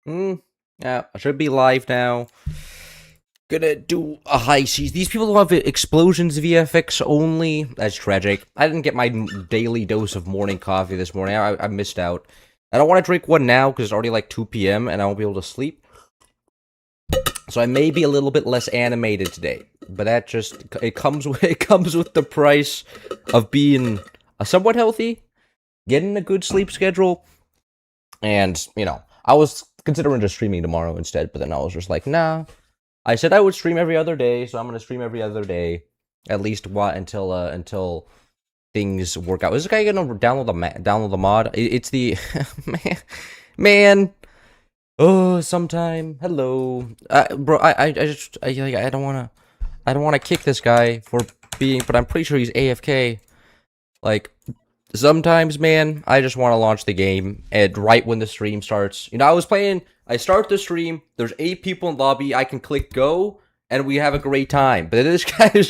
Yeah, I should be live now. Gonna do a high seas. These people don't have explosions VFX only. That's tragic. I didn't get my daily dose of morning coffee this morning. I missed out. I don't want to drink one now because it's already like 2 p.m. and I won't be able to sleep. So I may be a little bit less animated today, but that just it comes with the price of being somewhat healthy, getting a good sleep schedule, and I was considering just streaming tomorrow instead, but then I was just like, nah. I said I would stream every other day, so I'm gonna stream every other day, at least until things work out. Is this guy gonna download the mod? It's the man. Oh, sometime. Hello, bro. I don't wanna kick this guy for being, but I'm pretty sure he's AFK. Like, sometimes, man, I just want to launch the game and right when the stream starts. I start the stream, there's 8 people in lobby, I can click go, and we have a great time. But this guy is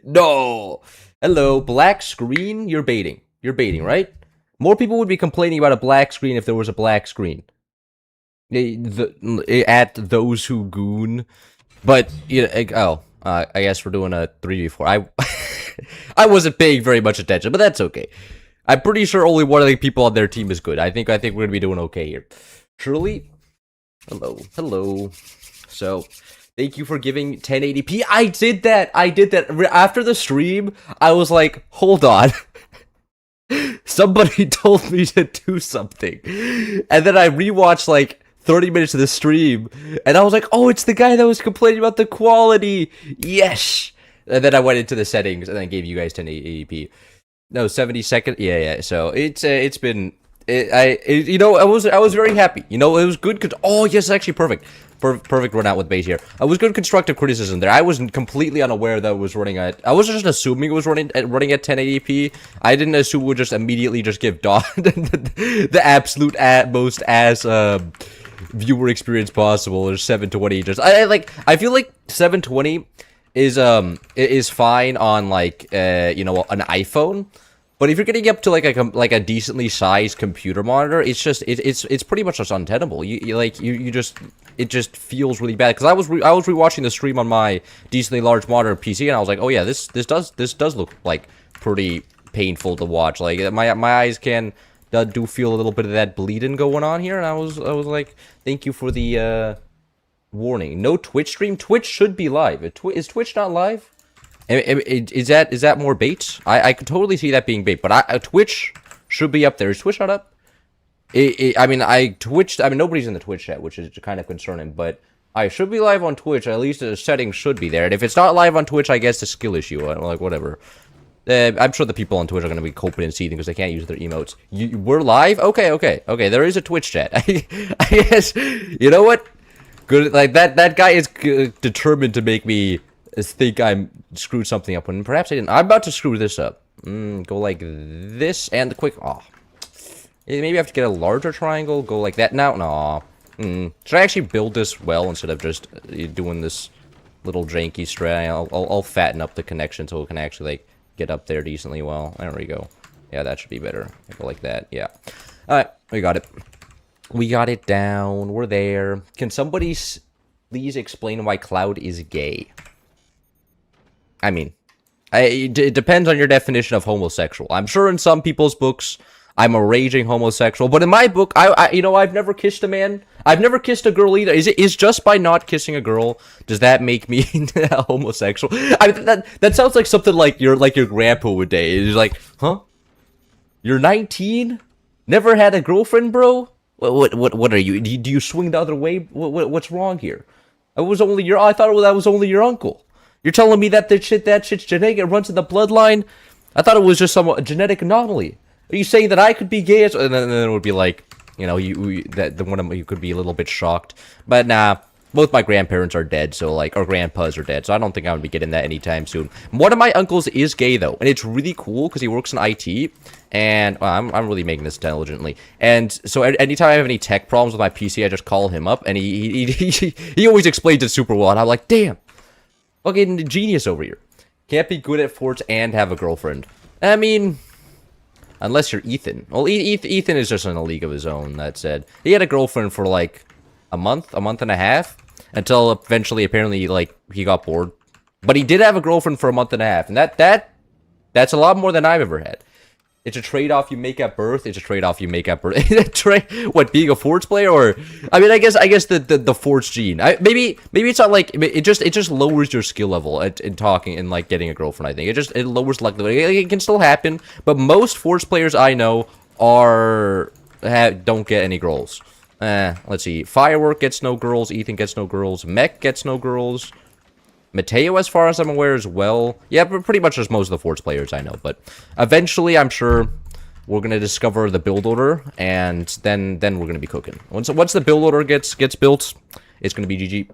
no. Hello, black screen? You're baiting, right? More people would be complaining about a black screen if there was a black screen. At those who goon. But, I guess we're doing a 3v4. I wasn't paying very much attention, but that's okay. I'm pretty sure only one of the people on their team is good. I think we're gonna be doing okay here. Shirley, hello. So, thank you for giving 1080p. I did that after the stream. I was like, hold on. Somebody told me to do something, and then I rewatched like 30 minutes of the stream, and I was like, oh, it's the guy that was complaining about the quality. Yes. And then I went into the settings and then gave you guys 1080p. No, 70 seconds. Yeah. So it's been. I was very happy. It was good. Oh yes, actually perfect. Perfect run out with base here. I was good constructive criticism there. I was completely unaware that it was running at. I was just assuming it was running at 1080p. I didn't assume it would just immediately just give Dawn the absolute most ass viewer experience possible. Or 720. Just I feel like 720 is fine on like an iPhone, but if you're getting up to like a decently sized computer monitor, it's pretty much just untenable. It just feels really bad because I was rewatching the stream on my decently large monitor PC and I was like, oh yeah, this does look like pretty painful to watch. Like my eyes do feel a little bit of that bleeding going on here, and I was like, thank you for the warning. No Twitch stream. Twitch should be live. Is Twitch not live? Is that more bait? I could totally see that being bait, but Twitch should be up there. Is Twitch not up? Nobody's in the Twitch chat, which is kind of concerning, but I should be live on Twitch. At least the settings should be there. And if it's not live on Twitch, I guess it's a skill issue. I'm like, whatever. I'm sure the people on Twitch are going to be coping and seething because they can't use their emotes. We're live? Okay. There is a Twitch chat. I guess, you know what? Good, like that guy is determined to make me think I'm screwed something up when perhaps I didn't. I'm about to screw this up. Go like this and quick. Maybe I have to get a larger triangle. Go like that now. No. Should I actually build this well instead of just doing this little janky strat? I'll fatten up the connection so it can actually like get up there decently well. There we go. Yeah, that should be better. Go like that. Yeah. All right, we got it. We got it down. We're there. Can somebody please explain why Cloud is gay? I mean, it depends on your definition of homosexual. I'm sure in some people's books, I'm a raging homosexual. But in my book, I've never kissed a man. I've never kissed a girl either. Is just by not kissing a girl, does that make me homosexual? That sounds like something like your grandpa would say. He's like, huh? You're 19? Never had a girlfriend, bro? What are you? Do you swing the other way? What's wrong here? I thought that was only your uncle. You're telling me that shit's genetic, it runs in the bloodline? I thought it was just some genetic anomaly. Are you saying that I could be gay? And then it would be like, that one of you could be a little bit shocked. But nah, both my grandparents are dead, so like, or grandpas are dead, so I don't think I'm gonna be getting that anytime soon. One of my uncles is gay though, and it's really cool because he works in IT, and I'm really making this intelligently. And so anytime I have any tech problems with my PC, I just call him up, and he always explains it super well, and I'm like, damn, fucking genius over here. Can't be good at forts and have a girlfriend. I mean, unless you're Ethan. Well, Ethan is just in a league of his own, that said. He had a girlfriend for like a month and a half, until eventually, apparently, like, he got bored. But he did have a girlfriend for a month and a half, and that's a lot more than I've ever had. It's a trade-off you make at birth. It's a trade-off you make at birth. What, being a Forge player, or I mean, I guess the Forge gene. Maybe it's not like it just lowers your skill level in talking and like getting a girlfriend. I think it lowers likelihood. It can still happen, but most Forge players I know don't get any girls. Let's see. Firework gets no girls. Ethan gets no girls. Mech gets no girls. Mateo, as far as I'm aware, as well. Yeah, but pretty much just most of the Forge players I know. But eventually, I'm sure we're gonna discover the build order, and then we're gonna be cooking. Once the build order gets built, it's gonna be GG.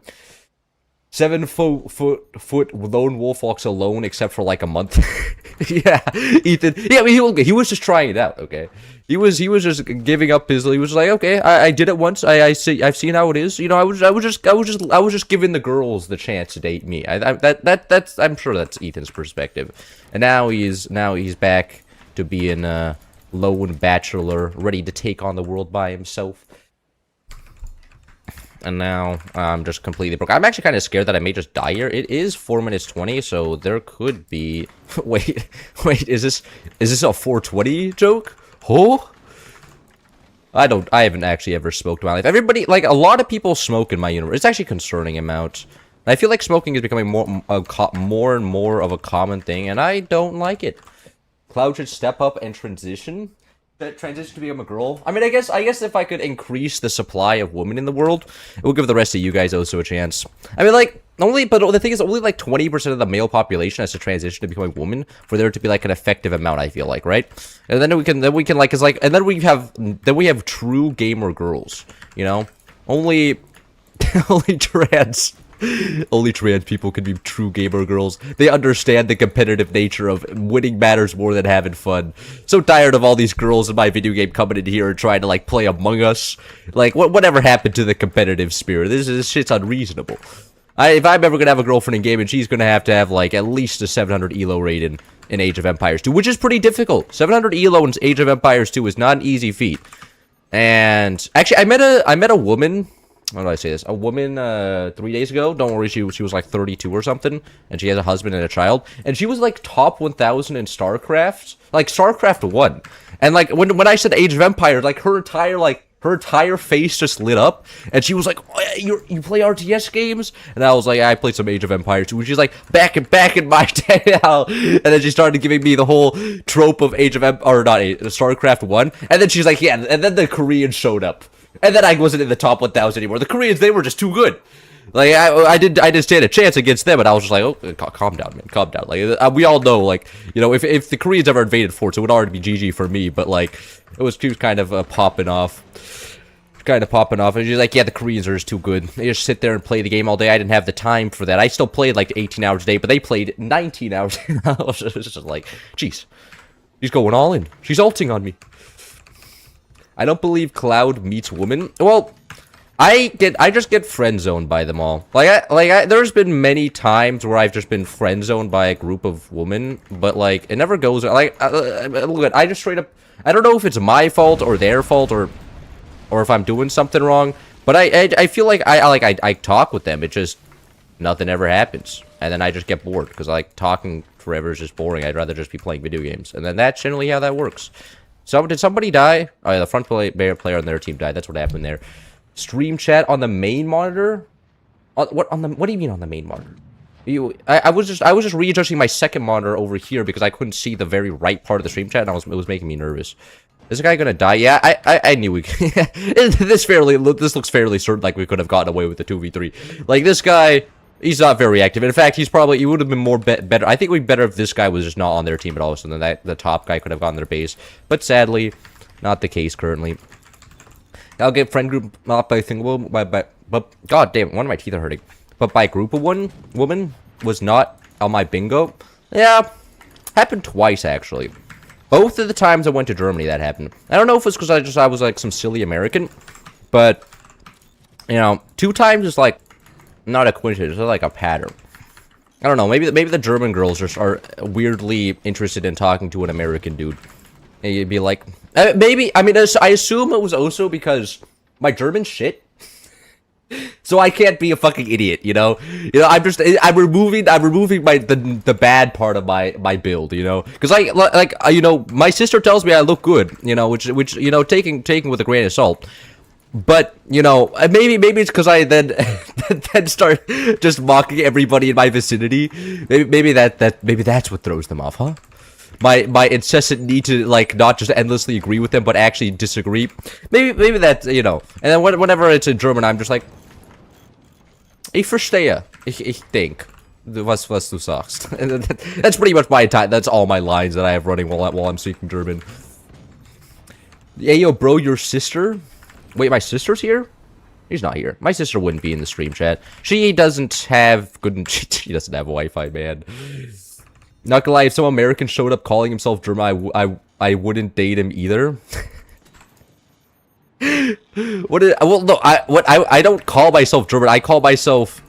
7-foot lone wolf walks alone, except for like a month. Yeah, Ethan. Yeah, I mean, he was just trying it out. Okay, he was just giving up his. He was like, okay, I did it once. I've seen how it is. You know, I was just giving the girls the chance to date me. That's I'm sure that's Ethan's perspective. And now he's back to being a lone bachelor, ready to take on the world by himself. And now I'm just completely broke. I'm actually kind of scared that I may just die here. It is 4 minutes 20, so there could be. Wait, is this a 420 joke? Oh, I haven't actually ever smoked in my life. Everybody, like, a lot of people smoke in my universe. It's actually concerning amount. I feel like smoking is becoming more and more of a common thing, and I don't like it. Cloud should step up and transition to become a girl. I mean, I guess if I could increase the supply of women in the world, it will give the rest of you guys also a chance. I mean, like, but the thing is, only like 20% of the male population has to transition to become a woman for there to be like an effective amount, I feel like, right? And then we can like, cause like, and then we have true gamer girls, you know? Only trans people can be true gamer girls. They understand the competitive nature of winning matters more than having fun. So tired of all these girls in my video game coming in here and trying to like play Among Us. Like, whatever happened to the competitive spirit? This shit's unreasonable. If I'm ever gonna have a girlfriend in gaming, she's gonna have like at least a 700 elo rate in Age of Empires 2, which is pretty difficult. 700 elo in Age of Empires 2 is not an easy feat. And actually, I met a woman. How do I say this? A woman 3 days ago. Don't worry, she was like 32 or something, and she has a husband and a child. And she was like top 1,000 in StarCraft, like StarCraft 1. And like when I said Age of Empires, like her entire face just lit up, and she was like, oh, "You play RTS games?" And I was like, "I played some Age of Empires too." And she's like, back in my day now. And then she started giving me the whole trope of StarCraft 1. And then she's like, "Yeah." And then the Koreans showed up. And then I wasn't in the top 1,000 anymore. The Koreans, they were just too good. Like, I didn't stand a chance against them, and I was just like, oh, calm down, man, calm down. Like, we all know, like, you know, if the Koreans ever invaded Forts, it would already be GG for me, but, like, she was kind of popping off. And she's like, yeah, the Koreans are just too good. They just sit there and play the game all day. I didn't have the time for that. I still played, like, 18 hours a day, but they played 19 hours. I was just like, jeez. She's going all in. She's ulting on me. I don't believe Cloud meets woman. Well, I just get friend zoned by them all. There's been many times where I've just been friend zoned by a group of women, but like it never goes. Like, look, I just straight up. I don't know if it's my fault or their fault or if I'm doing something wrong. But I feel like I talk with them. It just nothing ever happens, and then I just get bored because like talking forever is just boring. I'd rather just be playing video games, and then that's generally how that works. So, did somebody die? Oh, yeah, the front player on their team died. That's what happened there. Stream chat on the main monitor? What do you mean on the main monitor? I was just readjusting my second monitor over here because I couldn't see the very right part of the stream chat, and it was making me nervous. Is this guy gonna die? Yeah, I knew we could. This looks fairly certain like we could have gotten away with the 2v3. Like, this guy, he's not very active. In fact, he would have been more better. I think it would be better if this guy was just not on their team at all, so then the top guy could have gotten their base. But sadly, not the case currently. I'll get friend group not by single, but god damn, one of my teeth are hurting. But by group of woman was not on my bingo. Yeah, happened twice actually. Both of the times I went to Germany, that happened. I don't know if it's because I was like some silly American, but you know, 2 times is like not a coincidence, it's like a pattern. I don't know, maybe the German girls are weirdly interested in talking to an American dude. And you'd be like, maybe, I mean, I assume it was also because my German shit. So I can't be a fucking idiot, you know. I'm removing my the bad part of my build, you know, because you know, my sister tells me I look good, you know, which you know, taking with a grain of salt. But you know, maybe it's because I then then start just mocking everybody in my vicinity. Maybe that's what throws them off, huh? My incessant need to like not just endlessly agree with them, but actually disagree. Maybe that, you know. And then whenever it's in German, I'm just like, ich verstehe. Ich denk. Was du sagst. And that's pretty much my entire. That's all my lines that I have running while I'm speaking German. Hey yo, bro, your sister? Wait, my sister's here? She's not here. My sister wouldn't be in the stream chat. She doesn't have good. She doesn't have Wi-Fi, man. Not gonna lie, if some American showed up calling himself German, I wouldn't date him either. I don't call myself German. I call myself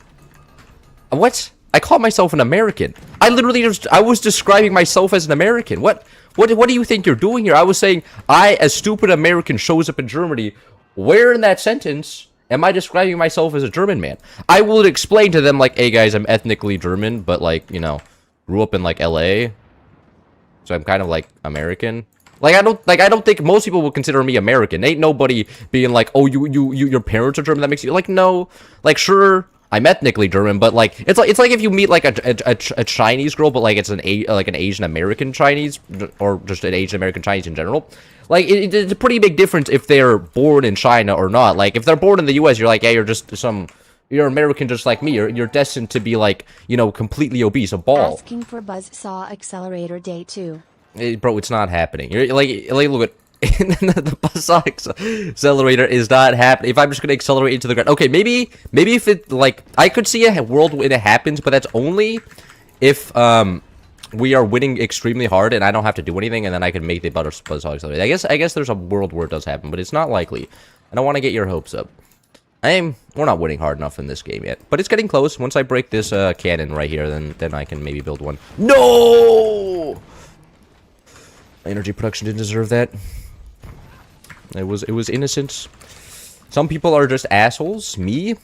what? I call myself an American. I was describing myself as an American. What do you think you're doing here? I was saying a stupid American shows up in Germany. Where in that sentence am I describing myself as a German man? I will explain to them like, hey guys, I'm ethnically German, but like, you know, grew up in like LA. So I'm kind of like American. Like I don't think most people would consider me American. Ain't nobody being like, "Oh, your parents are German." That makes you like, no. Like sure, I'm ethnically German, but like it's like if you meet like a Chinese girl, but like it's like an Asian American Chinese or just an Asian American Chinese in general. Like it's a pretty big difference if they're born in China or not. Like if they're born in the U.S., you're like, yeah, you're American just like me. You're destined to be like, you know, completely obese, a ball. Asking for Buzzsaw Accelerator Day 2. Hey, bro, it's not happening. You're like look at the Buzzsaw Accelerator is not happening. If I'm just gonna accelerate into the ground, okay, maybe if it like I could see a world when it happens, but that's only if we are winning extremely hard and I don't have to do anything, and then I can make the Buzzsaw Accelerator. I guess there's a world where it does happen, but it's not likely. I don't want to get your hopes up. We're not winning hard enough in this game yet, but it's getting close. Once I break this cannon right here, then I can maybe build one. No! Energy production didn't deserve that. It was innocent. Some people are just assholes. Me?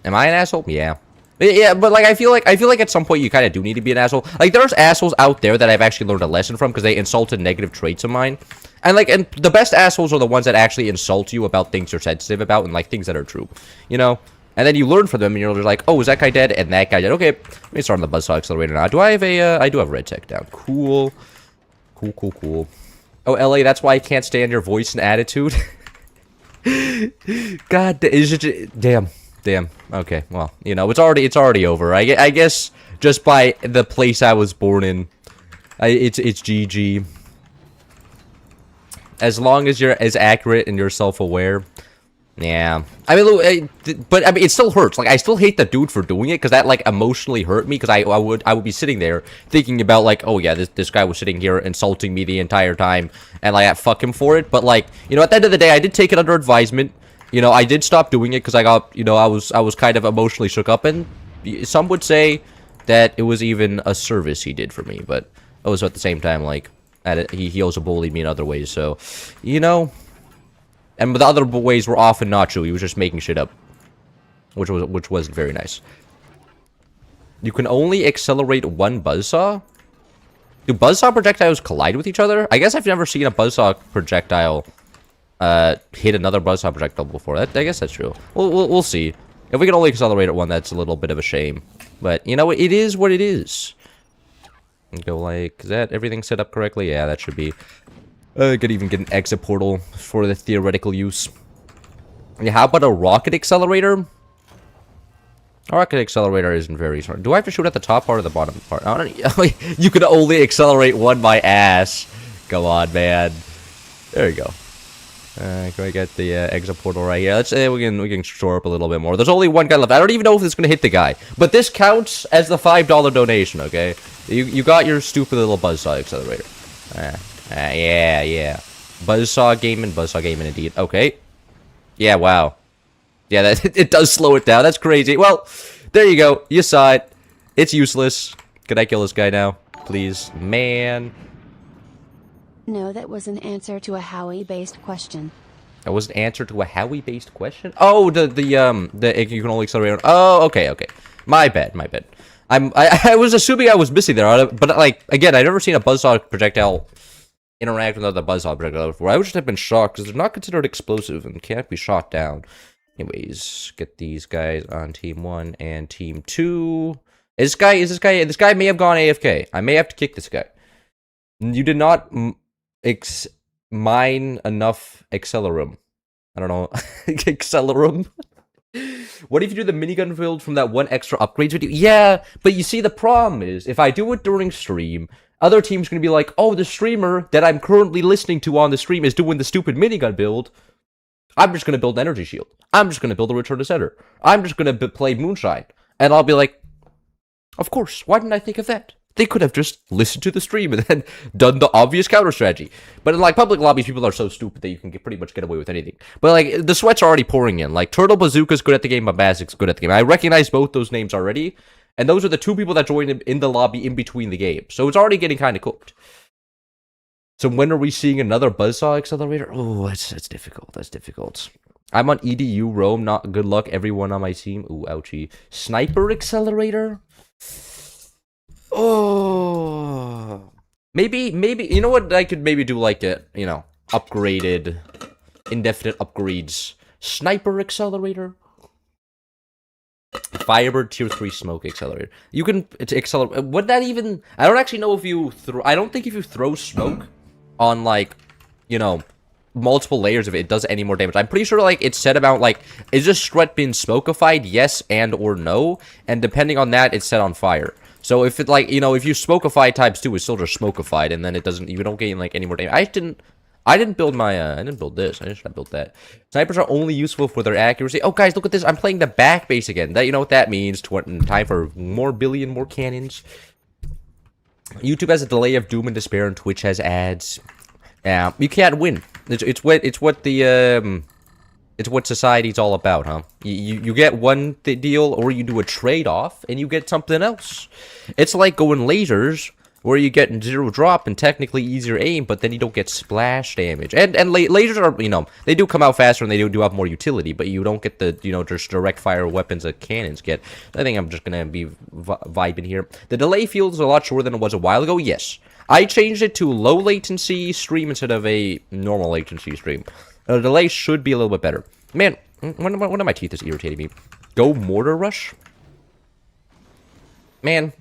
Am I an asshole? Yeah. Yeah, but like I feel like at some point you kind of do need to be an asshole. Like there's assholes out there that I've actually learned a lesson from because they insulted negative traits of mine. And the best assholes are the ones that actually insult you about things you're sensitive about and like things that are true, you know. And then you learn from them and you're just like, oh, is that guy dead? And that guy dead. Okay, let me start on the Buzzsaw Accelerator now. Do I have I do have red tech down. Cool. Cool. Oh, LA, that's why I can't stand your voice and attitude. God, damn. Okay, well, you know, it's already over. I guess just by the place I was born in, it's GG. As long as you're as accurate and you're self-aware. Yeah. I mean, look, but I mean, it still hurts. Like, I still hate the dude for doing it because that like emotionally hurt me because I would be sitting there thinking about like, oh yeah, this guy was sitting here insulting me the entire time and like, I fuck him for it. But like, you know, at the end of the day, I did take it under advisement. You know, I did stop doing it because I got, you know, I was kind of emotionally shook up, and some would say that it was even a service he did for me, but also at the same time, like, he also bullied me in other ways, so, you know, and the other ways were often not true. He was just making shit up, which wasn't very nice. You can only accelerate one buzzsaw? Do buzzsaw projectiles collide with each other? I guess I've never seen a buzzsaw projectile hit another buzzsaw projectile before. I guess that's true. We'll see. If we can only accelerate at one, that's a little bit of a shame. But, you know, it is what it is. And go like, is that everything set up correctly? Yeah, that should be. Could even get an exit portal for the theoretical use. Yeah, how about a rocket accelerator? A rocket accelerator isn't very smart. Do I have to shoot at the top part or the bottom part? I don't know. You can only accelerate one by ass. Go on, man. There you go. Can we get the exit portal right here? Let's say we can shore up a little bit more. There's only one guy left. I don't even know if it's gonna hit the guy, but this counts as the $5 donation. Okay, you got your stupid little buzzsaw accelerator. Yeah. Buzzsaw gaming indeed. Okay. Yeah. Wow. Yeah, that it does slow it down. That's crazy. Well, there you go. You saw it. It's useless. Can I kill this guy now, please, man? No, that was an answer to a Howie-based question. That was an answer to a Howie-based question. Oh, the you can only accelerate on. Oh, okay. My bad. I was assuming I was missing there, but like again, I've never seen a buzzsaw projectile interact with another buzzsaw projectile before. I would just have been shocked because they're not considered explosive and can't be shot down. Anyways, get these guys on team 1 and team 2. This guy may have gone AFK. I may have to kick this guy. You did not mine enough accelerum. I don't know. Accelerum? What if you do the minigun build from that one extra upgrades video? Yeah, but you see the problem is, if I do it during stream, other teams are going to be like, oh, the streamer that I'm currently listening to on the stream is doing the stupid minigun build. I'm just going to build an energy shield. I'm just going to build a return to center. I'm just going to play Moonshine. And I'll be like, of course, why didn't I think of that? They could have just listened to the stream and then done the obvious counter strategy. But in like public lobbies, people are so stupid that you can pretty much get away with anything. But like the sweats are already pouring in. Like Turtle Bazooka's good at the game, Bombastic's good at the game. I recognize both those names already. And those are the two people that joined in the lobby in between the games. So it's already getting kind of cooked. So when are we seeing another Buzzsaw accelerator? Oh, that's difficult. That's difficult. I'm on EDU Rome. Not good luck, everyone on my team. Ooh, ouchie. Sniper accelerator? Oh. Maybe, you know what? I could maybe do like a, upgraded, indefinite upgrades. Sniper accelerator? Firebird tier 3 smoke accelerator. You can accelerate. Would that even? I don't actually know if you throw. I don't think if you throw smoke on like, multiple layers of it does any more damage. I'm pretty sure like it's set about like, is this strut being smokified? Yes and or no. And depending on that, it's set on fire. So if it like if you smokify types 2, it's still just smokified, and then it doesn't. You don't gain like any more damage. I didn't build my, I didn't build this. I just built that. Snipers are only useful for their accuracy. Oh, guys, look at this. I'm playing the back base again. That, you know what that means. Time for more cannons. YouTube has a delay of doom and despair, and Twitch has ads. Yeah, you can't win. It's what society's all about, huh? You get one deal, or you do a trade-off, and you get something else. It's like going lasers, where you get 0 drop and technically easier aim, but then you don't get splash damage. And lasers are, they do come out faster and they do have more utility, but you don't get the, just direct fire weapons that cannons get. I think I'm just gonna be vibing here. The delay feels a lot shorter than it was a while ago, yes. I changed it to low latency stream instead of a normal latency stream. The delay should be a little bit better. Man, one of my teeth is irritating me. Go Mortar Rush? Man.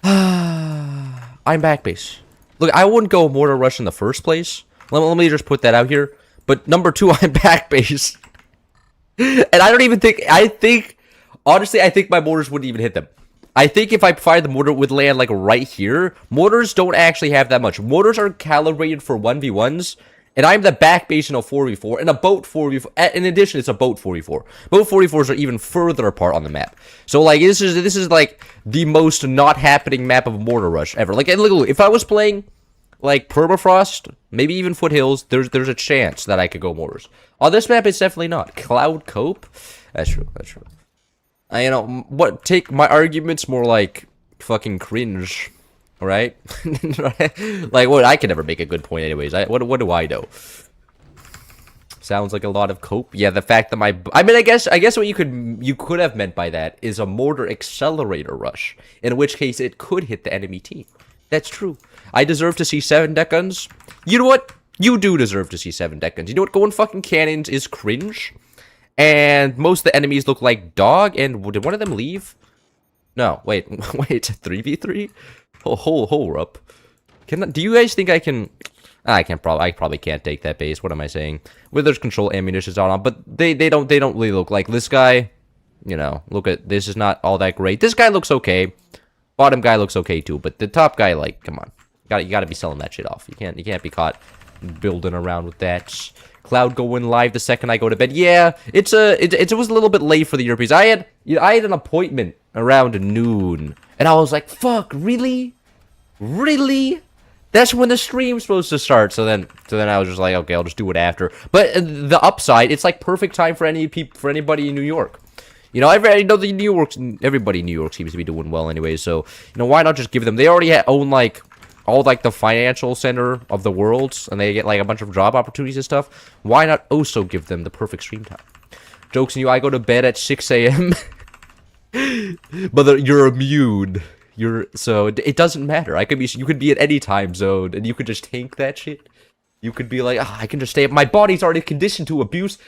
I'm back base. Look, I wouldn't go Mortar Rush in the first place. Let me just put that out here. But number 2, I'm back base. And I don't even think, honestly, I think my mortars wouldn't even hit them. I think if I fired the mortar, it would land like right here. Mortars don't actually have that much. Mortars are calibrated for 1v1s. And I'm the back base in a 4v4, and a boat 4v4. In addition, it's a boat 4v4. Boat 4v4s are even further apart on the map. So, like, this is like, the most not happening map of Mortar Rush ever. Like, literally, if I was playing, like, Permafrost, maybe even Foothills, there's a chance that I could go Mortars. On this map, it's definitely not. Cloud Cope? That's true. Take my arguments more like fucking cringe. Right? Like, what? I can never make a good point anyways. What do I know? Sounds like a lot of cope. Yeah, the fact that I guess what you could have meant by that is a mortar accelerator rush, in which case it could hit the enemy team. That's true. I deserve to see 7 deck guns. You know what? You do deserve to see 7 deck guns. You know what? Going fucking cannons is cringe. And most of the enemies look like dog. And did one of them leave? No, wait, 3v3? Hold up. Do you guys think I can? I probably can't take that base. What am I saying? Withers control ammunition's on, but they don't really look like this guy. Look at this is not all that great. This guy looks okay. Bottom guy looks okay too, but the top guy, like, come on, you gotta be selling that shit off. You can't be caught building around with that. Cloud going live the second I go to bed. Yeah, it was a little bit late for the Europeans. I had an appointment around noon, and I was like, fuck, really? That's when the stream's supposed to start. So then I was just like, okay, I'll just do it after. But the upside, it's like perfect time for anybody in New York. I know everybody in New York seems to be doing well anyway. So why not just give them? They already own like all like the financial center of the world, and they get like a bunch of job opportunities and stuff, why not also give them the perfect stream time? Jokes on you, I go to bed at 6 a.m. but you're immune. So it doesn't matter. You could be at any time zone, and you could just tank that shit. You could be like, I can just stay up. My body's already conditioned to abuse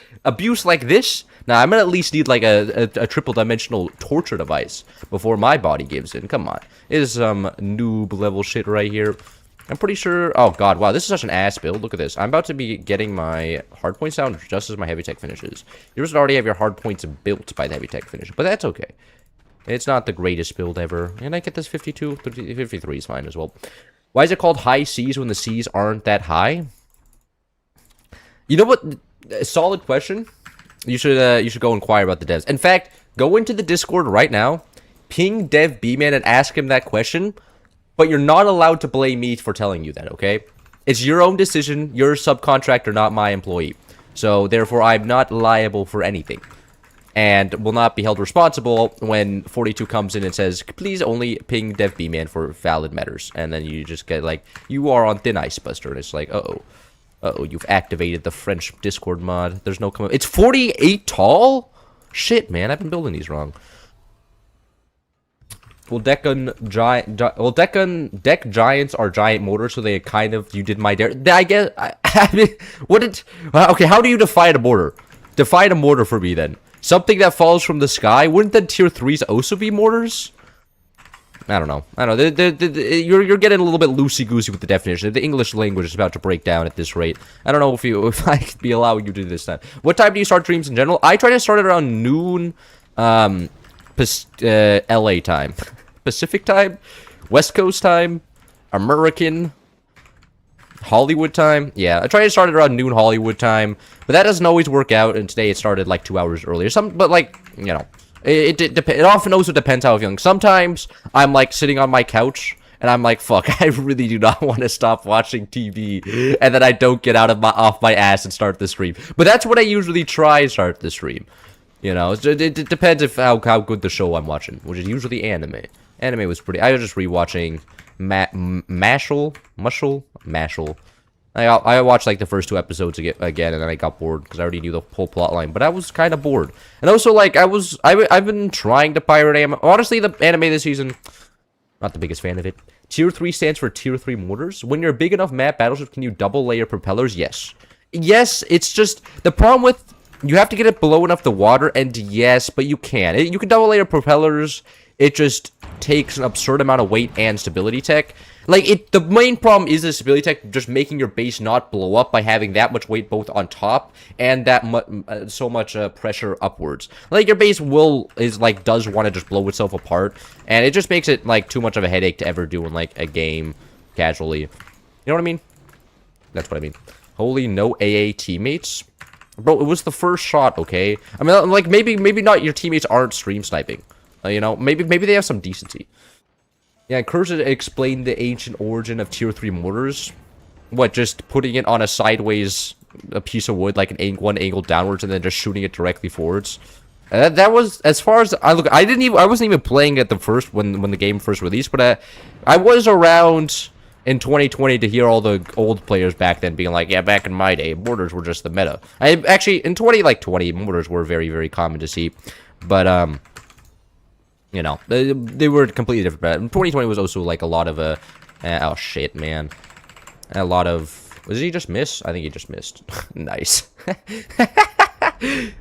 like this. Now I'm gonna at least need like a triple dimensional torture device before my body gives in. Come on, it is some noob level shit right here. I'm pretty sure. Oh god, wow, this is such an ass build. Look at this. I'm about to be getting my hard points down just as my heavy tech finishes. You should already have your hard points built by the heavy tech finish, but that's okay. It's not the greatest build ever. And I get this 52, 53 is fine as well. Why is it called high seas when the seas aren't that high? You know what? A solid question. You should go inquire about the devs. In fact, go into the Discord right now, ping Dev B-Man and ask him that question. But you're not allowed to blame me for telling you that, okay? It's your own decision. You're a subcontractor, not my employee. So therefore, I'm not liable for anything, and will not be held responsible when 42 comes in and says, please only ping Dev B-Man for valid matters. And then you just get like, you are on thin ice, Buster. And it's like, uh-oh, you've activated the French Discord mod. There's no it's 48 tall? Shit, man, I've been building these wrong. Well, deck giants are giant mortars, so they kind of, you did my dare. I guess, I mean, okay, how do you define a mortar? Define a mortar for me then. Something that falls from the sky? Wouldn't the tier 3s also be mortars? I don't know. You're getting a little bit loosey-goosey with the definition. The English language is about to break down at this rate. I don't know if I could be allowing you to do this time. What time do you start streams in general? I try to start it around noon, LA time. Pacific time? West Coast time? American? Hollywood time? Yeah, I try to start it around noon Hollywood time, but that doesn't always work out, and today it started like 2 hours earlier. But like, you know, it often also depends how I'm feeling. Sometimes I'm like sitting on my couch, and I'm like, fuck, I really do not want to stop watching TV, and then I don't get off my ass and start the stream. But that's what I usually try to start the stream. You know, it depends if how good the show I'm watching, which is usually anime. Anime was pretty. I was just rewatching Mashal. I watched like the first 2 episodes again, and then I got bored because I already knew the whole plot line. But I was kind of bored, and also like I've been trying to pirate anime. Honestly, the anime this season, not the biggest fan of it. Tier 3 stands for Tier 3 mortars. When you're a big enough map battleship, can you double layer propellers? Yes. It's just the problem with, you have to get it below enough the water, and yes, but you can. You can double layer propellers. It just takes an absurd amount of weight and stability tech. Like, the main problem is the stability tech just making your base not blow up by having that much weight both on top and that so much pressure upwards. Like, your base does want to just blow itself apart, and it just makes it, like, too much of a headache to ever do in, like, a game casually. You know what I mean? That's what I mean. Holy no AA teammates. Bro, it was the first shot, okay? I mean, like, maybe not your teammates aren't stream sniping. You know, maybe they have some decency. Yeah, Cursor explained the ancient origin of Tier 3 mortars. What, just putting it on a piece of wood, like one angle downwards, and then just shooting it directly forwards. That was, as far as I look, I wasn't even playing at the first, when the game first released, but I was around in 2020 to hear all the old players back then being like, yeah, back in my day, mortars were just the meta. Actually, in 2020, mortars were very, very common to see. But, you know, they were completely different. But 2020 was also like a lot of oh shit, man. A lot of, was he just miss? I think he just missed. Nice.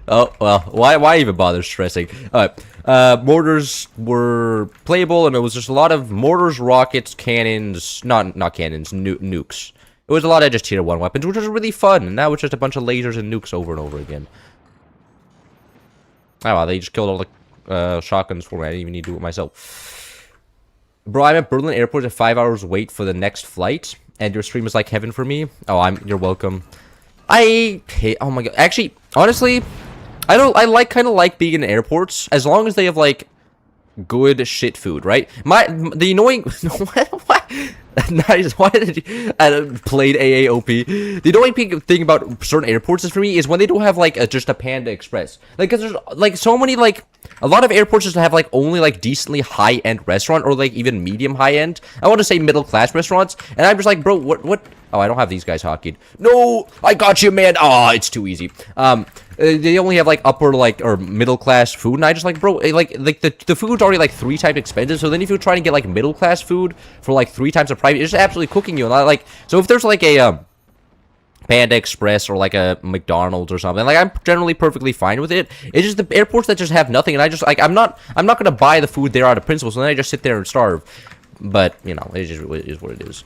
Oh well, why even bother stressing? Mortars were playable, and it was just a lot of mortars, rockets, cannons, not cannons, nukes. It was a lot of just tier 1 weapons, which was really fun. And now it's just a bunch of lasers and nukes over and over again. Oh wow, they just killed all the shotguns for me. I didn't even need to do it myself. Bro, I'm at Berlin Airport at 5 hours wait for the next flight, and your stream is like heaven for me. Oh, you're welcome. I hate, oh my god. Actually, honestly, I kind of like being in airports as long as they have like good shit food, right? The annoying what? Nice. Why did you played AAOP? The annoying thing about certain airports is for me is when they don't have like just a Panda Express. Like, cause there's like so many like a lot of airports just have like only like decently high end restaurant or like even medium high end. I want to say middle class restaurants, and I'm just like, bro, what? Oh, I don't have these guys hockeyed. No, I got you, man. Oh, it's too easy. They only have like upper like or middle class food, and I just like, bro, like the food's already like 3 times expensive. So then if you try to get like middle class food for like 3 times the price, it's just absolutely cooking you. And I like, so if there's like a Panda Express or like a McDonald's or something, like I'm generally perfectly fine with it. It's just the airports that just have nothing, and I just like I'm not gonna buy the food there out of principle. So then I just sit there and starve. But you know, it is what it is.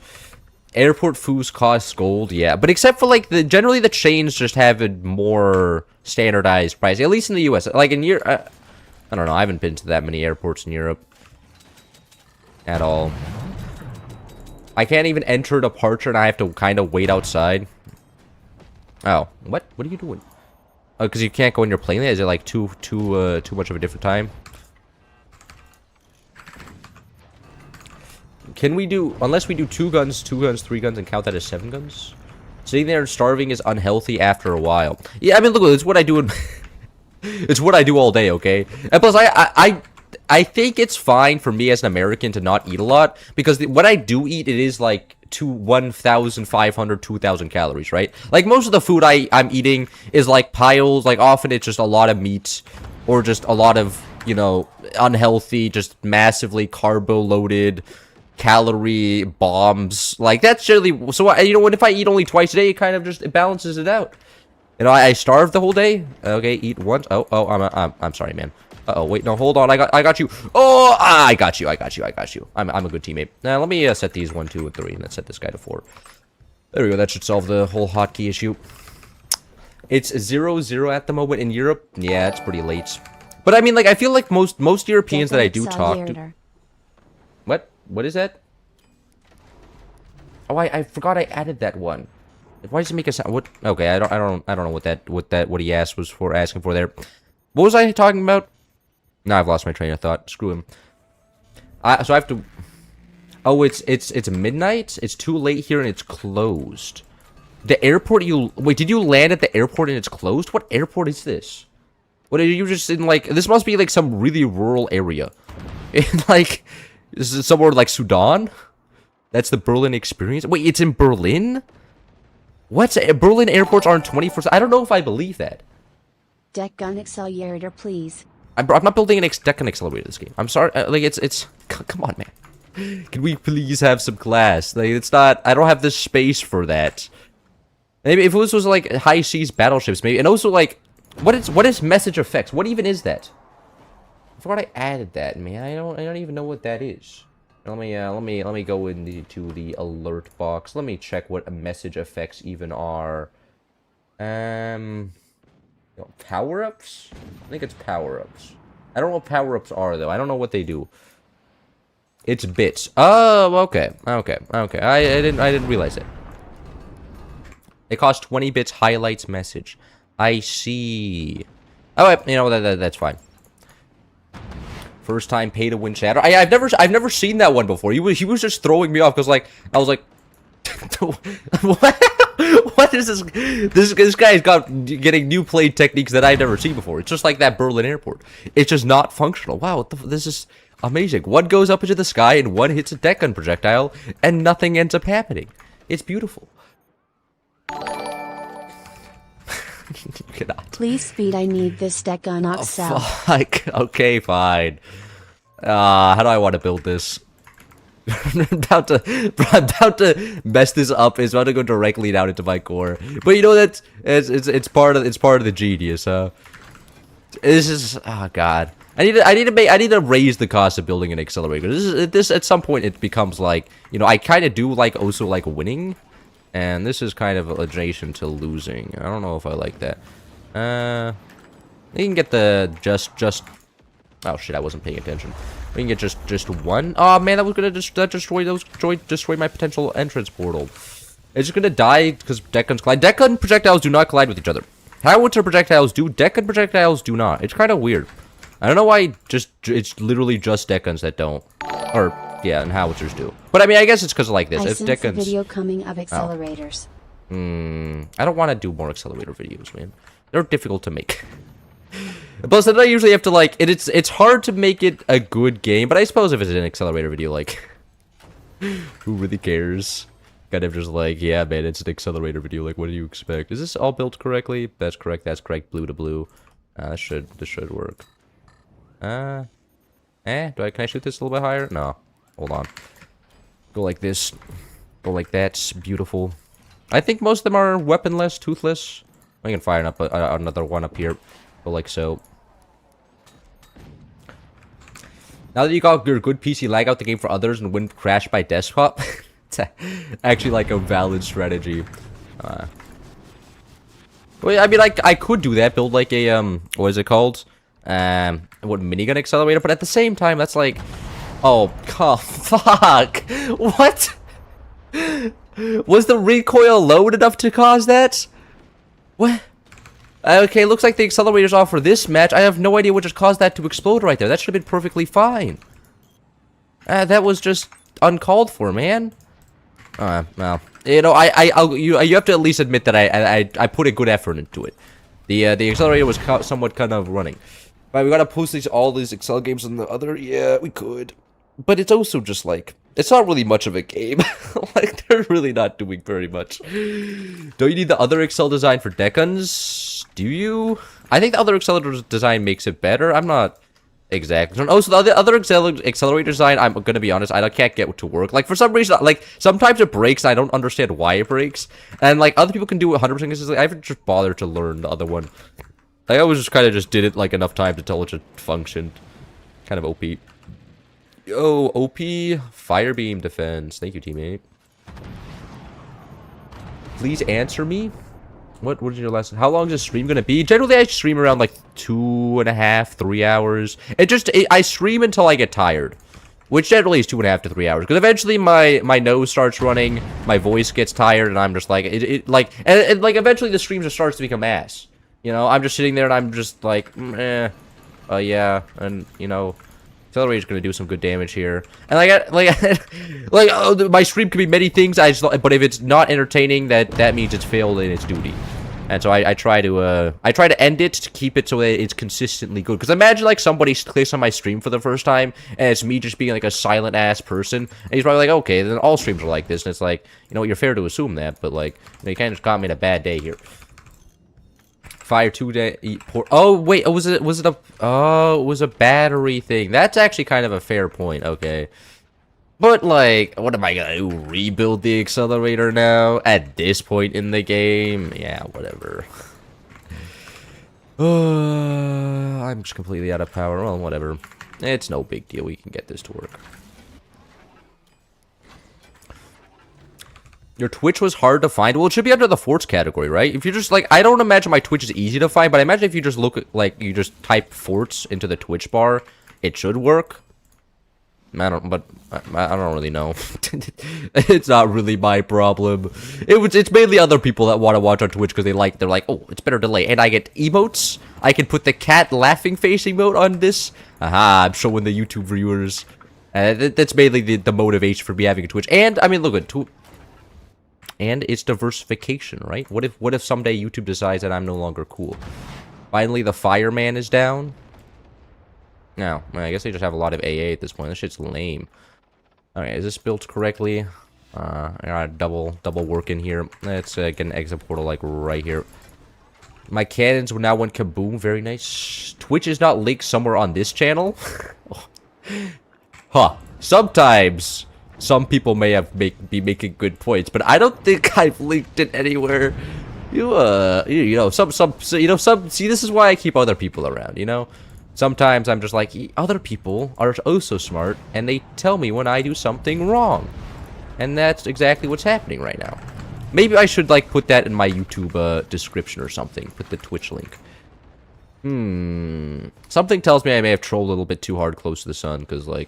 Airport foods cost gold, yeah, but except for like generally the chains just have a more standardized price, at least in the U.S. Like in Europe, I don't know. I haven't been to that many airports in Europe at all. I can't even enter departure, and I have to kind of wait outside. Oh, what? What are you doing? Oh, because you can't go in your plane. Is it like too much of a different time? Can we do, unless we do 2 guns, 3 guns, and count that as 7 guns? Sitting there and starving is unhealthy after a while. Yeah, I mean, look, it's what I do in, it's what I do all day, okay? And plus, I think it's fine for me as an American to not eat a lot, because when I do eat, it is like 1,500, 2,000 calories, right? Like, most of the food I'm eating is like piles, like often it's just a lot of meat, or just a lot of, you know, unhealthy, just massively carbo-loaded calorie bombs. Like, that's generally, so you know, if I eat only twice a day, it kind of just, it balances it out. You know, I starve the whole day. Okay, eat once. I'm sorry, man. Uh-oh, wait, no, hold on. I got you. Oh, I got you. I'm a good teammate. Now, let me set these 1, 2, and 3, and let's set this guy to 4. There we go. That should solve the whole hotkey issue. It's 0-0 at the moment in Europe. Yeah, it's pretty late. But I mean, like, I feel like most Europeans that I do talk to. What is that? Oh, I forgot I added that one. Why does it make a sound? What? Okay, I don't know what he asked was for asking for there. What was I talking about? No, I've lost my train of thought. Screw him. So I have to. Oh, it's midnight. It's too late here and it's closed. The airport wait, did you land at the airport and it's closed? What airport is this? What are you just in, like, this must be like some really rural area. In like, this is somewhere like Sudan? That's the Berlin experience? Wait, it's in Berlin? What? Berlin airports aren't 24. I don't know if I believe that. Deck gun accelerator, please. I'm not building an deck gun accelerator this game. I'm sorry. Like, it's come on, man. Can we please have some class? Like, it's not, I don't have the space for that. Maybe if it was like high seas battleships, maybe. And also, like, what is message effects? What even is that? I forgot I added that, man. I don't even know what that is. Let me go into the alert box. Let me check what message effects even are. Power-ups? I think it's power-ups. I don't know what power-ups are, though. I don't know what they do. It's bits. Oh, okay. I didn't realize it. It costs 20 bits highlights message. I see. Oh, you know, that's fine. First time pay to win chatter. I've never seen that one before. He was just throwing me off because, like, I was like, what is this? This guy's getting new play techniques that I've never seen before. It's just like that Berlin airport. It's just not functional. Wow, this is amazing. One goes up into the sky and one hits a deck gun projectile and nothing ends up happening. It's beautiful. You cannot. Please speed, I need this deck gun cell. Fuck. Okay, fine. How do I want to build this? I'm about to mess this up. It's about to go directly down into my core. But you know that it's part of the genius. This is, oh god. I need to raise the cost of building an accelerator. This at some point it becomes like, you know, I kind of do like also like winning. And this is kind of adjacent to losing. I don't know if I like that. You can get the just. Oh shit! I wasn't paying attention. We can get just one. Oh man, that was gonna destroy my potential entrance portal. It's just gonna die because deck guns collide. Deck gun projectiles do not collide with each other. Howitzer projectiles do. Deck gun projectiles do not. It's kind of weird. I don't know why it's literally just deck guns that don't. Or, yeah, and howitzers do. But I mean, I guess it's because of like this. I If sense deck a guns... video coming of accelerators. I don't want to do more accelerator videos, man. They're difficult to make. Plus, then I usually have to, like... It's hard to make it a good game, but I suppose if it's an accelerator video, like... who really cares? Kind of just like, yeah, man, it's an accelerator video. Like, what do you expect? Is this all built correctly? That's correct. That's correct. Blue to blue. This should work. Can I shoot this a little bit higher? No. Hold on. Go like this. Go like that. Beautiful. I think most of them are weaponless, toothless. I can fire up another one up here. Go like so. Now that you got your good PC, lag out the game for others and win crash by desktop. It's actually like a valid strategy. Well, I mean, like, I could do that, build like a, what is it called? What, minigun accelerator? But at the same time, that's like, oh, fuck. What? Was the recoil low enough to cause that? What? Okay, looks like the accelerator's off for this match. I have no idea what just caused that to explode right there. That should have been perfectly fine. That was just uncalled for, man. Well, you know, you have to at least admit that I put a good effort into it. The accelerator was somewhat kind of running. Right, we gotta post all these Excel games on the other. Yeah, we could, but it's also just like it's not really much of a game. Like they're really not doing very much. Don't you need the other Excel design for deck guns? Do you? I think the other accelerator design makes it better. I'm not exactly sure. Oh, so the other accelerator design, I'm gonna be honest, I can't get to work. Like for some reason, like sometimes it breaks. I don't understand why it breaks, and like other people can do it 100% consistently. I haven't just bothered to learn the other one. I always just kind of just did it like enough times until it just functioned. Kind of OP. Yo, OP fire beam defense. Thank you, teammate. Please answer me. What is your lesson? How long is this stream gonna be? Generally, I stream around like 2.5, 3 hours. I stream until I get tired, which generally is 2.5 to 3 hours. Because eventually my nose starts running, my voice gets tired, and I'm just like like eventually the stream just starts to become ass. You know, I'm just sitting there and I'm just like, yeah, and you know, accelerator's gonna do some good damage here. And my stream can be many things. But if it's not entertaining, that means it's failed in its duty. And so I try to end it to keep it so that it's consistently good. Because imagine like somebody clicks on my stream for the first time and it's me just being like a silent ass person, and he's probably like, okay, then all streams are like this. And it's like, you know, you're fair to assume that, but like, you know, you kind of just caught me in a bad day here. Fire 2 day. Oh wait, was it a? Oh, it was a battery thing. That's actually kind of a fair point. Okay, but like, what am I gonna do? Rebuild the accelerator now at this point in the game? Yeah, whatever. I'm just completely out of power. Well, whatever. It's no big deal. We can get this to work. Your Twitch was hard to find? Well, it should be under the forts category, right? If you just, like, I don't imagine my Twitch is easy to find, but I imagine if you just look at, like, you just type forts into the Twitch bar, it should work. I don't really know. It's not really my problem. It's mainly other people that want to watch on Twitch because they're like, oh, it's better delay. And I get emotes. I can put the cat laughing face emote on this. Aha, I'm showing the YouTube viewers. That's mainly the motivation for me having a Twitch. And, I mean, look at and it's diversification, right? What if someday YouTube decides that I'm no longer cool? Finally, the fireman is down. No, I guess they just have a lot of AA at this point. This shit's lame. Alright, is this built correctly? I got double work in here. Let's get an exit portal like right here. My cannons now went kaboom. Very nice. Twitch is not linked somewhere on this channel. Huh. Sometimes some people may be making good points, but I don't think I've linked it anywhere. See, this is why I keep other people around, you know? Sometimes I'm just like, other people are oh so smart, and they tell me when I do something wrong. And that's exactly what's happening right now. Maybe I should, like, put that in my YouTube description or something. Put the Twitch link. Something tells me I may have trolled a little bit too hard close to the sun, because, like,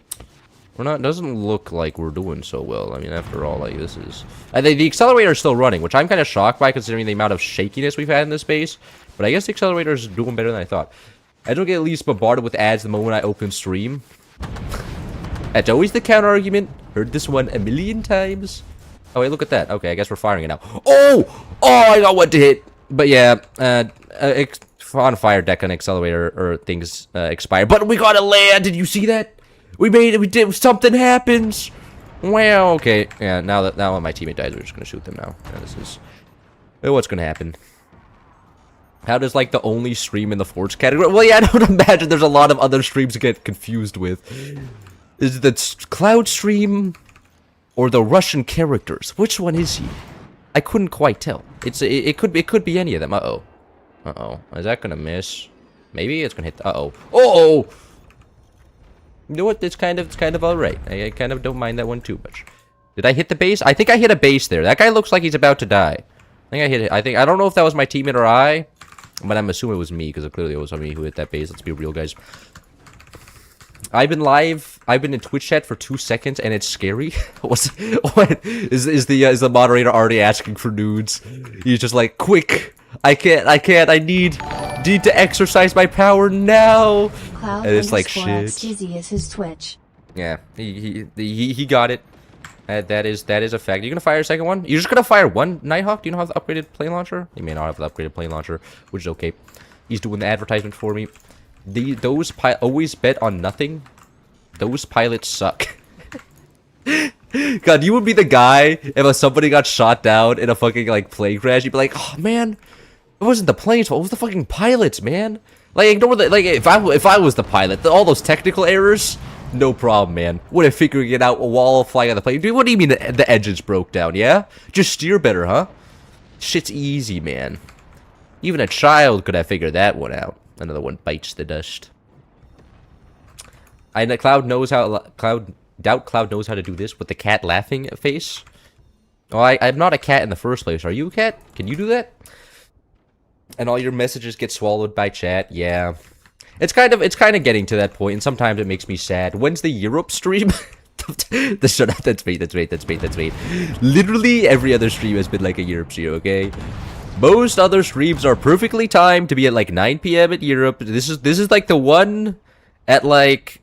doesn't look like we're doing so well. I mean, after all, like, this is... the accelerator is still running, which I'm kind of shocked by, considering the amount of shakiness we've had in this base. But I guess the accelerator is doing better than I thought. I don't get at least bombarded with ads the moment I open stream. That's always the counter argument. Heard this one a million times. Oh, wait, look at that. Okay, I guess we're firing it now. Oh! Oh, I got one to hit. But yeah, on fire deck and accelerator or things expire. But we got to land. Did you see that? We made it. We did. Something happens. Well, okay. Yeah, now when my teammate dies, we're just going to shoot them now. Yeah, this is what's going to happen. How does, like, the only stream in the Forge category? Well, yeah, I don't imagine there's a lot of other streams to get confused with. Is it the Cloud stream or the Russian characters? Which one is he? I couldn't quite tell. It could be any of them. Uh-oh. Uh-oh. Is that gonna miss? Maybe it's gonna hit. Uh-oh. Uh-oh! You know what? It's kind of alright. I kind of don't mind that one too much. Did I hit the base? I think I hit a base there. That guy looks like he's about to die. I think I hit it. I don't know if that was my teammate or I, but I'm assuming it was me, because clearly it was me who hit that base. Let's be real, guys. I've been in Twitch chat for 2 seconds, and it's scary. What is the moderator already asking for nudes? He's just like, quick! I need to exercise my power now! Cloud And it's like, _ shit. XGZ is his Twitch. Yeah, he got it. That is a fact. You gonna fire a second one? You're just gonna fire one Nighthawk? Do you know how the upgraded plane launcher? He may not have the upgraded plane launcher, which is okay. He's doing the advertisement for me. Always bet on nothing. Those pilots suck. God, you would be the guy if somebody got shot down in a fucking like plane crash. You'd be like, oh man, it wasn't the plane's fault. It was the fucking pilots, man. Like ignore the if I was the pilot, all those technical errors, no problem, man. Would have figured it out while flying on the plane. Dude, what do you mean the engines broke down? Yeah, just steer better, huh? Shit's easy, man. Even a child could have figured that one out. Another one bites the dust. Cloud knows how. Cloud knows how to do this with the cat laughing face. Oh, I'm not a cat in the first place. Are you a cat? Can you do that? And all your messages get swallowed by chat. Yeah, it's kind of getting to that point, and sometimes it makes me sad. When's the Europe stream? Shut up. That's bait. Literally every other stream has been like a Europe stream. Okay. Most other streams are perfectly timed to be at like 9 p.m. at Europe. This is like the one at like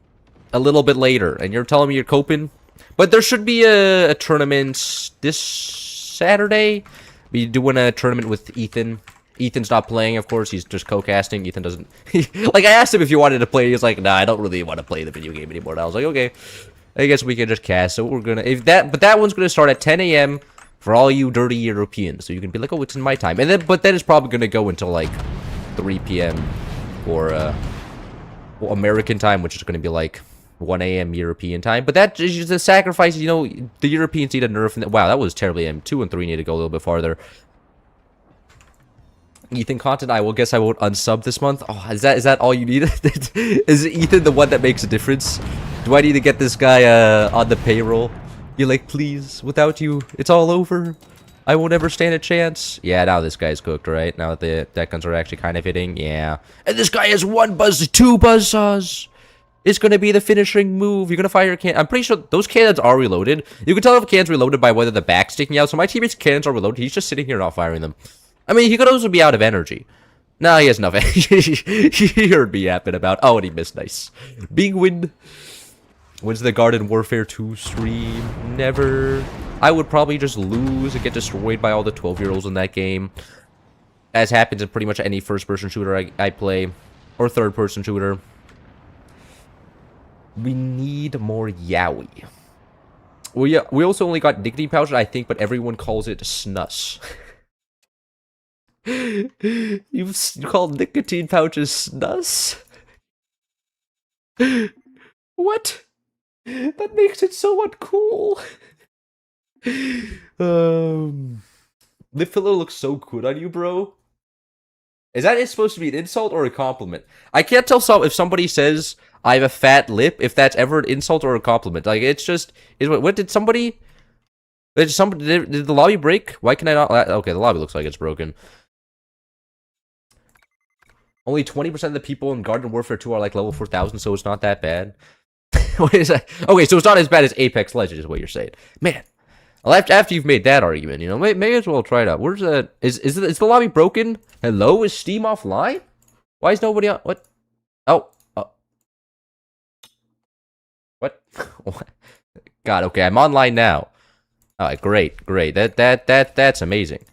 a little bit later, and you're telling me you're coping? But there should be a tournament this Saturday. We're doing a tournament with Ethan. Ethan's not playing, of course. He's just co-casting. Ethan doesn't... like, I asked him if he wanted to play. He's like, nah, I don't really want to play the video game anymore. And I was like, okay, I guess we can just cast. So we're gonna... But that one's gonna start at 10 a.m. for all you dirty Europeans. So you can be like, oh, it's in my time. But then it's probably gonna go until, like, 3 p.m. or, American time, which is gonna be, like... 1 a.m. European time, but that is just a sacrifice. You know, the Europeans need a nerf. Wow, that was terribly aim. 2 and 3 need to go a little bit farther. Ethan content. I will guess I won't unsub this month. Oh, is that all you need? Is Ethan the one that makes a difference? Do I need to get this guy on the payroll? You're like, please, without you, it's all over. I won't ever stand a chance. Yeah, now this guy's cooked, right? Now that the deck guns are actually kind of hitting. Yeah, and this guy has 2 buzzsaws. It's going to be the finishing move. You're going to fire your can. I'm pretty sure those cannons are reloaded. You can tell if a cannon's reloaded by whether the back's sticking out. So my teammate's cannons are reloaded. He's just sitting here not firing them. I mean, he could also be out of energy. No, he has enough energy. He heard me yapping about. Oh, and he missed. Nice. Big win. When's the Garden Warfare 2 stream? Never. I would probably just lose and get destroyed by all the 12-year-olds in that game. As happens in pretty much any first-person shooter I play. Or third-person shooter. We need more yaoi. Well, yeah, we also only got nicotine pouches, I think, but everyone calls it snus. You call nicotine pouches snus? What? That makes it so uncool. Lip filler looks so good on you, bro. Is that supposed to be an insult or a compliment? I can't tell if somebody says I have a fat lip, if that's ever an insult or a compliment. Like, it's just... What did somebody... Did the lobby break? Why can I not... Okay, the lobby looks like it's broken. Only 20% of the people in Garden Warfare 2 are like level 4,000, so it's not that bad. What is that? Okay, so it's not as bad as Apex Legends is what you're saying. Man. Well, after you've made that argument, you know, may as well try it out. Where's that? Is the lobby broken? Hello? Is Steam offline? Why is nobody on... What? Oh. What? What? God, okay, I'm online now. Alright, great. That's amazing.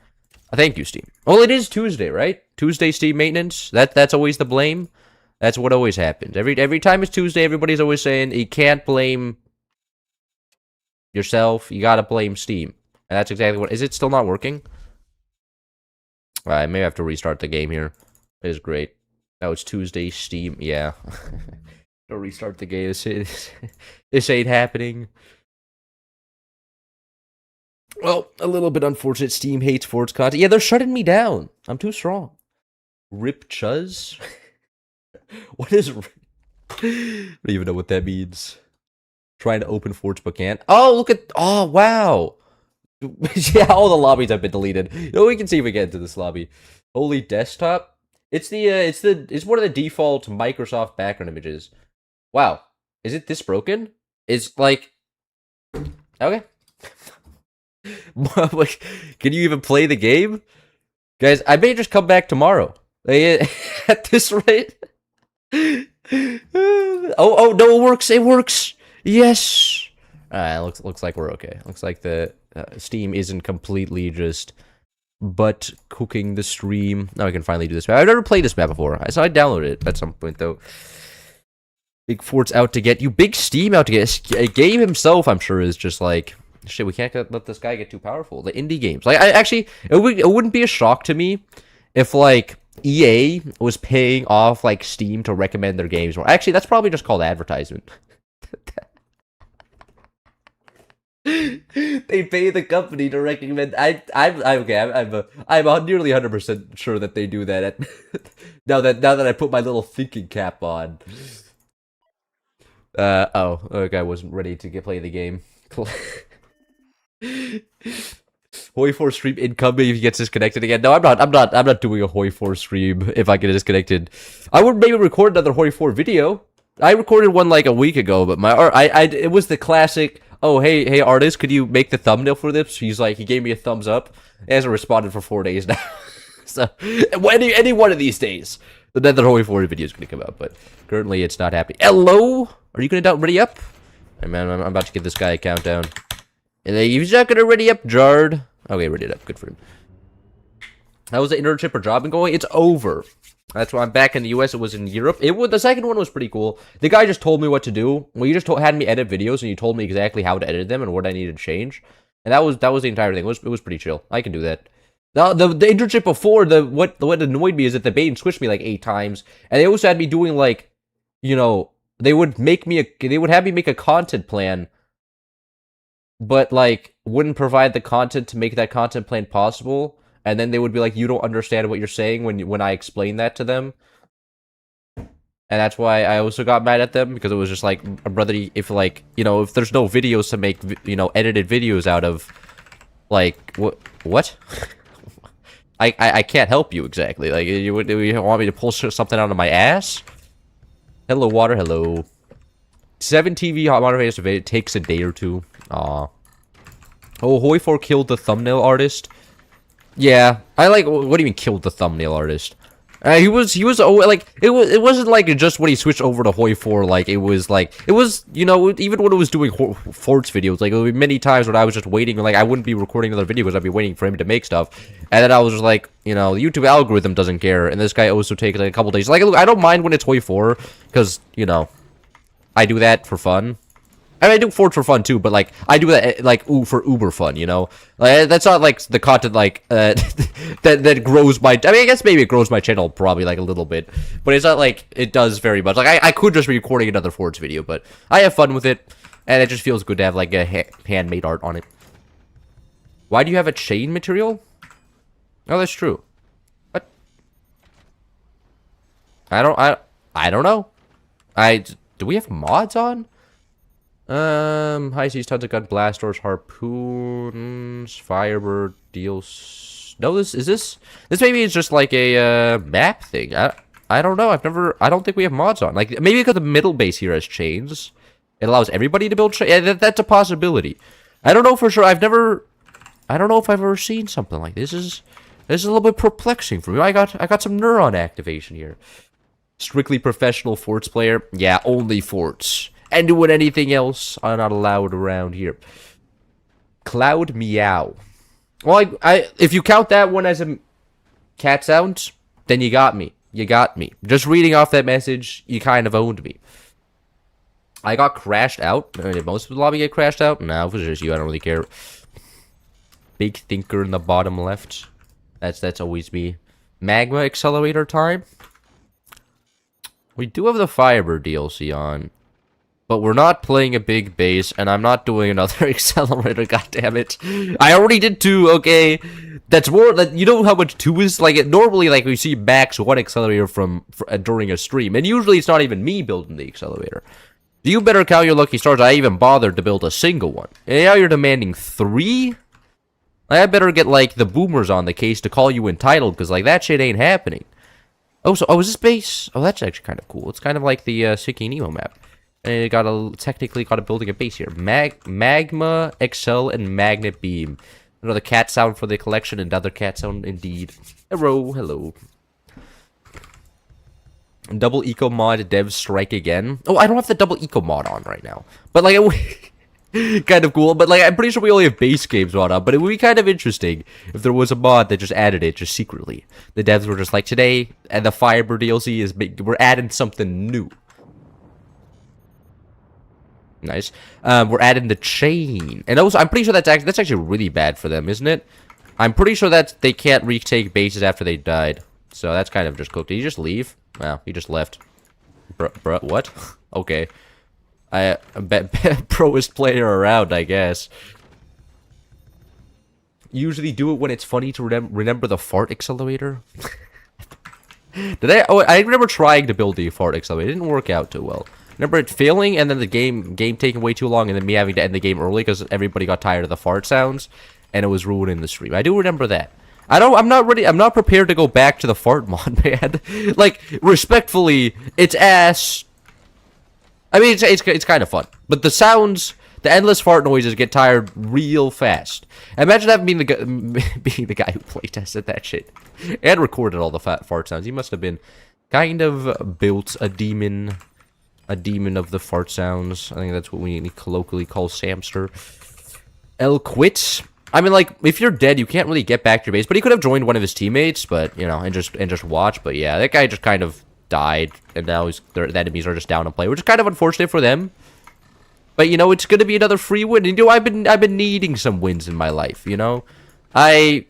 Thank you, Steam. Well, it is Tuesday, right? Tuesday Steam maintenance. That's always the blame. That's what always happens. Every time it's Tuesday, everybody's always saying you can't blame yourself. You gotta blame Steam. And that's exactly what... Is it still not working? I may have to restart the game here. It is great. Now it's Tuesday Steam. Yeah. To restart the game. This ain't happening. Well, a little bit unfortunate. Steam hates Forts content. Yeah, they're shutting me down. I'm too strong. Rip Chuz? What is... I don't even know what that means. Trying to open Forts but can't. Oh, look at... Oh, wow. Yeah, all the lobbies have been deleted. You know, we can see if we get into this lobby. Holy desktop. It's one of the default Microsoft background images. Wow. Is it this broken? It's like... Okay. Like, can you even play the game? Guys, I may just come back tomorrow. At this rate. Oh, no, it works. It works. Yes. Looks like we're okay. Looks like the Steam isn't completely just butt cooking the stream. Now I can finally do this map. I've never played this map before. So I downloaded it at some point, though. Big Fort's out to get you. Big Steam out to get. Gabe himself, I'm sure, is just like... Shit, we can't let this guy get too powerful. The indie games. Like, it wouldn't be a shock to me if, like, EA was paying off, like, Steam to recommend their games more. Actually, that's probably just called advertisement. They pay the company to recommend. I'm nearly 100% sure that they do that. Now that I put my little thinking cap on. Okay, I wasn't ready to play the game. Hoi4 stream incoming if he gets disconnected again. No, I'm not doing a Hoi4 stream if I get disconnected. I would maybe record another Hoi4 video. I recorded one like a week ago, but it was the classic. Oh, hey artist, could you make the thumbnail for this? He gave me a thumbs up. He hasn't responded for 4 days now. So any one of these days, another Hoi4 video is gonna come out, but currently it's not happening. Hello, are you gonna ready up? Hey man, I'm about to give this guy a countdown. And he's not gonna ready up, Jard. Okay, ready it up. Good for him. How was the internship or job been going? It's over. That's why I'm back in the US. It was in Europe. The second one was pretty cool. The guy just told me what to do. Well, you just had me edit videos, and you told me exactly how to edit them and what I needed to change. And that was the entire thing. It was pretty chill. I can do that. The internship before, what annoyed me is that the bait and switched me like 8 times, and they also had me doing like, you know, they would have me make a content plan, but like wouldn't provide the content to make that content plan possible, and then they would be like, you don't understand what you're saying when I explain that to them. And that's why I also got mad at them, because it was just like, brother, if like, you know, if there's no videos to make, you know, edited videos out of, like, what? I can't help you exactly. Like, you want me to pull something out of my ass? Hello, water, hello. 7 TV hot moderators, it takes a day or 2. Aw. Oh, Hoi4 killed the thumbnail artist. Yeah, I like. What do you mean killed the thumbnail artist? He was like, it wasn't like just when he switched over to Hoi4, like it was, you know, even when it was doing Forts videos, like it would be many times when I was just waiting, like I wouldn't be recording another video because I'd be waiting for him to make stuff, and then I was just like, you know, the YouTube algorithm doesn't care, and this guy also takes like a couple days. Like, look, I don't mind when it's Hoi4, because, you know, I do that for fun. I mean, I do Forts for fun too, but like I do that like for uber fun, you know. Like, that's not like the content like that grows my. I mean, I guess maybe it grows my channel probably like a little bit, but it's not like it does very much. Like I could just be recording another Forts video, but I have fun with it, and it just feels good to have like a handmade art on it. Why do you have a chain material? Oh, that's true. What? I don't know. Do we have mods on? High seas, tons of gun blasters, harpoons, firebird deals. No, this maybe is just like a map thing. I don't know. I don't think we have mods on. Like maybe because the middle base here has chains, it allows everybody to build chains. Yeah, that's a possibility. I don't know for sure. I don't know if I've ever seen something like this. This is a little bit perplexing for me. I got some neuron activation here. Strictly professional forts player. Yeah, only forts. And doing anything else are not allowed around here. Cloud Meow. Well, if you count that one as a cat sound, then you got me. You got me. Just reading off that message, you kind of owned me. I got crashed out. Did most of the lobby get crashed out? No, it was just you. I don't really care. Big thinker in the bottom left. That's always me. Magma accelerator time. We do have the Firebird DLC on, but we're not playing a big base, and I'm not doing another accelerator. God damn it! I already did 2. Okay, that's more. That you know how much 2 is. Like normally, like we see max 1 accelerator during a stream, and usually it's not even me building the accelerator. You better count your lucky stars. I even bothered to build a single one, and now you're demanding 3. I better get like the boomers on the case to call you entitled, because like that shit ain't happening. Oh, is this base? Oh, that's actually kind of cool. It's kind of like the Sinking Nemo map. And it technically got a building a base here. Magma, Excel, and Magnet Beam. Another cat sound for the collection, another cat sound indeed. Hello. Double eco mod dev strike again. Oh, I don't have the double eco mod on right now. But like, kind of cool. But like, I'm pretty sure we only have base games on. But it would be kind of interesting if there was a mod that just added it just secretly. The devs were just like, today, and the Firebird DLC is we're adding something new. Nice. We're adding the chain, and also I'm pretty sure that's actually really bad for them, isn't it? I'm pretty sure that they can't retake bases after they died, so that's kind of just cooked. Did he just leave? Wow, he just left. Bruh, what? Okay. I bet proest player around, I guess. Usually do it when it's funny to remember the fart accelerator. I remember trying to build the fart accelerator. It didn't work out too well. Remember it failing, and then the game taking way too long, and then me having to end the game early because everybody got tired of the fart sounds, and it was ruining the stream. I do remember that. I'm not ready. I'm not prepared to go back to the fart mod, man. Like, respectfully, it's ass. I mean, it's kind of fun, but the sounds, the endless fart noises get tired real fast. Imagine that being the guy who playtested that shit and recorded all the fart sounds. He must have been kind of built a demon of the fart sounds. I think that's what we colloquially call Samster. El quits. I mean, like, if you're dead, you can't really get back to your base. But he could have joined one of his teammates, but you know, and just watch. But yeah, that guy just kind of died, and now the enemies are just down to play, which is kind of unfortunate for them. But you know, it's gonna be another free win. And you know, I've been needing some wins in my life. You know, I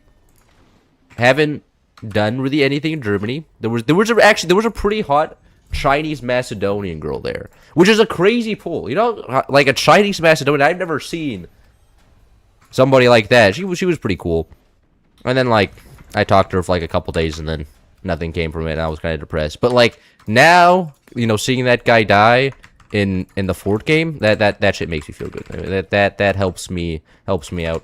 haven't done really anything in Germany. There was a pretty hot Chinese Macedonian girl there, which is a crazy pull. You know, like a Chinese Macedonian. I've never seen somebody like that. She was pretty cool. And then like I talked to her for like a couple days, and then nothing came from it, and I was kind of depressed. But like now, you know, seeing that guy die in the fort game, that shit makes me feel good. I mean, that helps me out.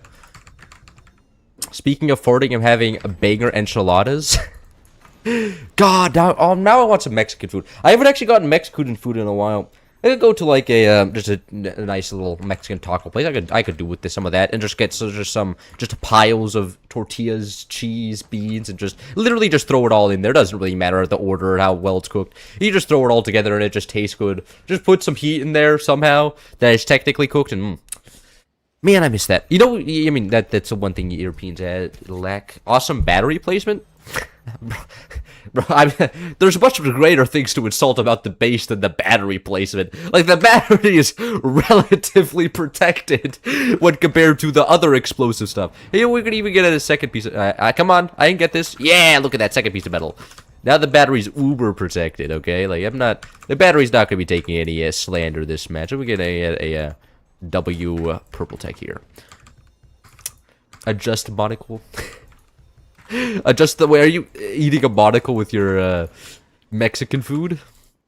Speaking of farting, I'm having banger enchiladas. God, now I want some Mexican food. I haven't actually gotten Mexican food in a while. I could go to like just a nice little Mexican taco place. I could do with some of that, and just get just piles of tortillas, cheese, beans, and just literally just throw it all in there. It doesn't really matter the order or how well it's cooked. You just throw it all together and it just tastes good. Just put some heat in there somehow that is technically cooked, and man, I miss that. You know, I mean that's the one thing Europeans lack. Awesome battery placement. Bro, there's much greater things to insult about the base than the battery placement. Like, the battery is relatively protected when compared to the other explosive stuff. Hey, we could even get a second piece of... come on, I can get this. Yeah, look at that second piece of metal. Now the battery's uber protected, okay? Like, the battery's not going to be taking any slander this match. We get a W purple tech here. Adjust monocle. Adjust the way. Are you eating a monocle with your Mexican food?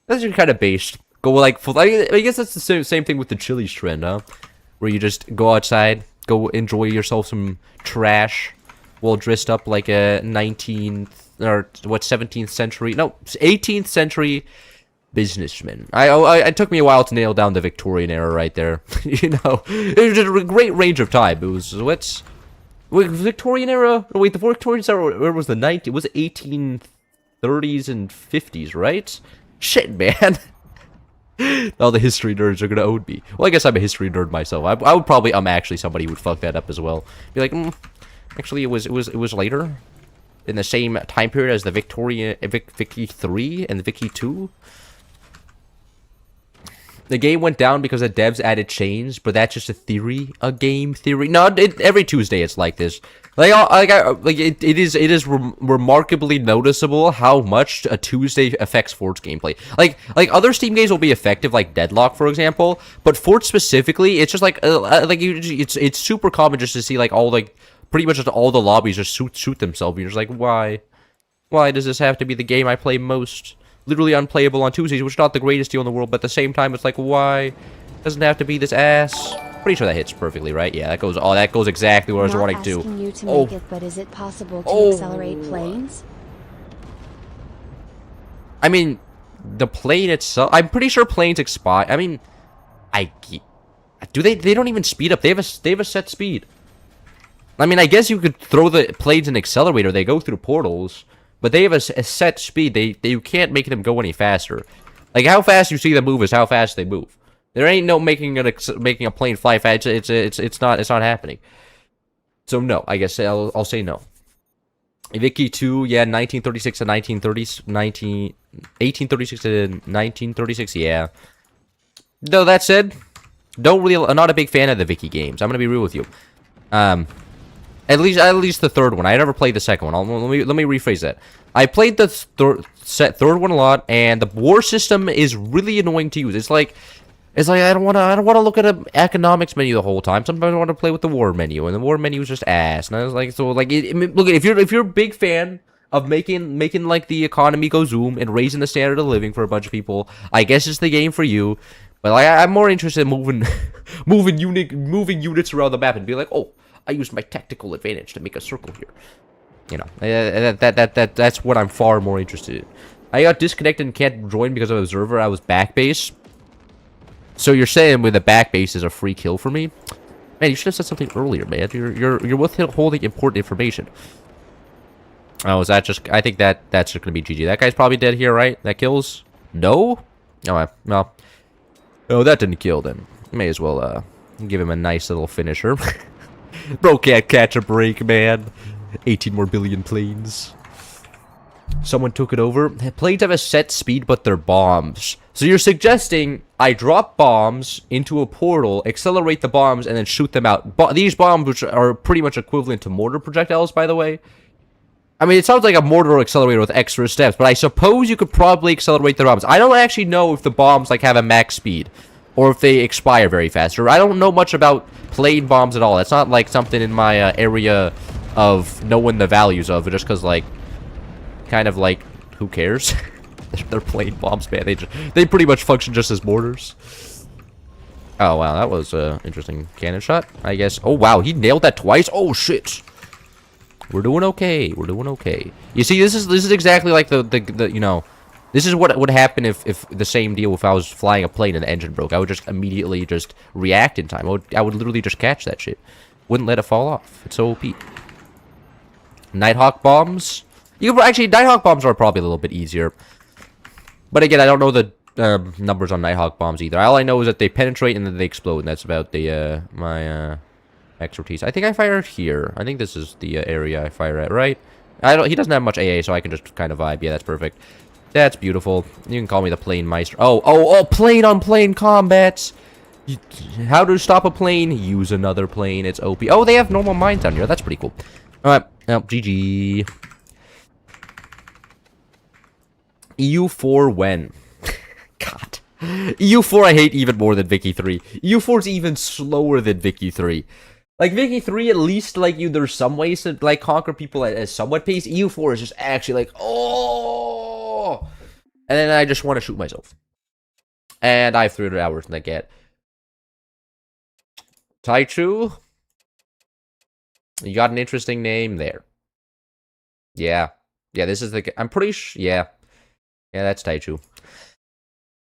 That's your kind of based. Go like full. I guess that's the same thing with the Chili's trend, huh? Where you just go outside, go enjoy yourself some trash, while dressed up like a 19th or what 17th century, no 18th century businessman. It took me a while to nail down the Victorian era right there. You know, it was just a great range of time. It was what's. Wait, Victorian era? Wait, the Victorian era, where was the 19th? It was 1830s and 50s, right? Shit, man. All the history nerds are gonna own me. Well, I guess I'm a history nerd myself. I would probably actually somebody would fuck that up as well. Be like, actually, it was later, in the same time period as the Victoria Vicky 3 and the Vicky 2. The game went down because the devs added chains, but that's just a theory, a game theory. No, every Tuesday it's like this. It is remarkably noticeable how much a Tuesday affects Fort's gameplay. Like other Steam games will be effective, like Deadlock, for example, but Fort specifically, it's just it's super common just to see like pretty much just all the lobbies just shoot themselves. You're just like, why? Why does this have to be the game I play most? Literally unplayable on Tuesdays, which is not the greatest deal in the world, but at the same time, it's like, why? Doesn't have to be this ass. Pretty sure that hits perfectly, right? Yeah, that goes exactly where I was wanting to. Not asking you to make it, but is it possible to accelerate planes? I mean, the plane itself, I'm pretty sure planes expire. I mean, do they don't even speed up. They have a set speed. I mean, I guess you could throw the planes in accelerator. They go through portals. But they have a set speed. You can't make them go any faster. Like how fast you see them move is how fast they move. There ain't no making a plane fly fast. It's not happening. So no, I guess I'll say no. Vicky 2, yeah, 1836 to 1936, yeah. Though that said, I'm not a big fan of the Vicky games. I'm gonna be real with you. At least the third one. I never played the second one. Let me rephrase that. I played the third one a lot, and the war system is really annoying to use. It's like I don't want to look at an economics menu the whole time. Sometimes I want to play with the war menu, and the war menu is just ass. And I was like, look, if you're a big fan of making like the economy go zoom and raising the standard of living for a bunch of people, I guess it's the game for you. But like, I'm more interested in moving units around the map and be like, oh, I used my tactical advantage to make a circle here. You know, that's what I'm far more interested in. I got disconnected and can't join because of Observer. I was back base. So you're saying with the back base is a free kill for me? Man, you should have said something earlier, man. You're withholding important information. Oh, is that just? I think that's just gonna be GG. That guy's probably dead here, right? That kills? No. Oh, well. Oh, that didn't kill them. May as well give him a nice little finisher. Bro can't catch a break, man. 18 more billion planes. Someone took it over. Planes have a set speed, but they're bombs. So you're suggesting I drop bombs into a portal, accelerate the bombs, and then shoot them out. These bombs, which are pretty much equivalent to mortar projectiles, by the way. I mean, it sounds like a mortar accelerator with extra steps, but I suppose you could probably accelerate the bombs. I don't actually know if the bombs like have a max speed, or if they expire very fast. Or I don't know much about plane bombs at all. That's not like something in my area of knowing the values of, just because like, kind of like, who cares? They're plane bombs, man. They pretty much function just as mortars. Oh wow, that was interesting cannon shot, I guess. Oh wow, he nailed that twice. Oh shit. We're doing okay. We're doing okay. You see, this is exactly like the you know, this is what would happen if the same deal if I was flying a plane and the engine broke. I would just immediately just react in time. I would literally just catch that shit. Wouldn't let it fall off. It's so OP. Nighthawk bombs. Nighthawk bombs are probably a little bit easier. But again, I don't know the numbers on Nighthawk bombs either. All I know is that they penetrate and then they explode. And that's about the my expertise. I think I fire here. I think this is the area I fire at, right? He doesn't have much AA, so I can just kind of vibe. Yeah, that's perfect. That's beautiful. You can call me the plane meister. Oh, plane on plane combats. How to stop a plane? Use another plane. It's OP. Oh, they have normal mines down here. That's pretty cool. All right. Now, GG. EU4 when? God. EU4 I hate even more than Vicky 3. EU4 is even slower than Vicky 3. Like, Vicky 3, at least, like, there's some ways to, like, conquer people at somewhat pace. EU4 is just actually like, oh! And then I just want to shoot myself. And I have 300 hours in that get. Taichu? You got an interesting name there. Yeah. Yeah, this is the... I'm pretty sure... Yeah. Yeah, that's Taichu.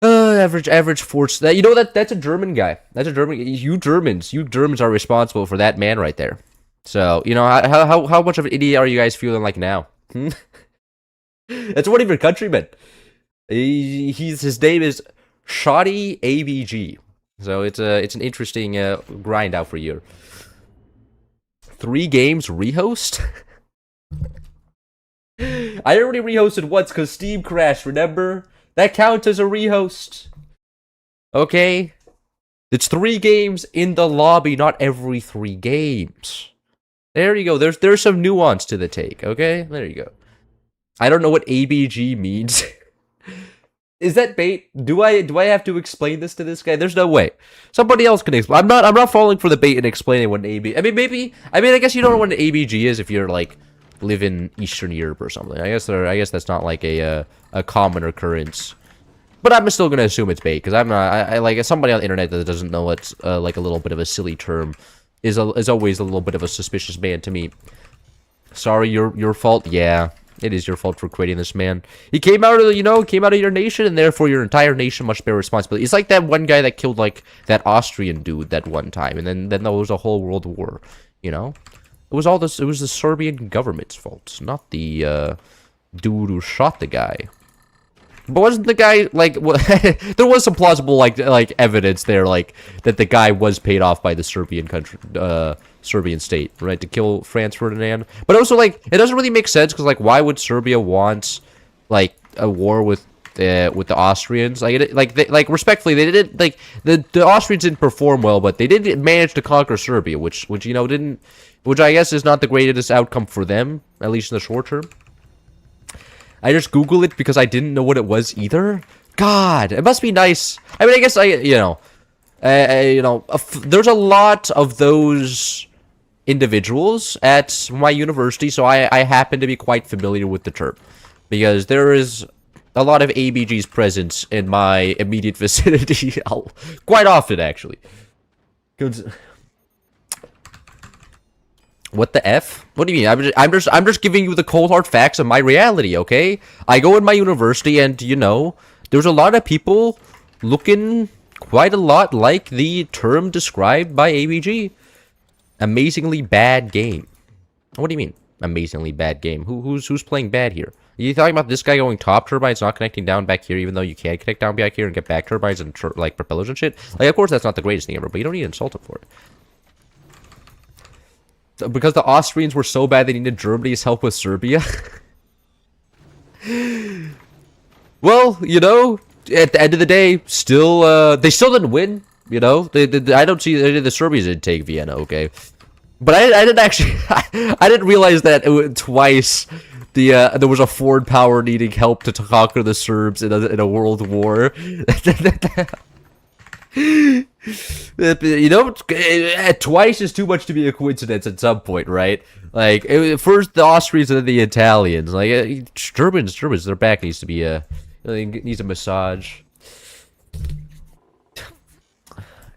Average force. You know, that's a German guy. That's a German... You Germans are responsible for that man right there. So, you know, how much of an idiot are you guys feeling like now? That's one of your countrymen. His name is Shoddy ABG. So it's an interesting grind out for you. 3 games rehost? I already rehosted once because Steam crashed, remember? That counts as a rehost. Okay? It's 3 games in the lobby, not every 3 games. There you go. There's some nuance to the take, okay? There you go. I don't know what ABG means. Is that bait? Do I have to explain this to this guy? There's no way. Somebody else can explain. I'm not falling for the bait and explaining what an AB. I mean, I guess you don't know what an ABG is if you're like live in Eastern Europe or something. I guess that's not like a common occurrence. But I'm still gonna assume it's bait because I'm not. I like somebody on the internet that doesn't know what's like a little bit of a silly term is always a little bit of a suspicious man to me. Sorry, your fault. Yeah. It is your fault for creating this man. He came out of, came out of your nation, and therefore your entire nation must bear responsibility. It's like that one guy that killed, like, that Austrian dude that one time, and then there was a whole world war, you know? It was the Serbian government's fault, not the, dude who shot the guy. But wasn't the guy, like, there was some plausible, like evidence there, like, that the guy was paid off by the Serbian country, Serbian state, right, to kill Franz Ferdinand. But also, like, it doesn't really make sense, because, like, why would Serbia want, like, a war with the Austrians? Like, respectfully, they didn't, like, the Austrians didn't perform well, but they did manage to conquer Serbia, which I guess is not the greatest outcome for them, at least in the short term. I just Googled it because I didn't know what it was either. God, it must be nice. I mean, I guess there's a lot of those individuals at my university, so I happen to be quite familiar with the term. Because there is a lot of ABGs present in my immediate vicinity. Quite often, actually. What the F? What do you mean? I'm just giving you the cold hard facts of my reality, okay? I go in my university and, there's a lot of people looking quite a lot like the term described by ABG. Amazingly bad game. What do you mean? Amazingly bad game? Who's playing bad here? Are you talking about this guy going top turbines, not connecting down back here, even though you can connect down back here and get back turbines and like propellers and shit? Like, of course that's not the greatest thing ever, but you don't need to insult him for it. Because the Austrians were so bad they needed Germany's help with Serbia. Well, at the end of the day, still, they still didn't win. I don't see the Serbians didn't take Vienna. Okay, but I didn't actually. I didn't realize that twice. There was a foreign power needing help to conquer the Serbs in a world war. Twice is too much to be a coincidence at some point, right? Like, first the Austrians and then the Italians. Like, Germans, their back needs to be needs a massage.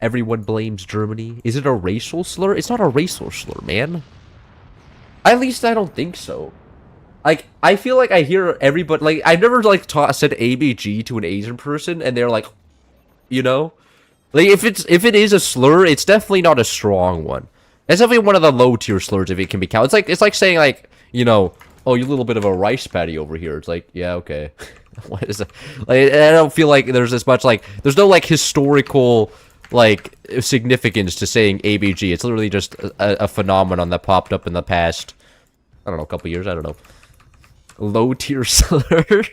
Everyone blames Germany. Is it a racial slur? It's not a racial slur, man. At least I don't think so. Like, I feel like I hear everybody, like, I've never, like, said ABG to an Asian person, and they're like, Like, if it is a slur, it's definitely not a strong one. It's definitely one of the low tier slurs if it can be counted. It's like saying like, oh, you little bit of a rice patty over here. It's like, yeah, okay. What is that? Like, I don't feel like there's as much like there's no like historical like significance to saying ABG. It's literally just a phenomenon that popped up in the past, I don't know, a couple years. I don't know. Low tier slur.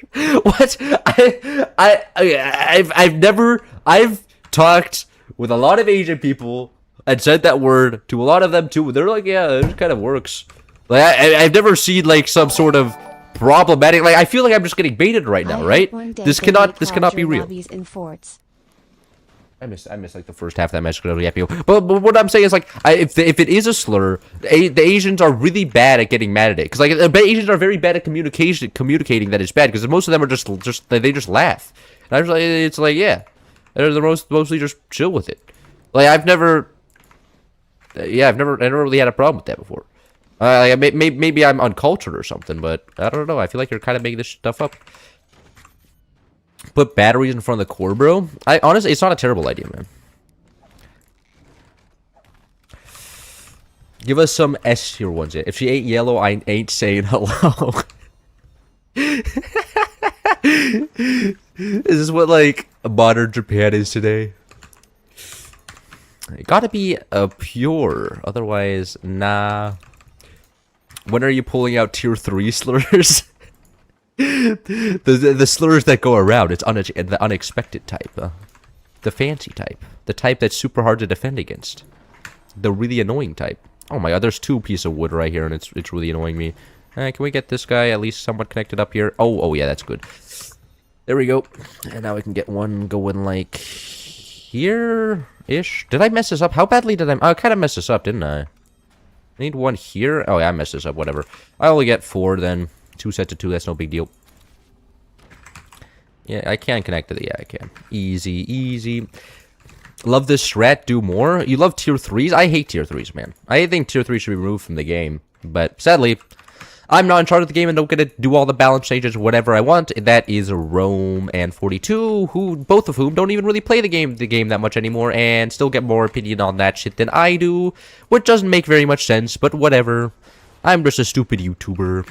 What? I've talked with a lot of Asian people and said that word to a lot of them too. They're like, yeah, it kind of works. Like, I've never seen like some sort of problematic. Like, I feel like I'm just getting baited right now, right? This cannot be real. In forts. I miss like the first half of that message. But what I'm saying is like, if it is a slur, the Asians are really bad at getting mad at it. Because like the Asians are very bad at communicating that it's bad. Because most of them are just they just laugh. And I was like, it's like, yeah, they're mostly just chill with it. Like I've never really had a problem with that before. Maybe I'm uncultured or something, but I don't know. I feel like you're kind of making this stuff up. Put batteries in front of the core, bro. Honestly, it's not a terrible idea, man. Give us some S tier ones. If she ain't yellow, I ain't saying hello. Is this what, like, modern Japan is today? It gotta be pure. Otherwise, nah. When are you pulling out tier 3 slurs? the slurs that go around. It's the unexpected type. The fancy type. The type that's super hard to defend against. The really annoying type. Oh my god, there's 2 pieces of wood right here, and it's really annoying me. Can we get this guy at least somewhat connected up here? Oh yeah, that's good. There we go. And now we can get one going like here-ish. Did I mess this up? How badly did I kind of messed this up, didn't I? I need one here. Oh yeah, I messed this up, whatever. I only get 4 then. 2 sets of 2, that's no big deal. Yeah, I can connect to the... Yeah, I can. Easy, easy. Love this strat, do more. You love tier 3s? I hate tier 3s, man. I think tier 3 should be removed from the game. But sadly, I'm not in charge of the game and don't get to do all the balance stages, whatever I want. That is Rome and 42, both of whom don't even really play the game that much anymore and still get more opinion on that shit than I do, which doesn't make very much sense, but whatever. I'm just a stupid YouTuber.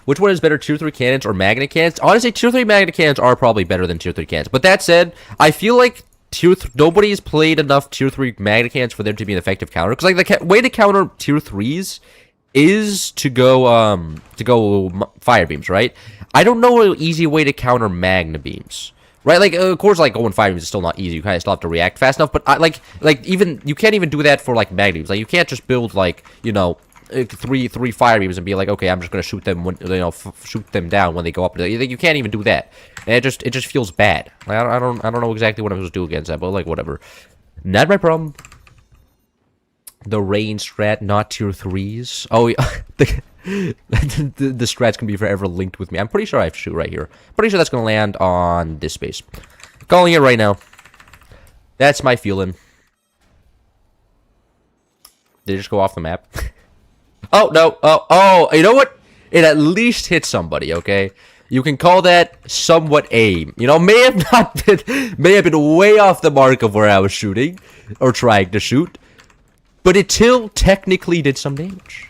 Which one is better, tier 3 cannons or magnet cannons? Honestly, tier 3 magnet cannons are probably better than tier 3 cannons. But that said, I feel like nobody's played enough tier 3 magnet cannons for there to be an effective counter. Because like the way to counter tier 3s is to go fire beams, right? I don't know an easy way to counter magna beams. Right, like, of course, like, going fire beams is still not easy. You kind of still have to react fast enough. But, even, you can't even do that for, like, magna beams. Like, you can't just build, like, you know, three fire beams and be like, okay, I'm just gonna shoot them when shoot them down when they go up. You can't even do that, and it just feels bad. Like, I don't know exactly what I'm supposed to do against that, but like whatever, not my problem. The rain strat, not tier 3s. Oh yeah, the strats can be forever linked with me. I'm pretty sure I have to shoot right here. Pretty sure that's gonna land on this space. Calling it right now. That's my feeling. Did it just go off the map? Oh, no. Oh, you know what? It at least hit somebody, okay? You can call that somewhat aim. You know, may have been way off the mark of where I was shooting or trying to shoot, but it still technically did some damage.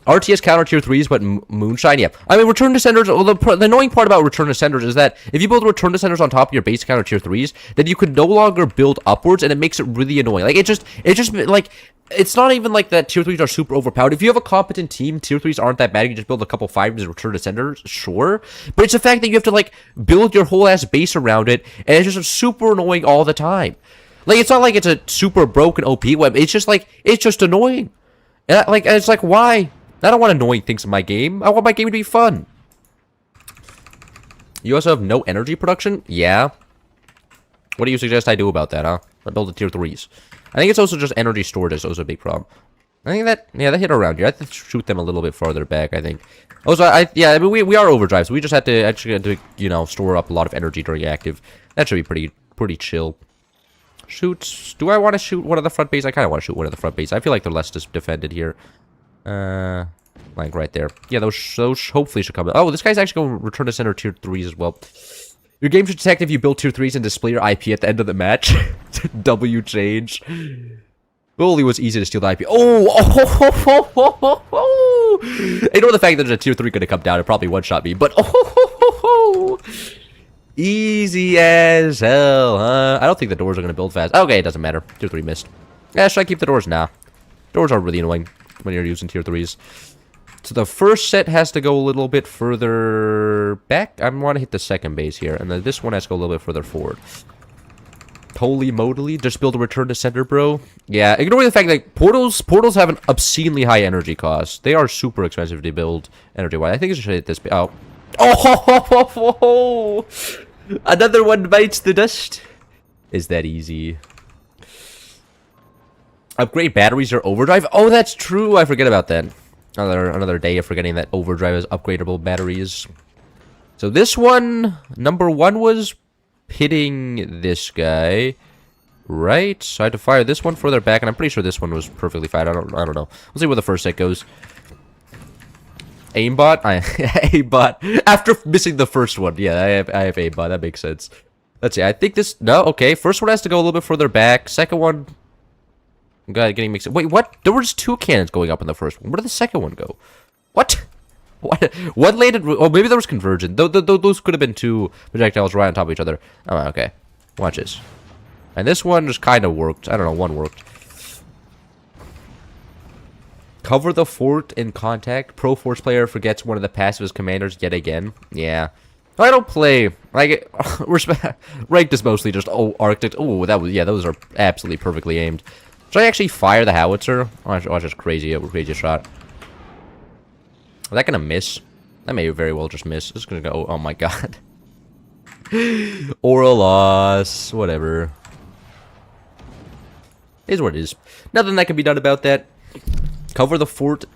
RTS counter tier 3s, but moonshine, yeah. I mean, return to senders, well, the annoying part about return to senders is that if you build return to senders on top of your base counter tier 3s, then you can no longer build upwards, and it makes it really annoying. Like, it just, like, it's not even like that tier 3s are super overpowered. If you have a competent team, tier 3s aren't that bad. You can just build a couple 5s and return to senders, sure. But it's the fact that you have to, like, build your whole ass base around it, and it's just super annoying all the time. Like, it's not like it's a super broken OP web. It's just, like, it's just annoying. And, it's like, why? I don't want annoying things in my game. I want my game to be fun. You also have no energy production? Yeah. What do you suggest I do about that, huh? I build the tier 3s. I think it's also just energy storage is also a big problem. I think that, yeah, they hit around here. I have to shoot them a little bit farther back, I think. Also, I mean, we are overdrive, so we just have to actually, you know, store up a lot of energy during active. That should be pretty chill. Shoots. Do I want to shoot one of the front base? I kind of want to shoot one of the front base. I feel like they're less defended here. Like right there. Yeah, those hopefully should come. Oh, this guy's actually going to return to center tier 3s as well. Your game should detect if you build tier 3s and display your IP at the end of the match. W change. Holy, was easy to steal the IP. Oh! You know the fact that there's a tier 3 going to come down and probably one-shot me, but easy as hell, huh? I don't think the doors are going to build fast. Okay, it doesn't matter. Tier 3 missed. Yeah, should I keep the doors? Nah. Doors are really annoying when you're using tier 3s. So the first set has to go a little bit further back. I want to hit the second base here. And then this one has to go a little bit further forward. Holy moly. Just build a return to center, bro. Yeah, ignore the fact that portals have an obscenely high energy cost. They are super expensive to build energy-wise. I think I should hit this. Oh. Oh! Another one bites the dust. Is that easy? Upgrade batteries or overdrive? Oh, that's true. I forget about that. Another day of forgetting that overdrive is upgradable batteries. So this one, number 1 was hitting this guy, right? So I had to fire this one further back, and I'm pretty sure this one was perfectly fine. I don't know. We'll see where the first set goes. Aimbot? Aimbot. After missing the first one. Yeah, I have aimbot. That makes sense. Let's see. I think this... No, okay. First one has to go a little bit further back. Second one... God, getting mixed up. Wait, what? There was 2 cannons going up in the first one. Where did the second one go? What? What landed? Oh, maybe there was conversion. Those could have been two projectiles right on top of each other. Oh, okay. Watch this. And this one just kind of worked. I don't know, one worked. Cover the fort in contact. Pro Force player forgets one of the passive commanders yet again. Yeah. I don't play. Like, ranked is mostly just, Arctic. Oh, that was, yeah, those are absolutely perfectly aimed. Should I actually fire the howitzer? Watch this crazy shot. Is that gonna miss? That may very well just miss. It's gonna go, oh my god. Or a loss. Whatever. Is what it is. Nothing that can be done about that. Cover the fort.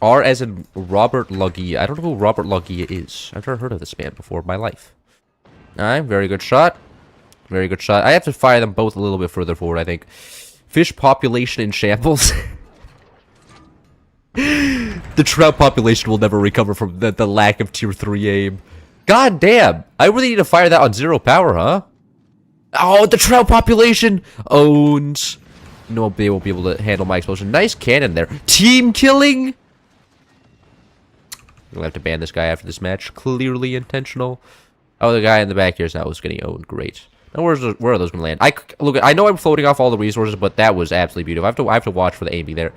R as in Robert Luggie. I don't know who Robert Luggie is. I've never heard of this man before in my life. Alright, very good shot. Very good shot. I have to fire them both a little bit further forward, I think. Fish population in shambles. The trout population will never recover from the lack of tier 3 aim. God damn! I really need to fire that on 0 power, huh? Oh, the trout population owns. No, they won't be able to handle my explosion. Nice cannon there. Team killing? We'll have to ban this guy after this match. Clearly intentional. Oh, the guy in the back here is now getting owned. Great. Now, where are those going to land? Look, I know I'm floating off all the resources, but that was absolutely beautiful. I have to watch for the aiming there.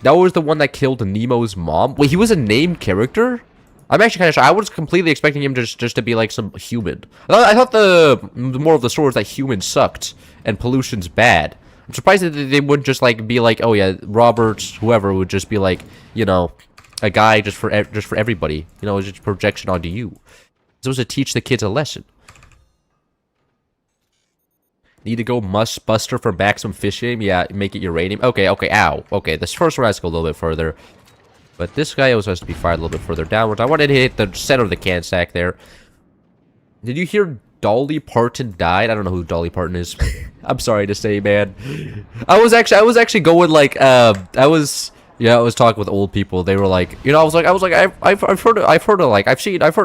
That was the one that killed Nemo's mom. Wait, he was a named character? I'm actually kind of shocked. I was completely expecting him just to be like some human. I thought the more of the story was that humans sucked and pollution's bad. I'm surprised that they wouldn't just like be like, oh yeah, Robert, whoever would just be like, you know, a guy just for everybody. You know, it's just projection onto you. It's supposed to teach the kids a lesson. Need to go Must Buster for maximum fish aim? Yeah, make it uranium. Okay, ow. Okay, this first one has to go a little bit further. But this guy also has to be fired a little bit further downwards. I wanted to hit the center of the can sack there. Did you hear Dolly Parton died? I don't know who Dolly Parton is. I'm sorry to say, man. I was actually going like, I was talking with old people. They were like, you know, I've heard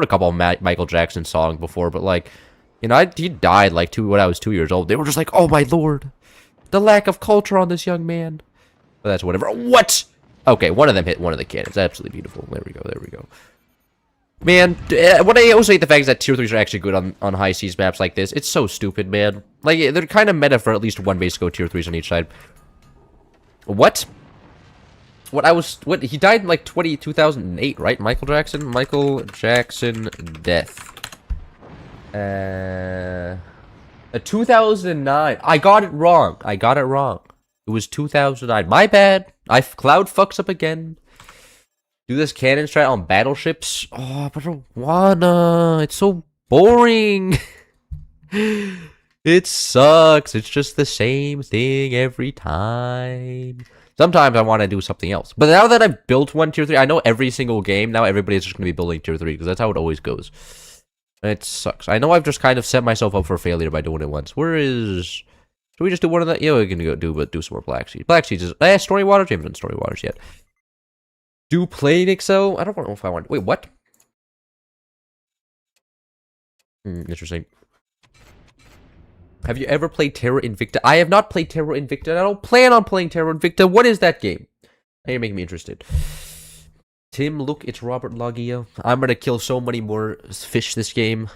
a couple of Michael Jackson songs before, but like, you know, he died like when I was 2 years old. They were just like, oh my lord, the lack of culture on this young man. But that's whatever. What? Okay, one of them hit one of the cannons. Absolutely beautiful. There we go. Man, what I also hate the fact is that tier 3s are actually good on high seas maps like this. It's so stupid, man. Like, they're kind of meta for at least one base to go tier 3s on each side. What? What? He died in like 2008, right? Michael Jackson death. 2009. I got it wrong. It was 2009. My bad. Cloud fucks up again. Do this cannon strat on battleships. Oh, but I don't wanna. It's so boring. It sucks. It's just the same thing every time. Sometimes I want to do something else. But now that I've built one tier 3, I know every single game, now everybody's just going to be building tier 3, because that's how it always goes. It sucks. I know I've just kind of set myself up for failure by doing it once. Should we just do one of the... Yeah, we can go do some more Black Seeds. Black Seeds is... Story Waters? We haven't done Story Waters yet. Do Plane XO? I don't know if I want... Wait, what? Interesting. Have you ever played Terra Invicta? I have not played Terra Invicta, and I don't plan on playing Terra Invicta. What is that game? Now you're making me interested. Tim, look, it's Robert Loggia. I'm gonna kill so many more fish this game.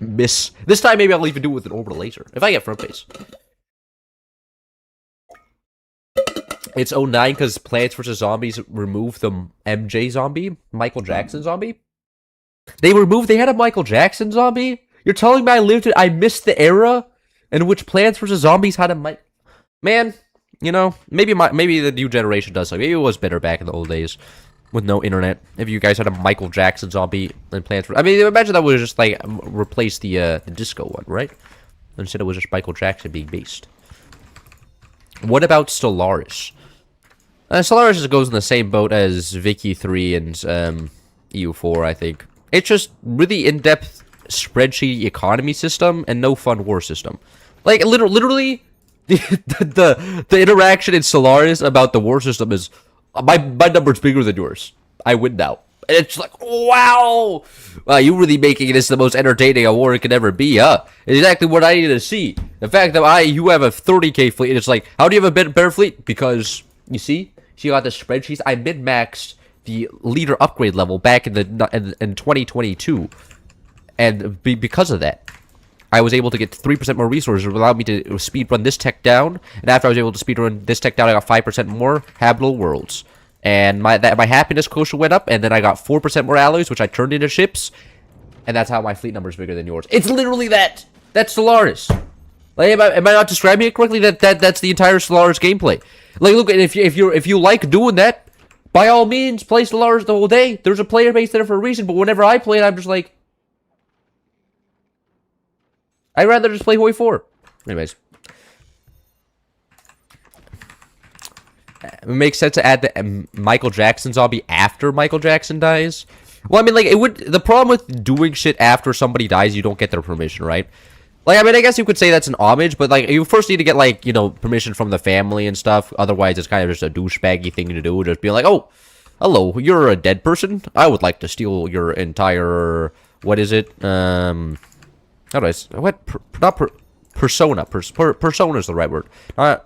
Miss. This time maybe I'll even do it with an orbital laser. If I get front base. It's 09 because Plants vs. Zombies removed the MJ zombie. Michael Jackson zombie. They had a Michael Jackson zombie? You're telling me I missed the era in which Plants vs. Zombies had a Man, you know, maybe the new generation does something. Maybe it was better back in the old days with no internet. If you guys had a Michael Jackson zombie and Plants vs. I mean, imagine that would just like replace the disco one, right? Instead it was just Michael Jackson being based. What about Stellaris? Stellaris goes in the same boat as Vicky 3 and EU4, I think. It's just really in-depth spreadsheet economy system and no fun war system. Like, literally, the interaction in Stellaris about the war system is, my number's bigger than yours. I win now. And it's like, wow! You really making this the most entertaining a war can ever be, huh? It's exactly what I need to see. The fact that you have a 30k fleet, and it's like, how do you have a better fleet? Because, you see? She got the spreadsheets. I min-maxed the leader upgrade level back in 2022, and because of that, I was able to get 3% more resources, which allowed me to speedrun this tech down. And after I was able to speedrun this tech down, I got 5% more habitable worlds. And my happiness quotient went up, and then I got 4% more alloys, which I turned into ships. And that's how my fleet number is bigger than yours. It's literally that! That's Stellaris. Like, am I not describing it correctly? That's the entire Stellaris gameplay. Like, look, if you like doing that, by all means, play Stellaris the whole day. There's a player base there for a reason, but whenever I play it, I'm just like, I'd rather just play Hoi 4. Anyways. It makes sense to add the Michael Jackson zombie after Michael Jackson dies. Well, I mean, like, it would... The problem with doing shit after somebody dies, you don't get their permission, right? Like, I mean, I guess you could say that's an homage, but, like, you first need to get, like, you know, permission from the family and stuff. Otherwise, it's kind of just a douchebaggy thing to do. Just be like, oh, hello, you're a dead person? I would like to steal your entire... What is it? How do I... What? Persona. Persona is the right word.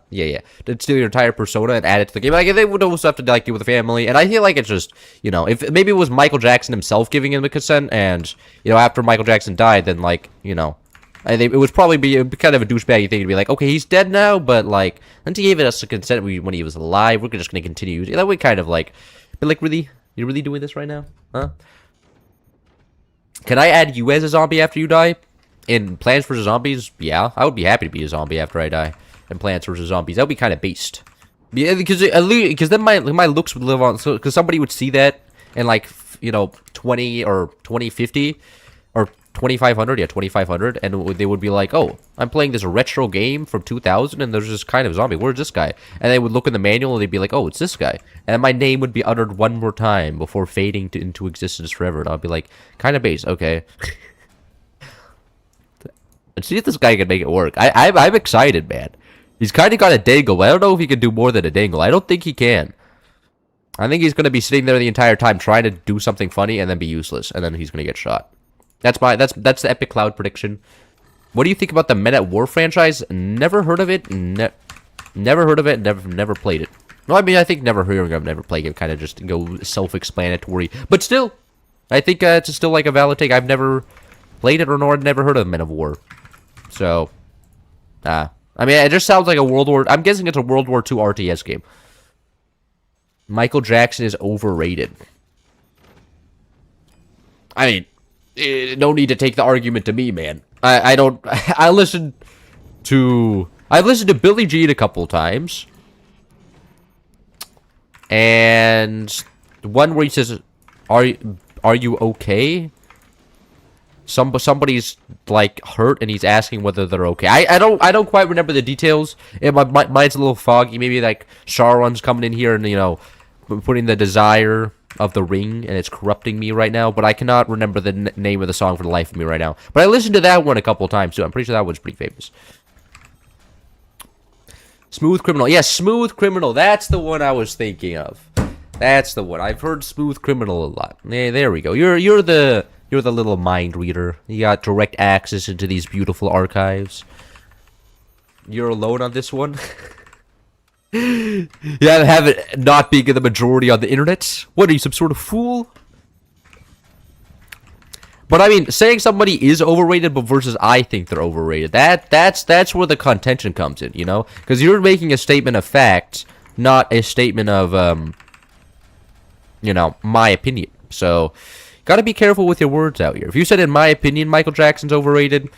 Yeah. To steal your entire persona and add it to the game. Like, they would also have to, like, deal with the family. And I feel like it's just, you know, if maybe it was Michael Jackson himself giving him the consent, and, you know, after Michael Jackson died, then, like, you know, I think it would probably be kind of a douchebaggy thing to be like, okay, he's dead now, but, like, since he gave us the consent when he was alive, we're just going to continue using it. That way kind of, like, but, like, really? You're really doing this right now? Huh? Can I add you as a zombie after you die? In Plants vs. Zombies, yeah, I would be happy to be a zombie after I die. In Plants vs. Zombies, that would be kind of based. Yeah, because then my looks would live on. So because somebody would see that in, like, you know, 2050 or 2500, yeah, 2500, and they would be like, oh, I'm playing this retro game from 2000, and there's this kind of zombie. Where's this guy? And they would look in the manual, and they'd be like, oh, it's this guy. And my name would be uttered one more time before fading into existence forever. And I'd be like, kind of based, okay. Let's see if this guy can make it work. I'm excited, man. He's kind of got a dangle. I don't know if he can do more than a dangle. I don't think he can. I think he's going to be sitting there the entire time trying to do something funny and then be useless. And then he's going to get shot. That's the Epic Cloud prediction. What do you think about the Men at War franchise? Never heard of it. Never heard of it. Never played it. No, I mean, I think never hearing of, never playing it kind of just go self-explanatory. But still, I think it's still like a valid take. I've never played it or never heard of Men of War. So, I mean, it just sounds like a World War... I'm guessing it's a World War II RTS game. Michael Jackson is overrated. I mean, no need to take the argument to me, man. I don't... I've listened to Billie Jean a couple times. And the one where he says, are you okay? Somebody's like hurt and he's asking whether they're okay. I don't quite remember the details. My mind's a little foggy. Maybe like Sauron's coming in here and, you know, putting the desire of the ring and it's corrupting me right now. But I cannot remember the name of the song for the life of me right now. But I listened to that one a couple times too. I'm pretty sure that one's pretty famous. Smooth Criminal. Yes, Smooth Criminal. That's the one I was thinking of. That's the one. I've heard Smooth Criminal a lot. Yeah, there we go. You're the little mind reader. You got direct access into these beautiful archives. You're alone on this one. Yeah, have it not being the majority on the internet. What are you, some sort of fool? But I mean, saying somebody is overrated, but versus I think they're overrated. That's where the contention comes in, you know? Because you're making a statement of fact, not a statement of you know, my opinion. So gotta be careful with your words out here. If you said, in my opinion, Michael Jackson's overrated,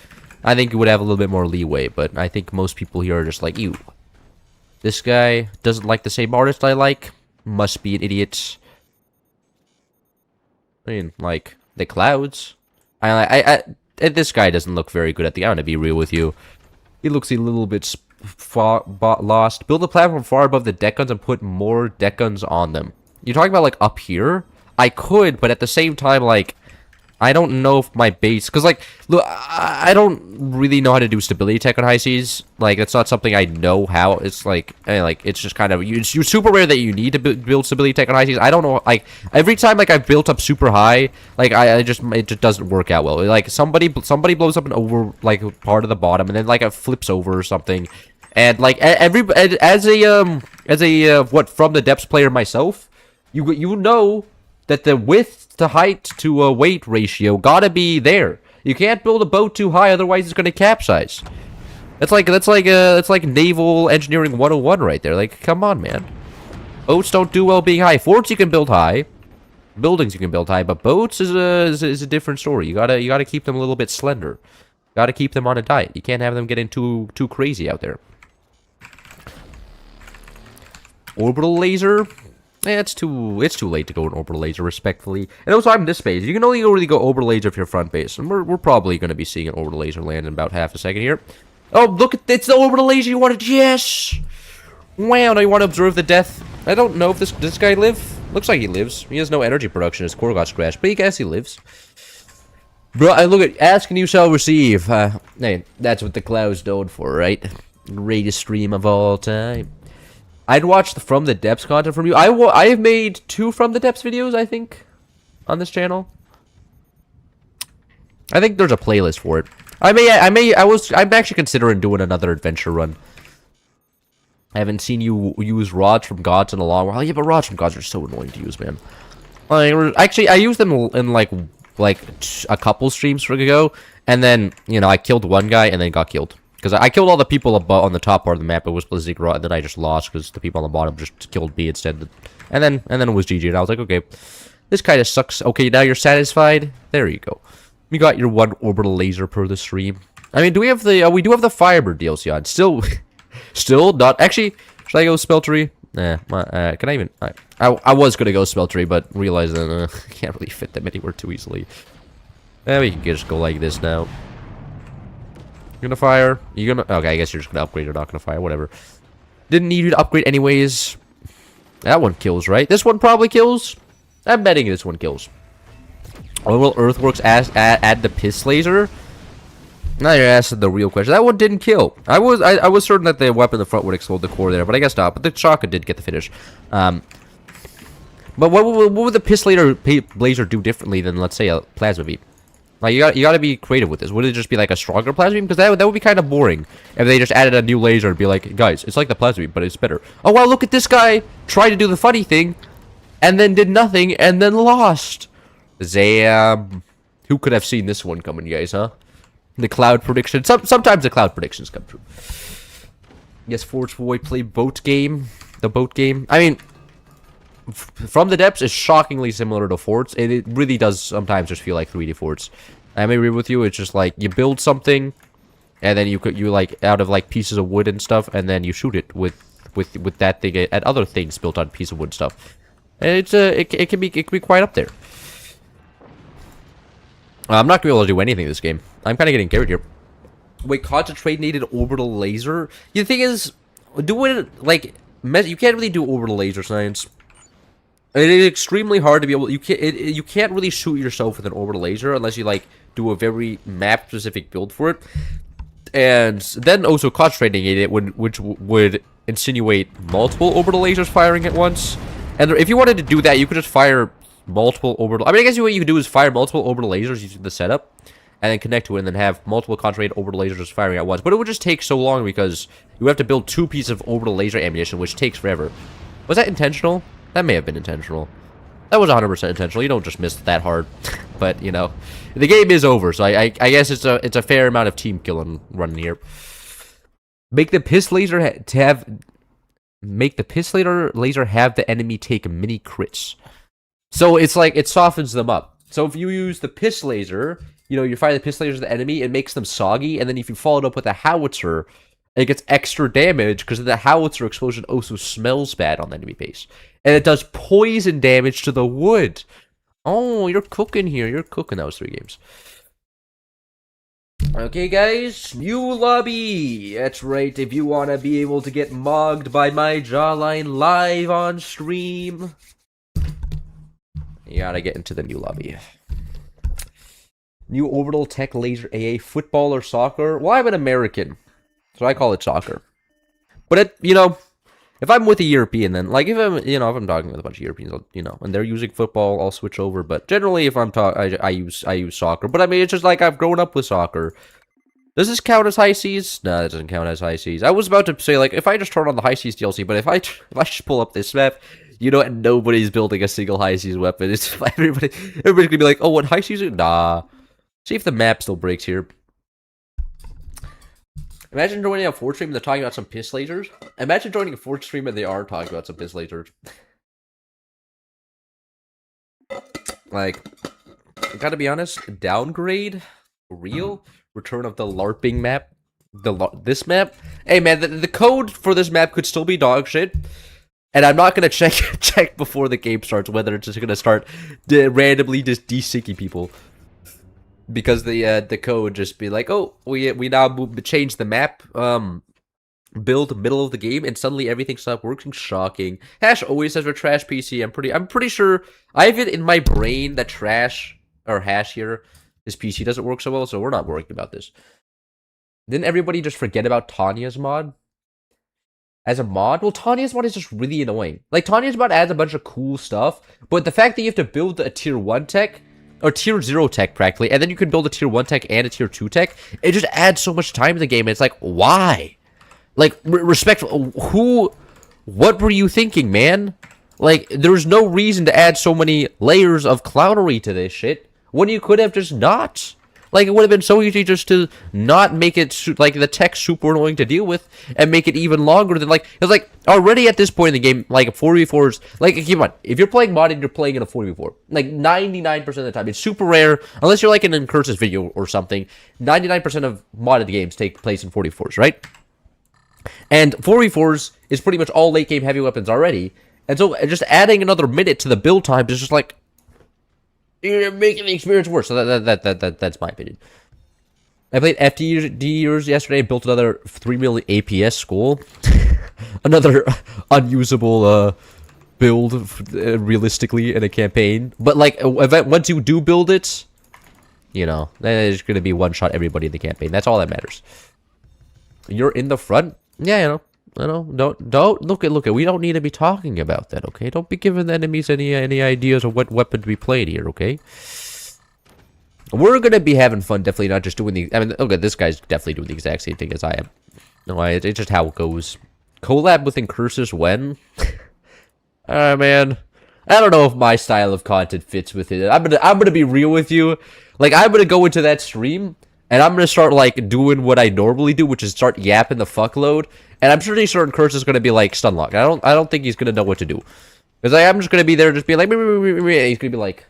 I think you would have a little bit more leeway. But I think most people here are just like, ew. This guy doesn't like the same artist I like. Must be an idiot. I mean, like, the clouds. This guy doesn't look very good at the... I'm gonna be real with you. He looks a little bit lost. Build a platform far above the deck guns and put more deck guns on them. You're talking about, like, up here? I could, but at the same time, like, I don't know if my base... Because, like, look, I don't really know how to do stability tech on high seas. Like, it's not something I know how. It's, like it's just kind of... It's super rare that you need to build stability tech on high seas. I don't know, like, every time, like, I've built up super high, like, it just doesn't work out well. Like, somebody blows up an over, like, part of the bottom, and then, like, it flips over or something. And, like, as a from the depths player myself... You know the width to height to weight ratio gotta be there. You can't build a boat too high, otherwise it's gonna capsize. That's like naval engineering 101 right there. Like, come on, man. Boats don't do well being high. Forts you can build high, buildings you can build high, but boats is a different story. You gotta keep them a little bit slender. Gotta keep them on a diet. You can't have them getting too crazy out there. Orbital laser? It's too late to go an orbital laser, respectfully. And also, I'm this base. You can only really go orbital laser if you're front base. And we're probably going to be seeing an orbital laser land in about half a second here. Oh, look, it's the orbital laser you wanted. Yes! Wow, now you want to observe the death. I don't know if this guy live. Looks like he lives. He has no energy production. His core got scratched, but I guess he lives. Bro, I look at ask and you shall receive. Hey, that's what the cloud's known for, right? Greatest stream of all time. I'd watch the From the Depths content from you. I have made 2 From the Depths videos, I think, on this channel. I think there's a playlist for it. I'm actually considering doing another adventure run. I haven't seen you use rods from gods in a long while. Yeah, but rods from gods are so annoying to use, man. Actually, I used them in like a couple streams ago, and then I killed one guy and then got killed because I killed all the people on the top part of the map. It was Blizzard Rod, and then I just lost because the people on the bottom just killed me instead. And then it was GG, and I was like, okay, this kind of sucks. Okay, now you're satisfied. There you go. You got your 1 orbital laser per the stream. I mean, do we have the we do have the Firebird DLC on? Still not. Actually, should I go Speltery? Nah, can I even? I was gonna go Speltery, but realized that I can't really fit them anywhere too easily. We can just go like this now. You're gonna fire? You gonna? Okay, I guess you're just gonna upgrade or not gonna fire. Whatever. Didn't need you to upgrade anyways. That one kills, right? This one probably kills. I'm betting this one kills. Or will Earthworks add the piss laser? Now you're asking the real question. That one didn't kill. I was certain that the weapon in the front would explode the core there, but I guess not. But the shotgun did get the finish. But what would the piss laser do differently than, let's say, a plasma beam? Like you gotta be creative with this. Would it just be like a stronger plasma beam? Because that would be kind of boring if they just added a new laser and be like, guys, it's like the plasma beam, but it's better. Oh wow, look at this guy try to do the funny thing, and then did nothing, and then lost. Zam. Who could have seen this one coming, guys, huh? The cloud prediction. Sometimes the cloud predictions come true. Yes, Forge Boy play boat game. The boat game. I mean, From the Depths is shockingly similar to Forts. It really does sometimes just feel like 3D Forts. I may agree with you. It's just like you build something, and then you like out of like pieces of wood and stuff, and then you shoot it with that thing at other things built on piece of wood stuff. And it can be quite up there. I'm not gonna be able to do anything in this game. I'm kind of getting carried here. Wait, concentrate needed orbital laser? The thing is, doing it like you can't really do orbital laser science. It is extremely hard to be able. You can't really shoot yourself with an orbital laser unless you like do a very map specific build for it. And then also concentrating it which would insinuate multiple orbital lasers firing at once. And if you wanted to do that, you could just fire multiple orbital. I mean, I guess what you could do is fire multiple orbital lasers using the setup, and then connect to it, and then have multiple concentrated orbital lasers just firing at once. But it would just take so long because you have to build 2 pieces of orbital laser ammunition, which takes forever. Was that intentional? That may have been intentional. That was 100% intentional. You don't just miss that hard. But the game is over, so I guess it's a fair amount of team killing running here. Make the piss laser have the enemy take mini crits. So it's like it softens them up. So if you use the piss laser, you fire the piss laser at the enemy, it makes them soggy, and then if you follow it up with a howitzer, it gets extra damage because the howitzer explosion also smells bad on the enemy base. And it does poison damage to the wood. Oh, you're cooking here. You're cooking. That was 3 games. Okay, guys. New lobby. That's right. If you want to be able to get mogged by my jawline live on stream, you gotta get into the new lobby. New orbital tech laser AA football or soccer? Well, I'm an American, so I call it soccer. But if I'm with a European, then like if I'm talking with a bunch of Europeans, and they're using football, I'll switch over. But generally, if I'm talking, I use soccer. But I mean, it's just like I've grown up with soccer. Does this count as high seas? No, that doesn't count as high seas. I was about to say, like, if I just turn on the high seas DLC, but if I just pull up this map, You know, and nobody's building a single high season weapon. It's everybody's gonna be like, oh, what high season? Nah. See if the map still breaks here. Imagine joining a Forge stream and they're talking about some piss lasers. Imagine joining a Forge stream and they are talking about some piss lasers. Like, I gotta be honest, downgrade, real, return of the LARPing map, this map. Hey man, the code for this map could still be dog shit, and I'm not gonna check before the game starts whether it's just gonna start randomly just desyncing people. Because the code just be like, oh, we now change the map build middle of the game and suddenly everything stopped working. Shocking. Hash always says for trash PC. I'm pretty sure I have it in my brain that trash or hash here, his PC doesn't work so well, so we're not worrying about this. Didn't everybody just forget about Tanya's mod? As a mod? Well, Tanya's mod is just really annoying. Like, Tanya's mod adds a bunch of cool stuff, but the fact that you have to build a tier 1 tech or tier 0 tech practically, and then you can build a tier 1 tech and a tier 2 tech, it just adds so much time in the game, and it's like, why? Like, respectful, what were you thinking, man? Like, there's no reason to add so many layers of clownery to this shit, when you could have just not. Like, it would have been so easy just to not make it, like, the tech super annoying to deal with, and make it even longer than, like, it's like, already at this point in the game, like, 4v4s, like, keep on, if you're playing modded, you're playing in a 4v4, like, 99% of the time, it's super rare, unless you're, like, in an Incursus video or something, 99% of modded games take place in 4v4s, right? And 4v4s is pretty much all late game heavy weapons already, and so just adding another minute to the build time is just like, you're making the experience worse. So that's my opinion. I played FDers yesterday, built another 3 million APS skull. Another unusable build, realistically, in a campaign. But, like, once you do build it, you know, there's going to be one-shot everybody in the campaign. That's all that matters. You're in the front? Yeah, you know. I know. Don't look at. We don't need to be talking about that, okay? Don't be giving the enemies any ideas of what weapon to be played here, okay? We're gonna be having fun, definitely not just doing the. I mean, okay, this guy's definitely doing the exact same thing as I am. No, it's just how it goes. Collab with Incursus when? Man, I don't know if my style of content fits with it. I'm gonna be real with you. Like, I'm gonna go into that stream. And I'm gonna start, like, doing what I normally do, which is start yapping the fuckload. And I'm sure certain Curse is gonna be like stun lock. I don't think he's gonna know what to do. Because I'm just gonna be there, just be like, and he's gonna be like,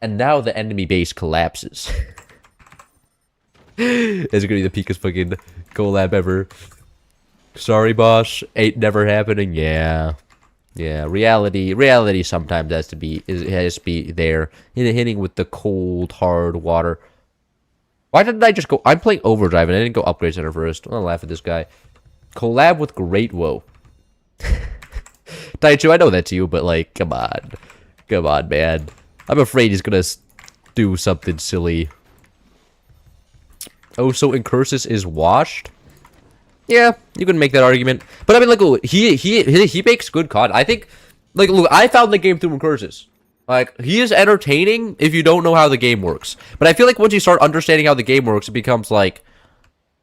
and now the enemy base collapses. It's gonna be the peakest fucking collab ever. Sorry, boss. Ain't never happening. Yeah. Yeah, reality sometimes has to be there. Hitting with the cold, hard water. Why didn't I just go? I'm playing Overdrive and I didn't go Upgrade Center first. I'm gonna laugh at this guy. Collab with Great Woe. Taichu, I know that's you, but like, come on. Come on, man. I'm afraid he's gonna do something silly. Oh, so Incursus is washed? Yeah, you can make that argument. But I mean, like, look, he makes good content. I think, like, look, I found the game through Incursus. Like, he is entertaining if you don't know how the game works. But I feel like once you start understanding how the game works, it becomes like,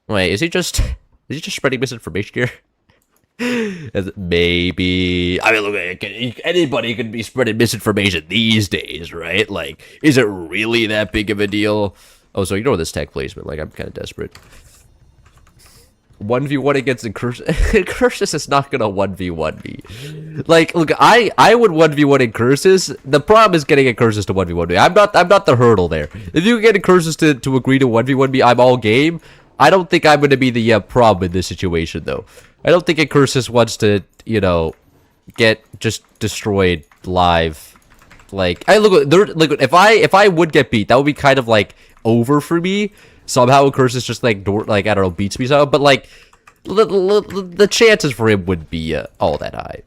wait, is he just spreading misinformation here? Maybe. I mean, look, anybody can be spreading misinformation these days, right? Like, is it really that big of a deal? Oh, so ignore this tech placement. Like, I'm kind of desperate. 1v1 against Incursus. Incursus is not gonna 1v1 me. Like, look, I would 1v1 Incursus. The problem is getting Incursus to 1v1 me. I'm not the hurdle there. If you can get Incursus to agree to 1v1 me, I'm all game. I don't think I'm gonna be the problem in this situation, though. I don't think Incursus wants to, you know, get just destroyed live. Like, look, if I would get beat, that would be kind of like over for me. Somehow Incursus just like I don't know, beats me so, but like the chances for him would be all that high.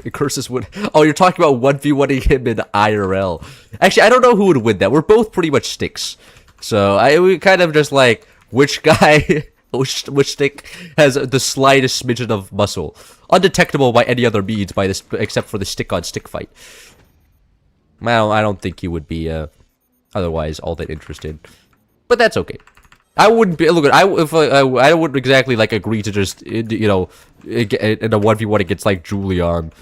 Incursus would. Oh, you're talking about 1v1ing him in IRL. Actually, I don't know who would win that. We're both pretty much sticks, so we kind of just like which guy, which stick has the slightest smidgen of muscle, undetectable by any other means by this except for the stick on stick fight. Well, I don't think he would be otherwise all that interested, but that's okay. I wouldn't be. Look, I wouldn't exactly like agree to just in a 1v1 against like Julian.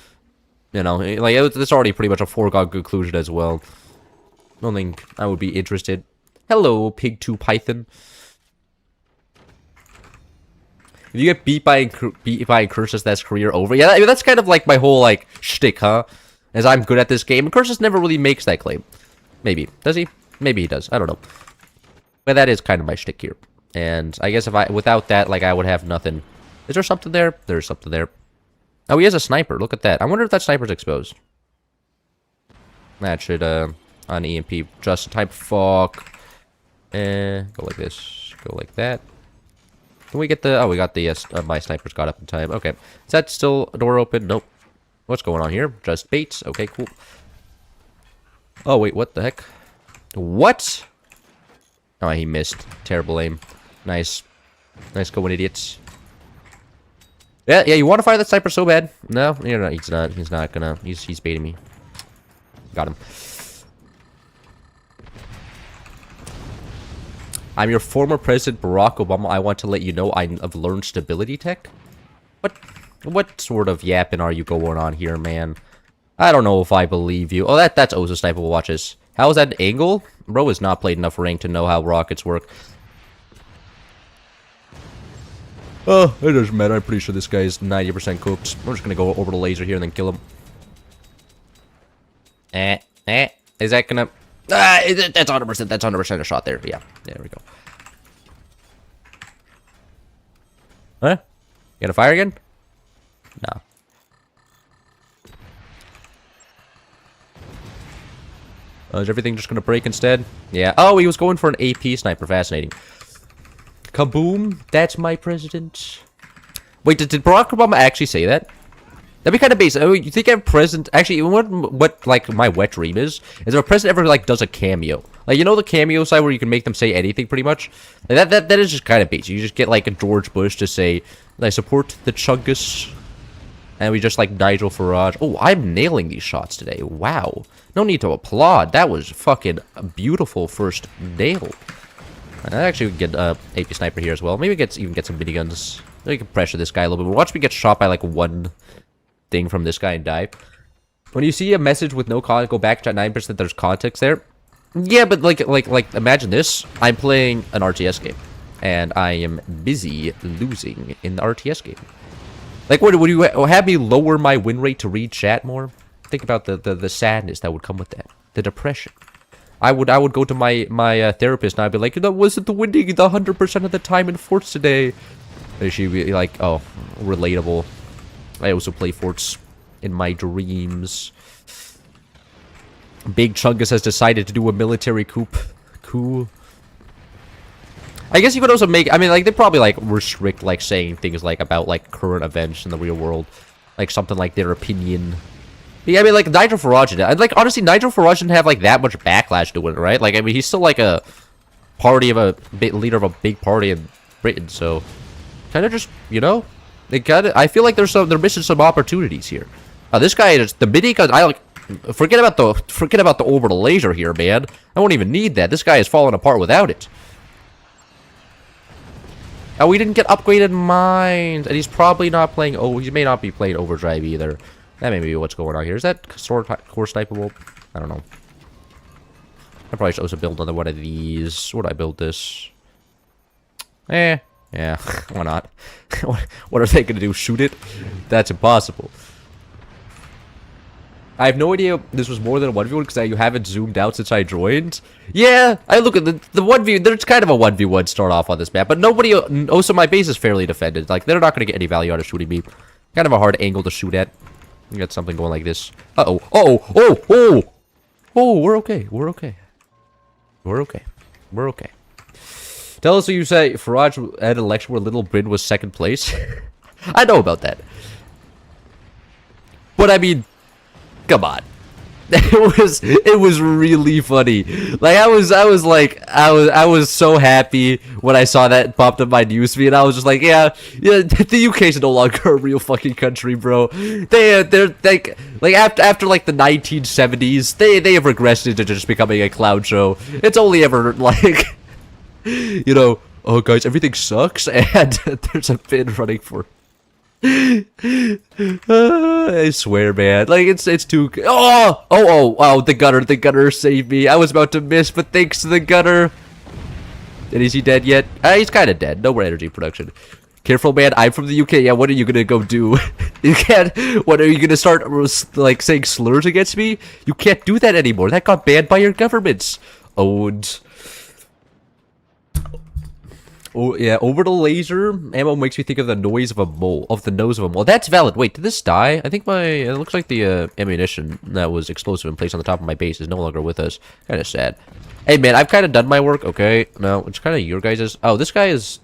You know, like it's already pretty much a foregone conclusion as well. Don't think I would be interested. Hello, Pig2 Python. If you get beat by Cursus, that's career over. Yeah, I mean, that's kind of like my whole like shtick, huh? As I'm good at this game, Cursus never really makes that claim. Maybe does he? Maybe he does. I don't know. But that is kind of my shtick here. And I guess if without that, like I would have nothing. Is there something there? There's something there. Oh, he has a sniper. Look at that. I wonder if that sniper's exposed. That should on EMP just type fuck. Go like this. Go like that. Can we get the... Oh, we got the... my snipers got up in time. Okay. Is that still a door open? Nope. What's going on here? Just baits. Okay, cool. Oh, wait. What the heck? What? Oh, he missed. Terrible aim. Nice. Nice going, idiots. Yeah, you want to fire that sniper so bad? No, you're not. He's not. He's not gonna. He's baiting me. Got him. I'm your former president, Barack Obama. I want to let you know I've learned stability tech. What sort of yapping are you going on here, man? I don't know if I believe you. Oh, that's Oza Sniper. We'll watch this. How is that an angle? Bro has not played enough rank to know how rockets work. Oh, it doesn't matter. I'm pretty sure this guy is 90% cooked. We're just gonna go over the laser here and then kill him. Is that gonna... that's 100%. That's 100% a shot there. Yeah, there we go. Huh? You gonna fire again? No. Is everything just gonna break instead? Yeah. Oh, he was going for an AP sniper. Fascinating. Kaboom. That's my president. Wait, did Barack Obama actually say that? That'd be kind of basic. Oh, you think a president... Actually, what like, my wet dream is if a president ever, like, does a cameo. Like, you know the cameo side where you can make them say anything, pretty much? Like, that is just kind of basic. You just get, like, a George Bush to say, I support the Chungus. And we just, like, Nigel Farage. Oh, I'm nailing these shots today. Wow. No need to applaud. That was fucking a beautiful first nail. Actually, we can get AP Sniper here as well. Maybe even get some miniguns. We can pressure this guy a little bit. Watch me get shot by, like, one thing from this guy and die. When you see a message with no context, go back to 9%. There's context there. Yeah, but like imagine this. I'm playing an RTS game, and I am busy losing in the RTS game. Like, would you have me lower my win rate to read chat more? Think about the sadness that would come with that, the depression. I would go to my therapist and I'd be like, that wasn't the winning the 100% of the time in Forts today. And she'd be like, oh, relatable. I also play Forts in my dreams. Big Chungus has decided to do a military coup. Cool. I guess you could also make... I mean, like, they probably, like, restrict, like, saying things, like, about, like, current events in the real world. Like, something like their opinion. Yeah, I mean, like, Nigel Farage... Like, honestly, Nigel Farage didn't have, like, that much backlash to it, right? Like, I mean, he's still, like, a leader of a big party in Britain, so... Kind of just, you know... I feel like they're missing some opportunities here. This guy is... The minigun... Forget about the orbital laser here, man. I won't even need that. This guy is falling apart without it. Oh, we didn't get upgraded mines, and he's probably not playing. Oh, he may not be playing Overdrive either. That may be what's going on here. Is that core sniperable? I don't know. I probably should also build another one of these. Would I build this? Yeah, why not? What are they gonna do? Shoot it? That's impossible. I have no idea this was more than a 1v1 because you haven't zoomed out since I joined. Yeah, I look at the 1v... There's kind of a 1v1 start off on this map, but nobody... Also, my base is fairly defended. Like, they're not going to get any value out of shooting me. Kind of a hard angle to shoot at. You got something going like this. Uh-oh. Oh, we're okay. We're okay. Tell us what you say. Farage at an election where Little Britain was second place. I know about that. But, I mean... Come on. It was really funny. Like I was so happy when I saw that popped up my newsfeed, and I was just like, yeah, the UK is no longer a real fucking country, bro. They're like after like the 1970s, they have regressed into just becoming a clown show. It's only ever like you know, oh guys, everything sucks, and there's a bin running for. I swear, man. Like it's too. Oh! The gunner saved me. I was about to miss, but thanks to the gunner. And is he dead yet? He's kind of dead. No more energy production. Careful, man. I'm from the UK. Yeah, what are you gonna go do? You can't. What are you gonna start like saying slurs against me? You can't do that anymore. That got banned by your governments. Owned. Oh yeah, orbital laser ammo makes me think of the noise of a mole, of the nose of a mole. That's valid. Wait, did this die? I think it looks like the ammunition that was explosive and placed on the top of my base is no longer with us. Kind of sad. Hey man, I've kind of done my work. Okay, no, it's kind of your guys's. Oh, this guy is.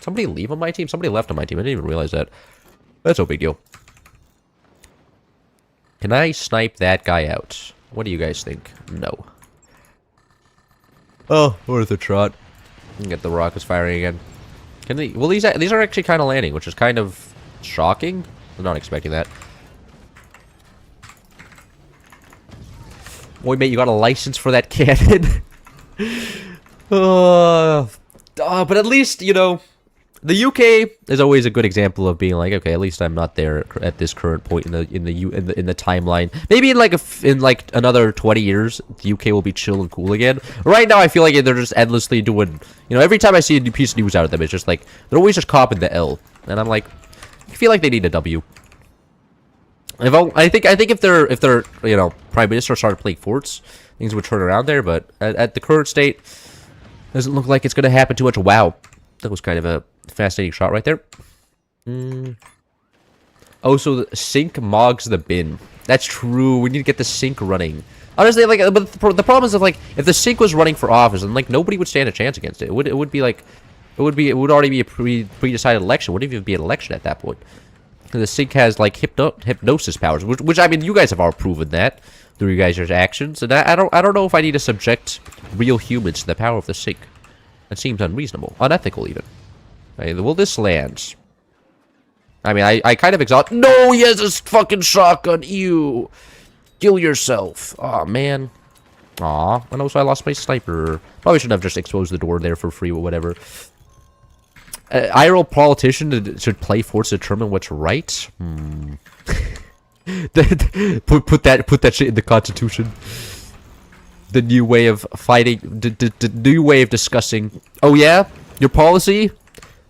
Somebody leave on my team. Somebody left on my team. I didn't even realize that. That's no big deal. Can I snipe that guy out? What do you guys think? No. Oh, worth a trot. Get the rockets firing again. Can they? Well, these are actually kind of landing, which is kind of shocking. I'm not expecting that. Boy, mate, you got a license for that cannon. But at least, you know, the UK is always a good example of being like, okay, at least I'm not there at this current point in the timeline. Maybe in like another 20 years, the UK will be chill and cool again. Right now, I feel like they're just endlessly doing. You know, every time I see a new piece of news out of them, it's just like they're always just copping the L, and I'm like, I feel like they need a W. I think if they're you know, prime minister started playing forts, things would turn around there. But at the current state, doesn't look like it's gonna happen too much. Wow, that was kind of a fascinating shot right there. Oh, so the sync mogs the bin. That's true. We need to get the sync running. Honestly, like, but the problem is if the sync was running for office, then like nobody would stand a chance against it. It would already be a pre-decided election. Wouldn't even be an election at that point. The sync has like hypnosis powers, which I mean, you guys have all proven that through you guys' actions, and I don't know if I need to subject real humans to the power of the sync. That seems unreasonable, unethical even. Okay, will this land? I mean, I kind of exhaust. No, he has this fucking shotgun. Ew. Kill yourself. Aw, man. Aw. And also I lost my sniper. Probably shouldn't have just exposed the door there for free or whatever. IRL politician should play forts to determine what's right. put that shit in the Constitution. The new way of fighting. The new way of discussing. Oh yeah, your policy.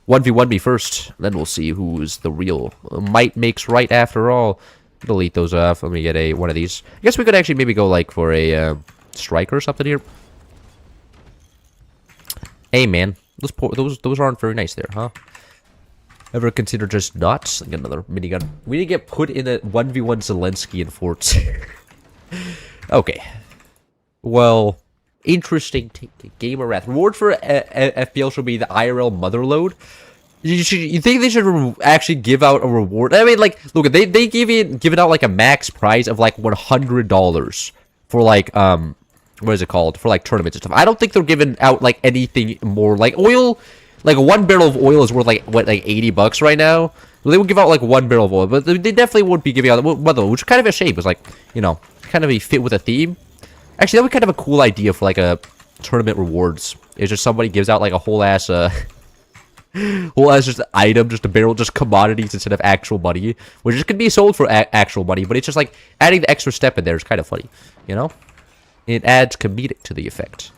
1v1 me first, then we'll see who's the real. Might makes right after all. Delete those off. Let me get one of these. I guess we could actually maybe go like for a striker or something here. Hey man. Those aren't very nice there, huh? Ever consider just not? Like another minigun. We need to get put in a 1v1 Zelensky in forts. Okay. Well, interesting gamer wrath. Reward for FPL should be the IRL motherload. You think they should actually give out a reward? I mean, like, look, they give it out like a max prize of like $100 for like what is it called? For like tournaments and stuff. I don't think they're giving out like anything more. Like oil, like 1 barrel of oil is worth like what, like $80 right now. They would give out like 1 barrel of oil, but they definitely wouldn't be giving out mother, which is kind of a shame. It's like, you know, kind of a fit with a theme. Actually, that would be kind of a cool idea for like a tournament rewards. It's just somebody gives out like a whole ass just item, just a barrel, just commodities instead of actual money, which just could be sold for actual money. But it's just like adding the extra step in there is kind of funny, you know. It adds comedic to the effect,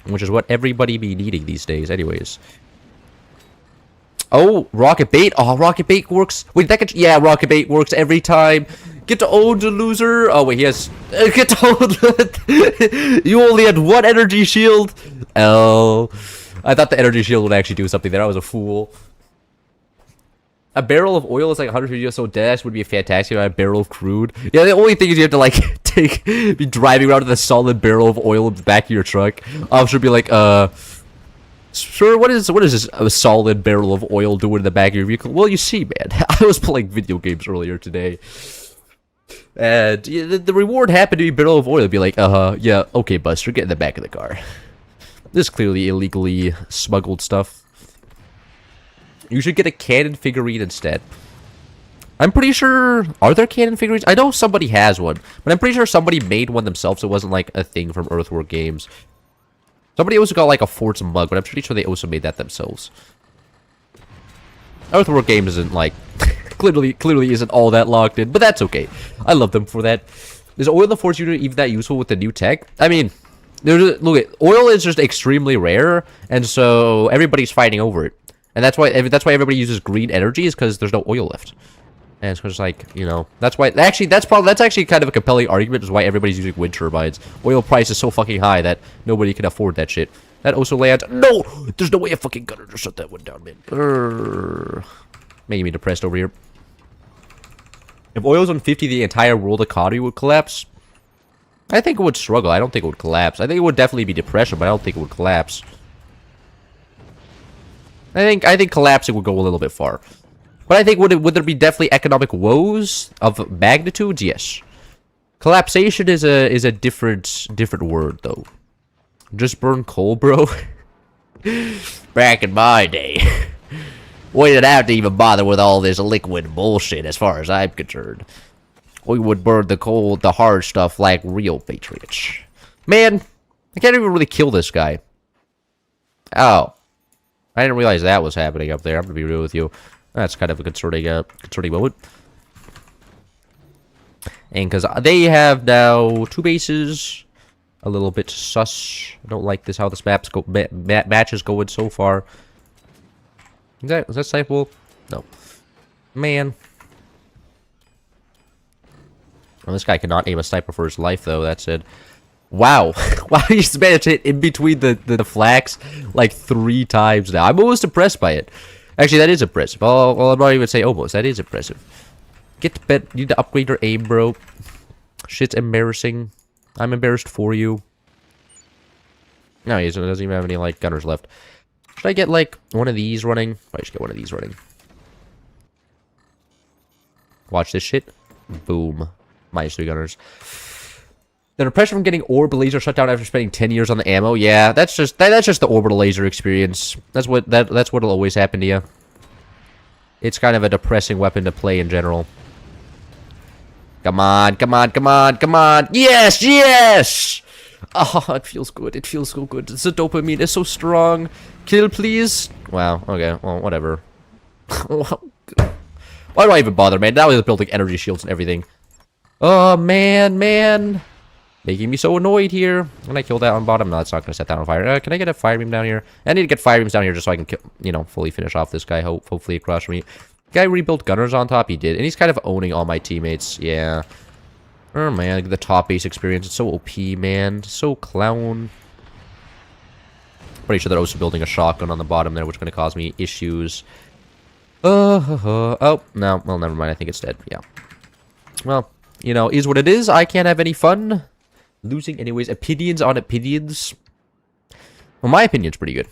which is what everybody be needing these days, anyways. Oh, rocket bait. Oh, rocket bait works. Wait, that could. Yeah, rocket bait works every time. Get to own the loser. Oh wait, he has. Get to own. You only had one energy shield. L. I thought the energy shield would actually do something there. I was a fool. A barrel of oil is like 150 or so. Dash would be fantastic. A barrel of crude. Yeah, the only thing is you have to like be driving around with a solid barrel of oil in the back of your truck. Officer would be like, sir, what is this a solid barrel of oil doing in the back of your vehicle? Well, you see, man, I was playing video games earlier today, and the reward happened to be a barrel of oil. It'd be like, yeah, okay, Buster, get in the back of the car. This is clearly illegally smuggled stuff. You should get a cannon figurine instead. I'm pretty sure... Are there cannon figurines? I know somebody has one, but I'm pretty sure somebody made one themselves. So it wasn't like a thing from Earthwork Games. Somebody also got like a Forts mug, but I'm pretty sure they also made that themselves. Earthwork Games isn't like clearly isn't all that locked in, but that's okay. I love them for that. Is oil in the Forts unit even that useful with the new tech? I mean, look, oil is just extremely rare, and so everybody's fighting over it, and that's why everybody uses green energy is because there's no oil left. And it's just like, you know, that's why that's actually kind of a compelling argument is why everybody's using wind turbines. Oil price is so fucking high that nobody can afford that shit. That also lands. No! There's no way a fucking gunner just shut that one down, man. Making me depressed over here. If oil's on 50, the entire world economy would collapse. I think it would struggle. I don't think it would collapse. I think it would definitely be depression, but I don't think it would collapse. I think collapsing would go a little bit far. But I think would there be definitely economic woes of magnitudes? Yes. Collapsation is a different word though. Just burn coal, bro. Back in my day, we didn't have to even bother with all this liquid bullshit as far as I'm concerned. We would burn the coal, the hard stuff like real patriots. Man, I can't even really kill this guy. Oh. I didn't realize that was happening up there. I'm gonna be real with you. That's kind of a concerning moment. And because they have now 2 bases, a little bit sus. I don't like this how this match is going so far. Is that snipeable? No. Man. Well, this guy cannot aim a sniper for his life, though. That's it. Wow. Wow, he's managed to hit in between the flags like 3 times now. I'm almost impressed by it. Actually, that is impressive. Well, I'm not even say almost. That is impressive. Get bet. You need to upgrade your aim, bro. Shit's embarrassing. I'm embarrassed for you. No, he doesn't even have any, like, gunners left. Should I get, like, one of these running? I should get one of these running. Watch this shit. Boom. -3 gunners. The depression from getting orb laser shut down after spending 10 years on the ammo. Yeah, that's just the orbital laser experience. That's what'll always happen to you. It's kind of a depressing weapon to play in general. Come on, come on, come on, come on. Yes, yes! Oh, it feels good. It feels so good. The dopamine is so strong. Kill, please. Wow, okay, well, whatever. Why do I even bother, man? Now we're building energy shields and everything. Oh, man. Making me so annoyed here. Can I kill that on bottom? No, it's not going to set that on fire. Can I get a fire beam down here? I need to get fire beams down here just so I can, you know, fully finish off this guy, hopefully across from me. Guy rebuilt gunners on top? He did. And he's kind of owning all my teammates. Yeah. Oh, man. The top base experience. It's so OP, man. So clown. Pretty sure they're also building a shotgun on the bottom there, which is going to cause me issues. Oh, no. Well, never mind. I think it's dead. Yeah. Well, you know, is what it is. I can't have any fun. Losing anyways. Opinions on opinions. Well, my opinion's pretty good.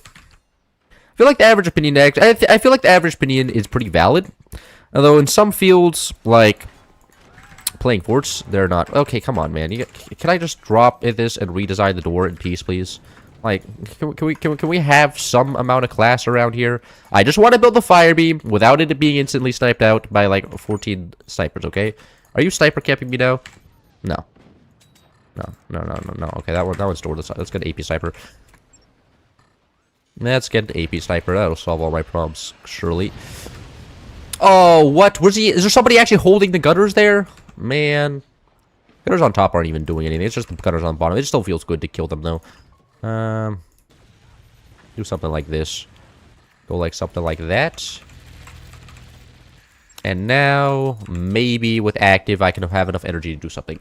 I feel like the average opinion... I feel like the average opinion is pretty valid. Although in some fields, like... playing forts, they're not... Okay, come on, man. Can I just drop this and redesign the door in peace, please? Like, can we have some amount of class around here? I just want to build the fire beam without it being instantly sniped out by, like, 14 snipers, okay? Are you sniper camping me now? No. No. Okay, that one's stored. Let's get an AP sniper. Let's get an AP sniper. That'll solve all my problems, surely. Oh, what? Is there somebody actually holding the gunners there? Man. Gunners on top aren't even doing anything. It's just the gunners on the bottom. It still feels good to kill them, though. Do something like this. Go like something like that. And now, maybe with active, I can have enough energy to do something.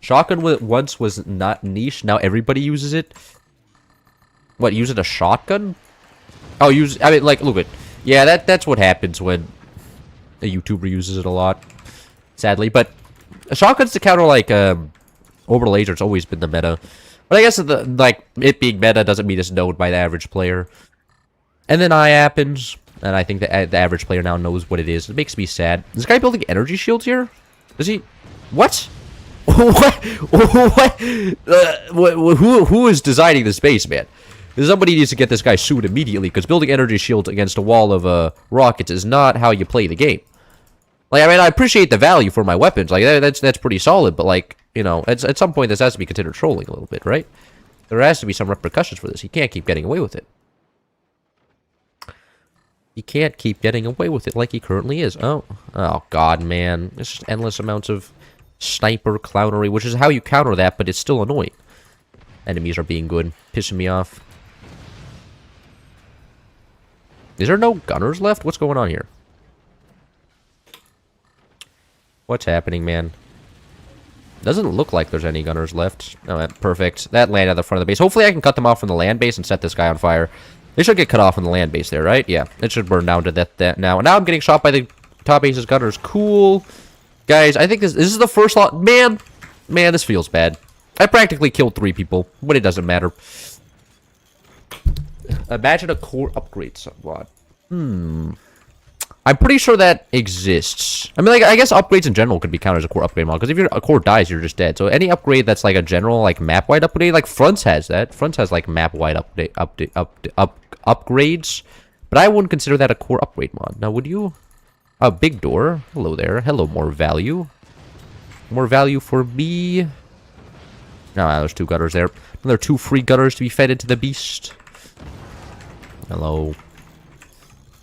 Shotgun once was not niche. Now everybody uses it. What, use it a shotgun? Oh, I mean, like, look at... Yeah, that's what happens when a YouTuber uses it a lot. Sadly. But a shotgun's to counter, like, orbital laser. It's always been the meta. But I guess, it being meta doesn't mean it's known by the average player. And then I happens... And I think the average player now knows what it is. It makes me sad. Is this guy building energy shields here? Does he... What? What? Who is designing this base, man? Somebody needs to get this guy sued immediately, because building energy shields against a wall of rockets is not how you play the game. Like, I mean, I appreciate the value for my weapons. Like, that's pretty solid, but, like, you know, at some point this has to be considered trolling a little bit, right? There has to be some repercussions for this. He can't keep getting away with it. He can't keep getting away with it like he currently is. Oh God, man. It's just endless amounts of sniper clownery, which is how you counter that, but it's still annoying. Enemies are being good. Pissing me off. Is there no gunners left? What's going on here? What's happening, man? Doesn't look like there's any gunners left. Oh, perfect. That landed at the front of the base. Hopefully I can cut them off from the land base and set this guy on fire. They should get cut off on the land base there, right? Yeah, it should burn down to that now. And now I'm getting shot by the top base's gunners. Cool. Guys, I think this is the first lot. Man, this feels bad. I practically killed 3 people, but it doesn't matter. Imagine a core upgrade somewhat. I'm pretty sure that exists. I mean, like, I guess upgrades in general could be counted as a core upgrade mod, because if a core dies, you're just dead. So any upgrade that's like a general, like, map-wide upgrade, like Fronts has that. Fronts has, like, map-wide upgrades. But I wouldn't consider that a core upgrade mod. Now, would you? A big door. Hello there. Hello, more value. More value for me. No, there's 2 gutters there. Another 2 free gutters to be fed into the beast. Hello.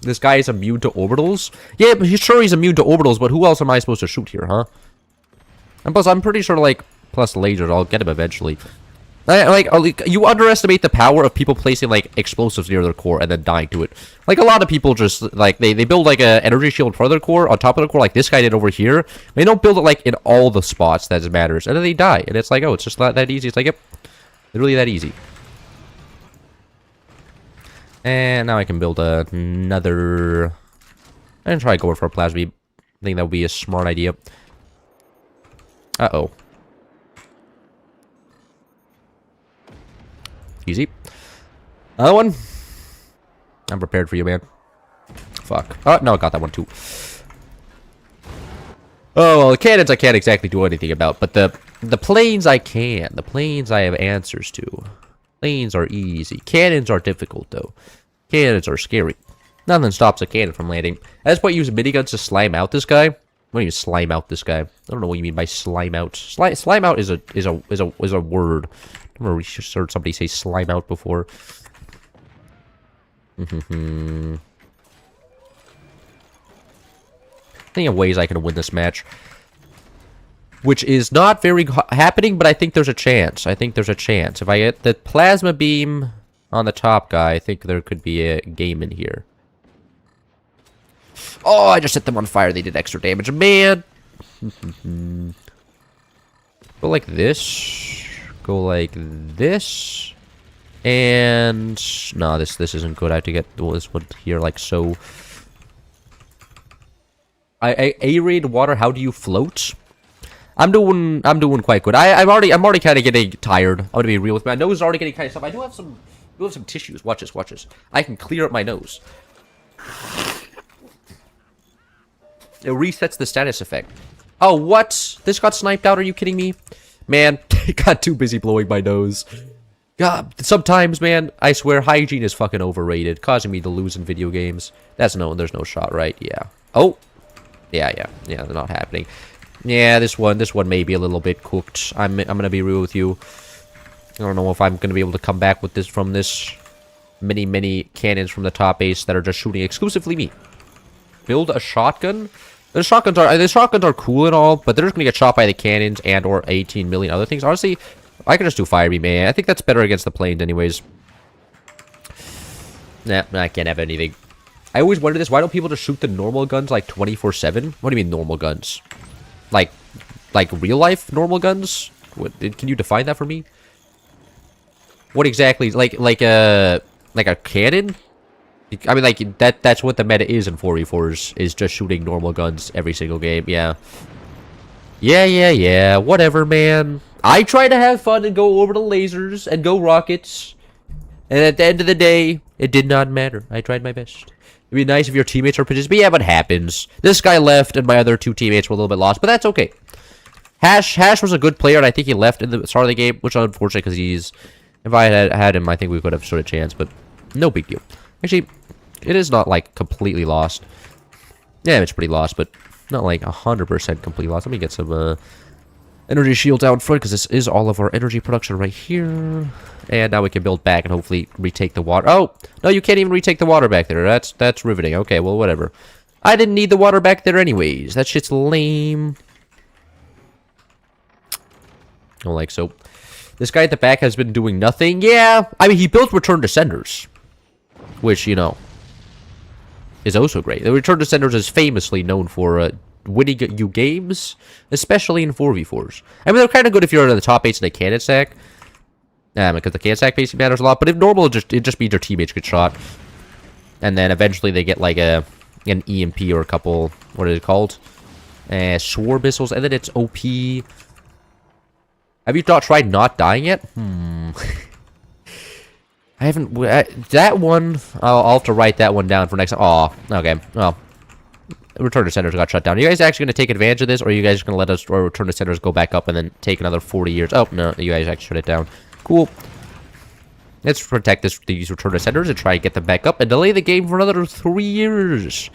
This guy is immune to orbitals? Yeah, but he's immune to orbitals, but who else am I supposed to shoot here, huh? And plus, I'm pretty sure, like, plus lasers, I'll get him eventually. Like, you underestimate the power of people placing, like, explosives near their core and then dying to it. Like, a lot of people just, like, they build, like, a energy shield in front of their core, on top of their core, like this guy did over here. They don't build it, like, in all the spots that matters, and then they die. And it's like, oh, it's just not that easy. It's like, yep, literally that easy. And now I can build another... And try going for a plasma beam. I think that would be a smart idea. Uh-oh. Easy. Another one. I'm prepared for you, man. Fuck. Oh, no, I got that one too. Oh, well, the cannons I can't exactly do anything about, but the planes I can. The planes I have answers to. Planes are easy. Cannons are difficult, though. Cannons are scary. Nothing stops a cannon from landing. At this point, use miniguns to slime out this guy. What do you mean slime out this guy? I don't know what you mean by slime out. Slime out is a word. I've never heard somebody say slime out before. Thinking of ways I can win this match. Which is not very happening, but I think there's a chance. If I get the plasma beam on the top guy, I think there could be a game in here. Oh, I just set them on fire. They did extra damage. Man! Go like this. Go like this. And... no, this isn't good. I have to get this one here like so. A-raid water, how do you float? I'm doing quite good. I'm already kind of getting tired. I'm gonna be real with my nose is already getting kind of stuff. I do have some tissues. Watch this. I can clear up my nose. It resets the status effect. Oh, what? This got sniped out? Are you kidding me? Man, I got too busy blowing my nose. God, sometimes, man, I swear hygiene is fucking overrated, causing me to lose in video games. There's no shot, right? Yeah. Oh. Yeah, they're not happening. Yeah, this one may be a little bit cooked. I'm gonna be real with you. I don't know if I'm gonna be able to come back with this from this many cannons from the top base that are just shooting exclusively me. Build a shotgun. The shotguns are cool and all, but they're just gonna get shot by the cannons and or 18 million other things. Honestly, I can just do fire beam, man. I think that's better against the planes, anyways. Nah, I can't have anything. I always wonder this. Why don't people just shoot the normal guns like 24/7? What do you mean normal guns? Like real life normal guns? What, can you define that for me? What exactly? Like a cannon? I mean, like that's what the meta is in 4v4s, is just shooting normal guns every single game. Yeah. Yeah. Whatever, man. I try to have fun and go over the lasers and go rockets. And at the end of the day, it did not matter. I tried my best. It'd be nice if your teammates were pitches, but yeah, but happens. This guy left, and my other 2 teammates were a little bit lost, but that's okay. Hash was a good player, and I think he left in the start of the game, which is unfortunate, because if I had him, I think we could have stood a chance, but no big deal. Actually, it is not, like, completely lost. Yeah, it's pretty lost, but not, like, 100% completely lost. Let me get some, energy shields out front, because this is all of our energy production right here. And now we can build back and hopefully retake the water. Oh, no, you can't even retake the water back there. That's riveting. Okay, well, whatever. I didn't need the water back there anyways. That shit's lame. Don't like so. This guy at the back has been doing nothing. Yeah, I mean, he built Return to Senders, which, you know, is also great. The Return to Senders is famously known for winning you games, especially in 4v4s. I mean, they're kind of good if you're in the top 8s in a cannon stack, because the cannon stack basically matters a lot. But if normal, it just means your teammates get shot, and then eventually they get like an EMP or a couple, what is it called? Swarm missiles, and then it's OP. Have you tried not dying yet? I haven't... that one... I'll have to write that one down for next time. Aw, okay. Well, Return to Senders got shut down. Are you guys actually going to take advantage of this, or are you guys going to let us or Return to Senders go back up and then take another 40 years? Oh, no, you guys actually shut it down. Cool. Let's protect these Return to Senders and try and get them back up and delay the game for another 3 years.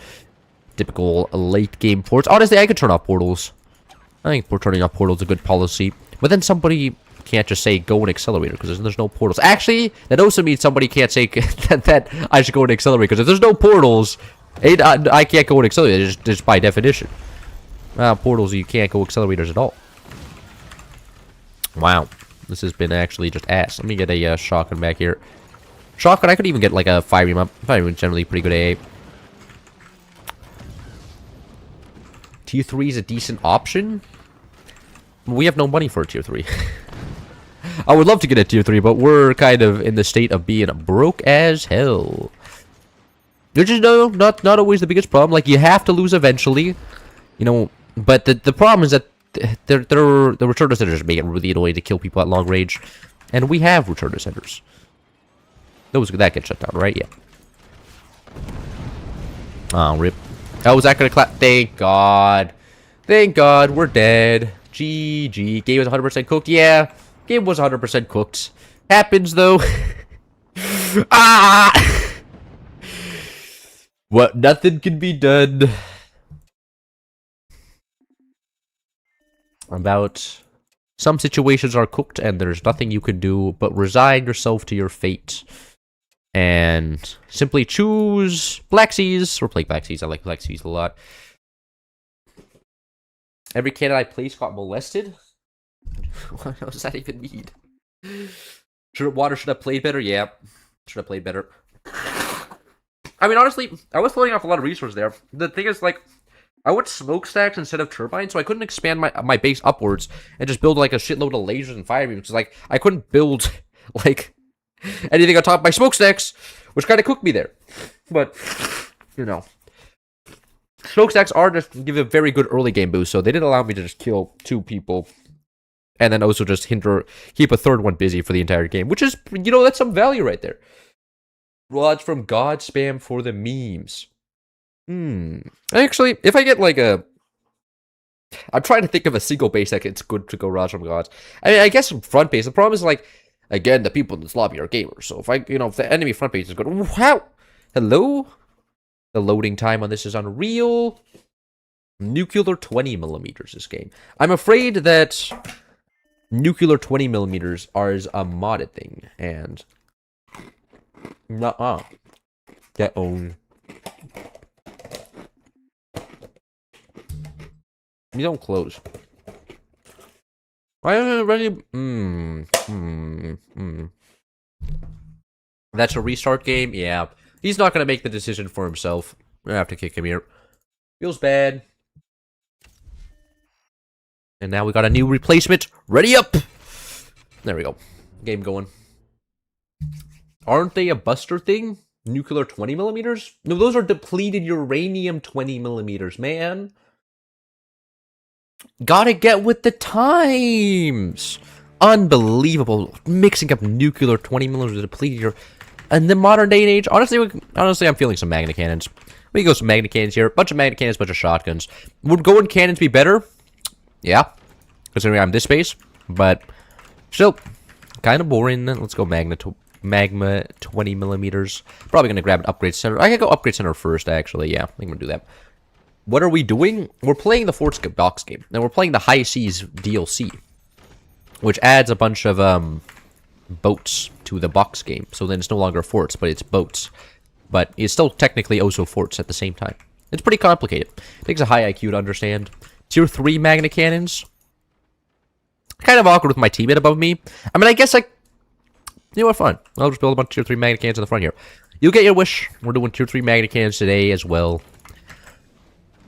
Typical late-game ports. Honestly, I could turn off portals. I think turning off portals is a good policy. But then somebody can't just say go in accelerator because there's no portals. Actually, that also means somebody can't say that I should go in accelerator because if there's no portals, I can't go in accelerator just by definition. Portals, you can't go accelerators at all. Wow. This has been actually just ass. Let me get a shotgun back here. Shotgun, I could even get like a fire beam up. Fire beam is generally pretty good AA. Tier 3 is a decent option. We have no money for a tier 3. I would love to get a tier 3, but we're kind of in the state of being broke as hell. Which is not always the biggest problem. Like, you have to lose eventually. You know, but the problem is that the Return to Senders make it really annoying to kill people at long range. And we have Return to Senders. That gets shut down, right? Yeah. Oh, rip. Oh, was that gonna clap? Thank God. Thank God, we're dead. GG. Game was 100% cooked. Yeah, game was 100% cooked. Happens, though. Ah! What? Nothing can be done about... Some situations are cooked, and there's nothing you can do but resign yourself to your fate. And simply choose Black Seas. We're playing Black Seas. I like Black Seas a lot. Every cannon I placed got molested? What does that even mean? Water should have played better? Yeah. Should have played better. I mean, honestly, I was floating off a lot of resources there. The thing is, like, I went smokestacks instead of turbines, so I couldn't expand my base upwards and just build, like, a shitload of lasers and fire beams. Like, I couldn't build, like, anything on top of my smokestacks, which kind of cooked me there. But, you know. Smokestacks are just give a very good early game boost, so they didn't allow me to just kill 2 people. And then also just keep a third one busy for the entire game, which is, you know, that's some value right there. Rods from God spam for the memes. Actually, if I get like a... I'm trying to think of a single base that it's good to go rods from gods. I mean, I guess front base. The problem is, like, again, the people in this lobby are gamers. So if if the enemy front base is good... Wow! Hello? The loading time on this is unreal. Nuclear 20mm this game. I'm afraid that nuclear 20mm is a modded thing, and nuh-uh. Get own. You don't close. Why isn't it ready? That's a restart game? Yeah. He's not going to make the decision for himself. I have to kick him here. Feels bad. And now we got a new replacement. Ready up! There we go. Game going. Aren't they a buster thing? Nuclear 20mm? No, those are depleted uranium 20mm, man. Gotta get with the times! Unbelievable. Mixing up nuclear 20mm with depleted uranium. In the modern day and age, honestly, I'm feeling some magnet cannons. We can go some magnet cannons here. Bunch of magnet cannons, bunch of shotguns. Would going cannons be better? Yeah. Considering I'm this space. But still, kind of boring. Let's go magma 20mm. Probably going to grab an upgrade center. I can go upgrade center first, actually. Yeah, I think I'm going to do that. What are we doing? We're playing the Fort Box game. And we're playing the High Seas DLC. Which adds a bunch of, boats to the box game. So then it's no longer forts, but it's boats. But it's still technically also forts at the same time. It's pretty complicated. It takes a high IQ to understand. Tier 3 Magna Cannons. Kind of awkward with my teammate above me. I mean, I guess like, you know what, fun. I'll just build a bunch of Tier 3 Magna Cannons in the front here. You'll get your wish. We're doing Tier 3 Magna Cannons today as well.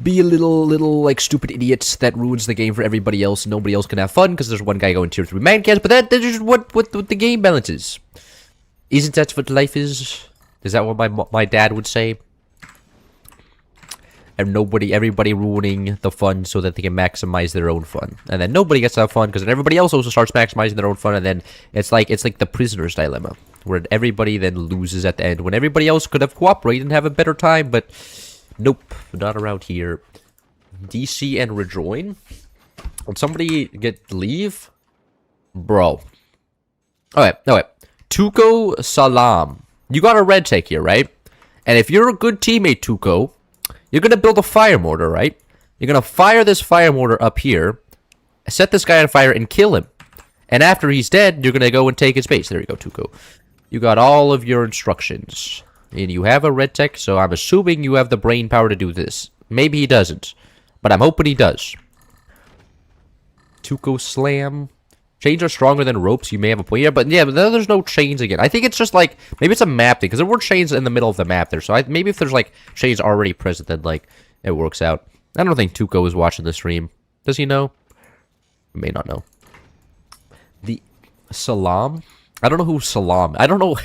Be a little, like, stupid idiots that ruins the game for everybody else. Nobody else can have fun because there's one guy going Tier 3 Magna Cannons. But that's just what the game balance is. Isn't that what life is? Is that what my dad would say? And everybody ruining the fun so that they can maximize their own fun. And then nobody gets to have fun because then everybody else also starts maximizing their own fun. And then it's like the prisoner's dilemma, where everybody then loses at the end when everybody else could have cooperated and have a better time. But nope, not around here. DC and rejoin. Would somebody leave? Bro. Okay. Tuco Salam. You got a red tech here, right? And if you're a good teammate, Tuco, you're going to build a fire mortar, right? You're going to fire this fire mortar up here, set this guy on fire, and kill him. And after he's dead, you're going to go and take his base. There you go, Tuco. You got all of your instructions. And you have a red tech, so I'm assuming you have the brain power to do this. Maybe he doesn't, but I'm hoping he does. Tuco Slam. Chains are stronger than ropes. You may have a point here, but yeah, but then there's no chains again. I think it's just like, maybe it's a map thing, because there were chains in the middle of the map there. So maybe if there's like chains already present, then like it works out. I don't think Tuco is watching the stream. Does he know? He may not know. The Salam? I don't know who Salam. I don't know.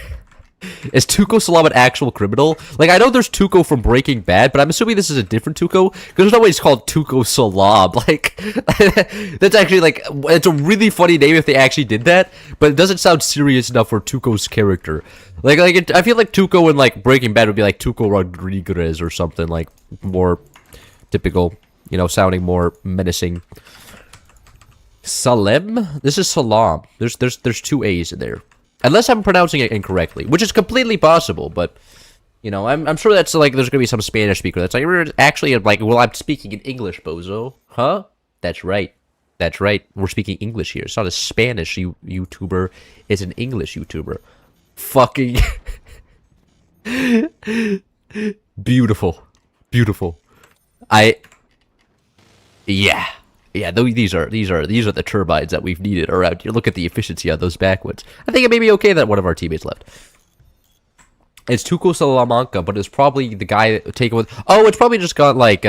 Is Tuco Salam an actual criminal? Like, I know there's Tuco from Breaking Bad, but I'm assuming this is a different Tuco, because there's no way it's called Tuco Salam. Like, that's actually, like, it's a really funny name if they actually did that, but it doesn't sound serious enough for Tuco's character. I feel like Tuco in, like, Breaking Bad would be like Tuco Rodriguez or something, like, more typical, you know, sounding more menacing. Salem? This is Salam. There's two A's in there. Unless I'm pronouncing it incorrectly, which is completely possible, but, you know, I'm sure that's, like, there's gonna be some Spanish speaker that's like, we're actually, like, well, I'm speaking in English, bozo. Huh? That's right. That's right. We're speaking English here. It's not a Spanish YouTuber. It's an English YouTuber. Fucking... Beautiful. Beautiful. Yeah. Yeah, these are the turbines that we've needed around here. Look at the efficiency on those backwoods. I think it may be okay that one of our teammates left. It's Tuco Salamanca, but it's probably the guy taken with... Oh, it's probably just got, like,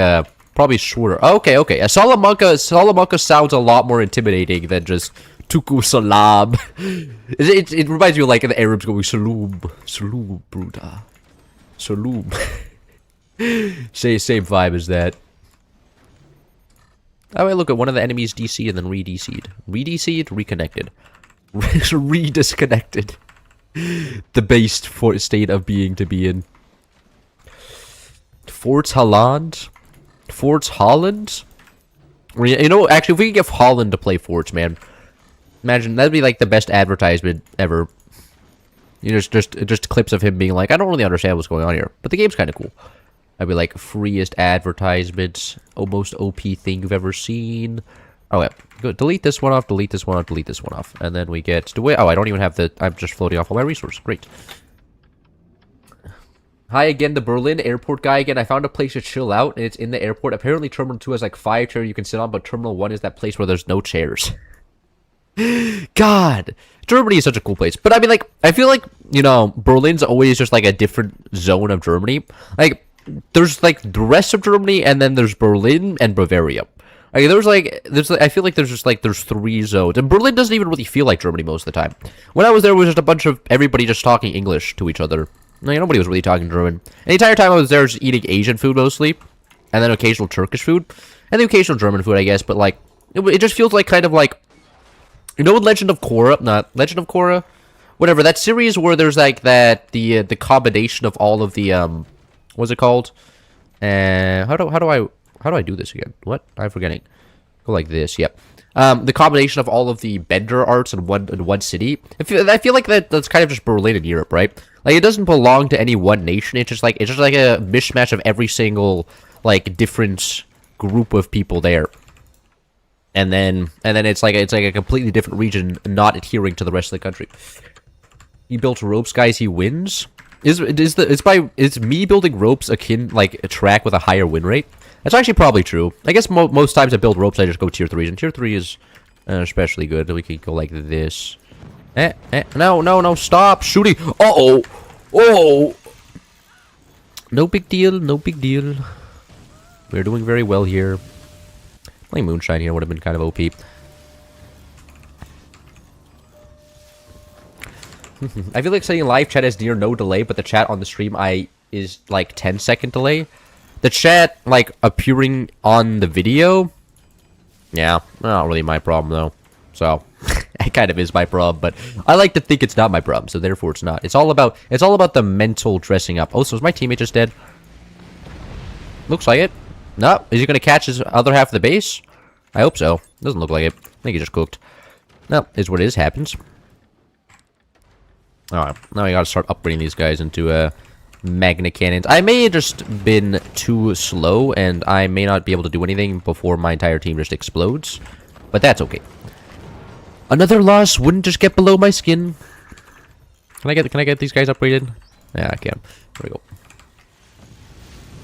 probably shorter. Okay. Salamanca sounds a lot more intimidating than just Tuco Salam. It reminds me of, like, the Arabs going, Saloom, Bruda. Saloom. Same vibe as that. Oh, wait, look at one of the enemies DC and then re-DC'd. Re-DC'd, reconnected. Re-disconnected. The based state of being to be in. Forts Holland? Forts Holland? You know, actually, if we could get Holland to play Forts, man. Imagine, that'd be like the best advertisement ever. You know, just clips of him being like, I don't really understand what's going on here, but the game's kind of cool. I'd be like, freest advertisements, most OP thing you've ever seen. Oh, yeah. Go delete this one off, delete this one off, delete this one off. And then we get to wait. Oh, I don't even have the... I'm just floating off all my resources. Great. Hi again, the Berlin airport guy again. I found a place to chill out, and it's in the airport. Apparently, Terminal 2 has like 5 chairs you can sit on, but Terminal 1 is that place where there's no chairs. God, Germany is such a cool place. But I mean, like, I feel like, you know, Berlin's always just like a different zone of Germany. Like, there's like the rest of Germany, and then there's Berlin and Bavaria. Like, I feel like there's 3 zones, and Berlin doesn't even really feel like Germany most of the time. When I was there, it was just a bunch of everybody just talking English to each other. Like, nobody was really talking German. And the entire time I was there, just eating Asian food mostly, and then occasional Turkish food, and the occasional German food, I guess. But like, it just feels like kind of like, you know, Legend of Korra, not Legend of Korra, whatever, that series where there's like the combination of all of the what's it called? How do I do this again? What? I'm forgetting. Go like this. Yep. The combination of all of the Bender arts in one city. I feel like that's kind of just Berlin in Europe, right? Like, it doesn't belong to any one nation. It's just like a mishmash of every single like different group of people there. And then it's like a completely different region, not adhering to the rest of the country. he built ropes, guys, he wins. Is me building ropes akin like a track with a higher win rate? That's actually probably true. I guess most times I build ropes, I just go tier 3s, and tier 3 is especially good. We could go like this. No, stop shooting. Oh. No big deal, no big deal. We're doing very well here. Playing Moonshine here would have been kind of OP. I feel like saying live chat has near no delay, but the chat on the stream is like 10-second delay. The chat like appearing on the video, yeah, not really my problem though. So it kind of is my problem, but I like to think it's not my problem, so therefore it's not. It's all about the mental dressing up. Oh, so is my teammate just dead? Looks like it. No, is he gonna catch his other half of the base? I hope so. Doesn't look like it. I think he just cooked. No, is what it is. Happens. Alright, now I gotta start upgrading these guys into Magna Cannons. I may have just been too slow, and I may not be able to do anything before my entire team just explodes. But that's okay. Another loss wouldn't just get below my skin. Can I get these guys upgraded? Yeah, I can. There we go.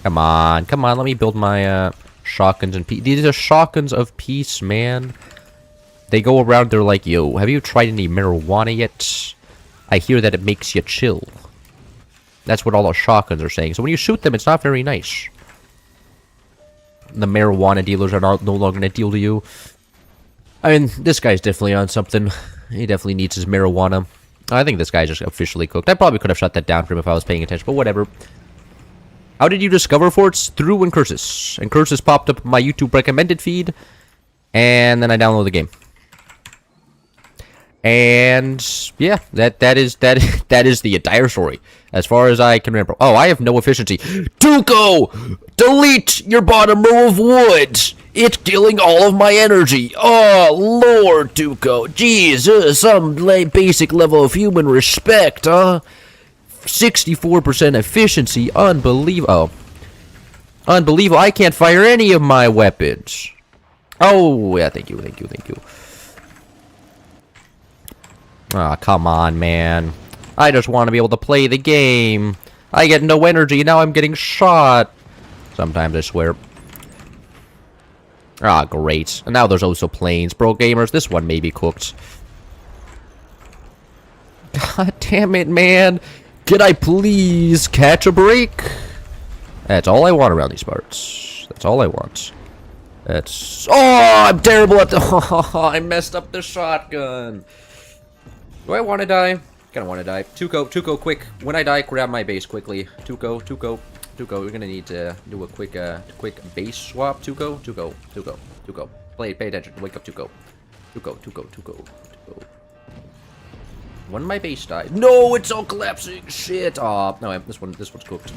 Come on, let me build my shotguns and peace. These are shotguns of peace, man. They go around, they're like, yo, have you tried any marijuana yet? I hear that it makes you chill. That's what all those shotguns are saying. So when you shoot them, it's not very nice. The marijuana dealers are no longer going to deal to you. I mean, this guy's definitely on something. He definitely needs his marijuana. I think this guy's just officially cooked. I probably could have shut that down for him if I was paying attention, but whatever. How did you discover forts? Through Incursus. Incursus popped up my YouTube recommended feed, and then I downloaded the game. And yeah, that is the entire story, as far as I can remember. Oh, I have no efficiency. Tuco, delete your bottom row of wood. It's killing all of my energy. Oh Lord, Tuco, jeez, some basic level of human respect, huh? 64% efficiency, unbelievable. Oh, unbelievable. I can't fire any of my weapons. Oh yeah, thank you. Ah, come on, man. I just want to be able to play the game. I get no energy, now I'm getting shot. Sometimes, I swear. Ah, great. And now there's also planes. Bro, gamers, this one may be cooked. God damn it, man. Can I please catch a break? That's all I want around these parts. That's all I want. That's... Oh, I'm terrible at the... Oh, I messed up the shotgun. Do I want to die? Kinda want to die. Tuco, quick. When I die, grab my base quickly. Tuco. We're gonna need to do a quick base swap. Tuco. Pay attention. Wake up, Tuco. Tuco. When my base died. No, it's all collapsing. Shit. Aw, no, this one's cooked.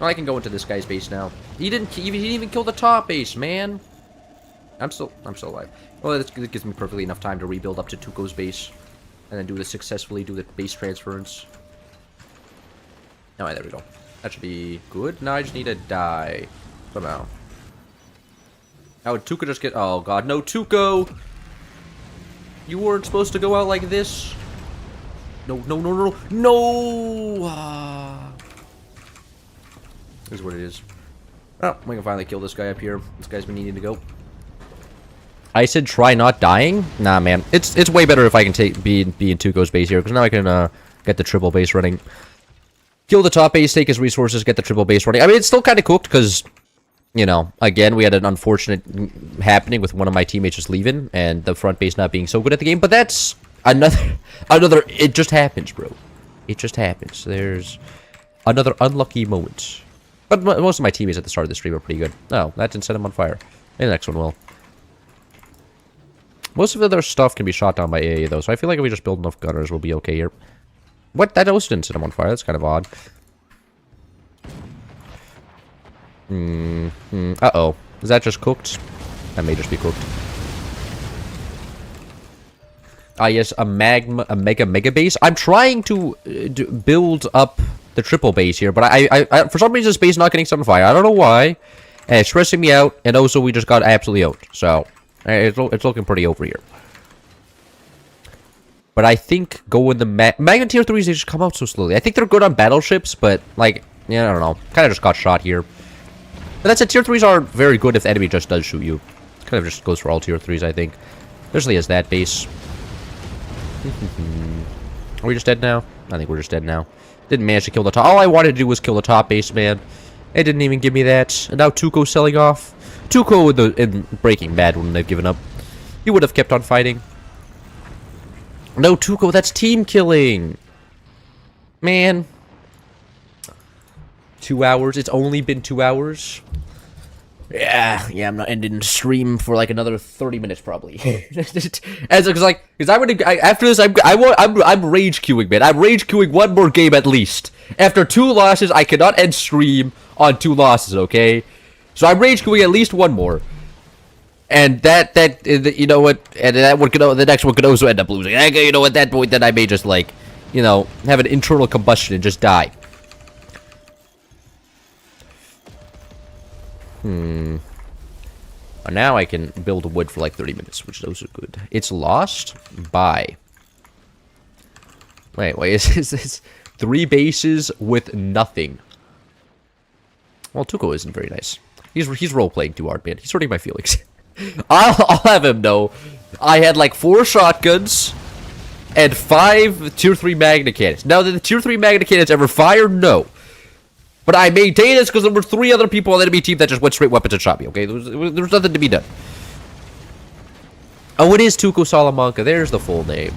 Oh, I can go into this guy's base now. He didn't even kill the top base, man. I'm still alive. Well, this gives me perfectly enough time to rebuild up to Tuco's base. And then successfully do the base transference. Alright, there we go. That should be good. Now I just need to die. Somehow. How would Tuco just get... Oh, God. No, Tuco! You weren't supposed to go out like this. No. Ah. This is what it is. Oh, we can finally kill this guy up here. This guy's been needing to go. I said try not dying? Nah, man. It's way better if I can be in Tuco's base here, because now I can get the triple base running. Kill the top base, take his resources, get the triple base running. I mean, it's still kind of cooked, because, you know, again, we had an unfortunate happening with one of my teammates just leaving, and the front base not being so good at the game, but that's another, it just happens, bro. It just happens. There's another unlucky moment. But most of my teammates at the start of the stream are pretty good. Oh, that didn't set him on fire. Maybe the next one will. Most of their stuff can be shot down by AA, though, so I feel like if we just build enough gunners, we'll be okay here. What? That also didn't set him on fire. That's kind of odd. Uh-oh. Is that just cooked? That may just be cooked. Ah, yes, a mega base. I'm trying to build up the triple base here, but I for some reason this base is not getting set on fire. I don't know why. And it's stressing me out, and also we just got absolutely out. So... It's looking pretty over here. But I think going the Magna Tier 3s, they just come out so slowly. I think they're good on battleships, but, like, yeah, I don't know. Kind of just got shot here. But that's it. Tier 3s are very good if the enemy just does shoot you. Kind of just goes for all Tier 3s, I think. Especially as that base. Are we just dead now? I think we're just dead now. Didn't manage to kill the top. All I wanted to do was kill the top base, man. It didn't even give me that. And now Tuco's selling off. Tuco in Breaking Bad wouldn't have given up. He would have kept on fighting. No, Tuco, that's team killing. Man. 2 hours. It's only been 2 hours. Yeah, I'm not ending the stream for like another 30 minutes probably. Because after this I'm rage queuing, man. I'm rage queuing one more game at least. After 2 losses, I cannot end stream on 2 losses, okay? So I'm rage queuing at least one more. And that you know what, and that one could, the next one could also end up losing. You know, at that point then I may just like, you know, have an internal combustion and just die. Now I can build wood for like 30 minutes, which those are good. It's lost by... Wait, is this 3 bases with nothing? Well, Tuco isn't very nice. He's role-playing too hard, man. He's hurting my feelings. I'll have him know. I had like 4 shotguns and 5 tier 3 Magna cannons. Now, did the tier 3 Magna cannons ever fire? No. But I maintain this because there were 3 other people on the enemy team that just went straight weapons and shot me, okay? There was nothing to be done. Oh, it is Tuco Salamanca. There's the full name.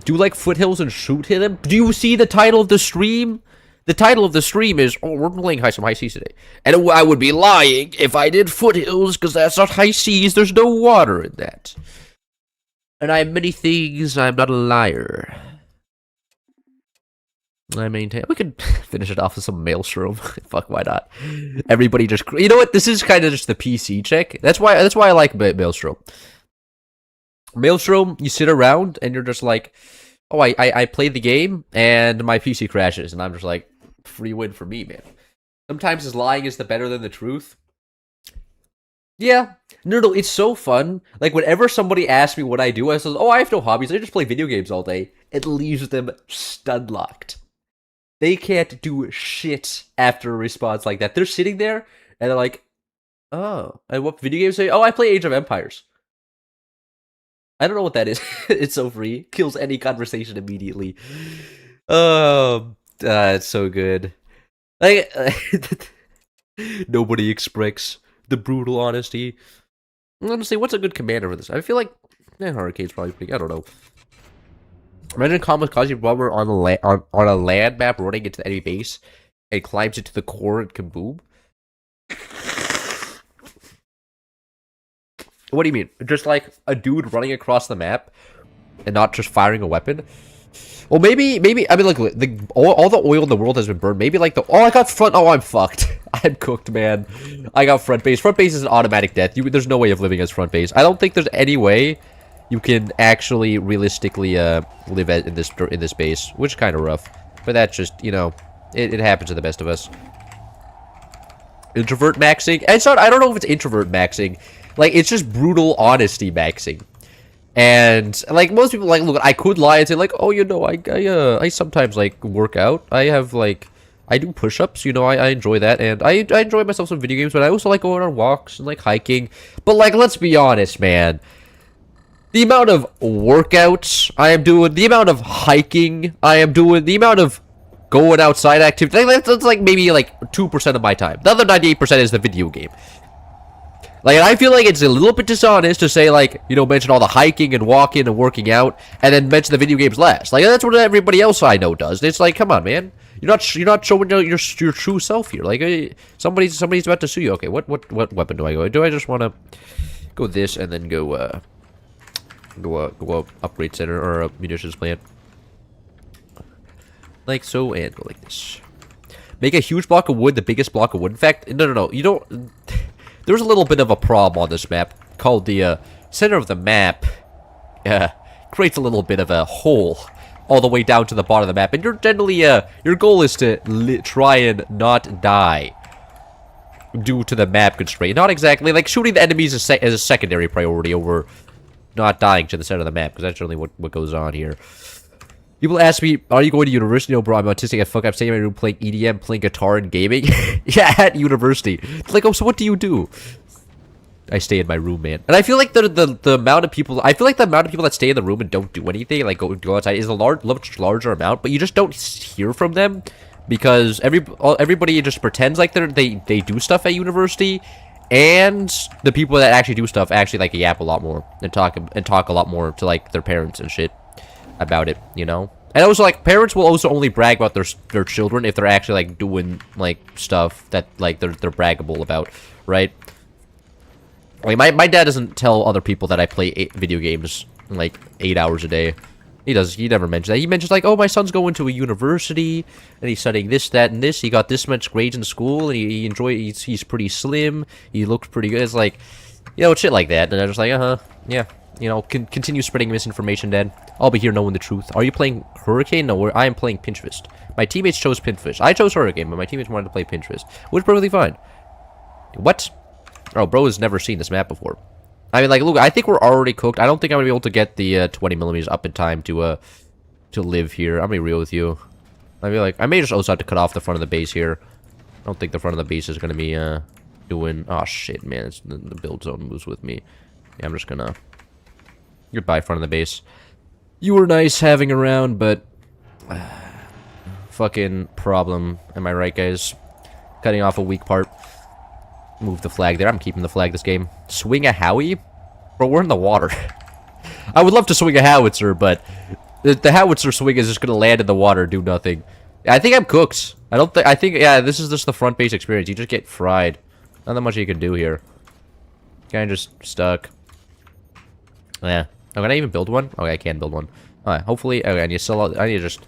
Do you like foothills and shoot him? Do you see the title of the stream? The title of the stream is, oh, we're playing some high seas today. And I would be lying if I did foothills, because that's not high seas. There's no water in that. And I am many things. I'm not a liar. I maintain. We could finish it off with some Maelstrom. Fuck, why not? Everybody just... You know what? This is kind of just the PC check. That's why I like Maelstrom. Maelstrom, you sit around and you're just like, oh, I played the game and my PC crashes. And I'm just like, free win for me, man. Sometimes his lying is the better than the truth. Yeah. No, it's so fun. Like, whenever somebody asks me what I do, I say, oh, I have no hobbies. I just play video games all day. It leaves them stud-locked. They can't do shit after a response like that. They're sitting there, and they're like, oh, and what video games say? Oh, I play Age of Empires. I don't know what that is. It's so free. Kills any conversation immediately. Oh, it's so good. Like, nobody expects the brutal honesty. Honestly, what's a good commander for this? I feel like Hurricane's probably big. I don't know. Imagine Kamikaze Bomber on a land map running into the enemy base and climbs into the core and kaboom. What do you mean? Just like a dude running across the map and not just firing a weapon? Well, maybe, I mean, look, all the oil in the world has been burned. Maybe like oh, I got front, oh, I'm fucked. I'm cooked, man. I got front base. Front base is an automatic death. There's no way of living as front base. I don't think there's any way you can actually realistically live in this base, which is kind of rough. But that's just, you know, it happens to the best of us. Introvert maxing? It's not, I don't know if it's introvert maxing. Like, it's just brutal honesty maxing. And, like, most people, like, look, I could lie and say, like, oh, you know, I sometimes, like, work out. I have, like, I do push-ups, you know, I enjoy that. And I enjoy myself some video games, but I also like going on walks and, like, hiking. But, like, let's be honest, man. The amount of workouts I am doing, the amount of hiking I am doing, the amount of going outside activity, that's like maybe like 2% of my time. The other 98% is the video game. Like, I feel like it's a little bit dishonest to say, like, you know, mention all the hiking and walking and working out, and then mention the video games last. Like, that's what everybody else I know does. It's like, come on, man. You're not showing your true self here. Like, somebody's about to sue you. Okay, what weapon do I go? Do I just want to go this and then go upgrade center or a munitions plant? Like so, and go like this. Make a huge block of wood the biggest block of wood. In fact, no. You don't... There's a little bit of a problem on this map called the center of the map. Creates a little bit of a hole all the way down to the bottom of the map. And you're generally, your goal is to try and not die due to the map constraint. Not exactly, like, shooting the enemies is a secondary priority over not dying to the center of the map, because that's generally what goes on here. People ask me, are you going to university? No, bro, I'm autistic as fuck. I'm staying in my room playing EDM, playing guitar, and gaming. Yeah, at university. It's like, oh, so what do you do? I stay in my room, man. And I feel like the amount of people, I feel like the amount of people that stay in the room and don't do anything, like go outside, is a much larger amount, but you just don't hear from them because everybody just pretends like they do stuff at university, and the people that actually do stuff actually like yap a lot more and talk a lot more to like their parents and shit about it, you know? And also, like, parents will also only brag about their children if they're actually like doing like stuff that like they're braggable about, right? Like my dad doesn't tell other people that I play video games like 8 hours a day. He never mentions that. He mentions like, oh, my son's going to a university and he's studying this, that, and this. He got this much grades in school and he's pretty slim. He looks pretty good. It's like, you know, shit like that. And I'm just like, yeah. You know, continue spreading misinformation, Dad. I'll be here knowing the truth. Are you playing Hurricane? No, I am playing Pinchfist. My teammates chose Pinchfist. I chose Hurricane, but my teammates wanted to play Pinchfist, which is perfectly fine. What? Oh, bro has never seen this map before. I mean, like, look, I think we're already cooked. I don't think I'm gonna be able to get the 20mm up in time to live here. I'm gonna be real with you. I feel like I may just also have to cut off the front of the base here. I don't think the front of the base is gonna be doing. Oh shit, man! The build zone moves with me. Yeah, I'm just gonna. Goodbye, front of the base. You were nice having around, but fucking problem. Am I right, guys? Cutting off a weak part. Move the flag there. I'm keeping the flag this game. Swing a Howie? Bro, we're in the water. I would love to swing a howitzer, but the howitzer swing is just gonna land in the water, do nothing. I think I'm cooked. I think, yeah, this is just the front base experience. You just get fried. Not that much you can do here. Kinda just stuck. Yeah. Oh, can I even build one? Okay, I can build one. Alright, hopefully, okay, I need to just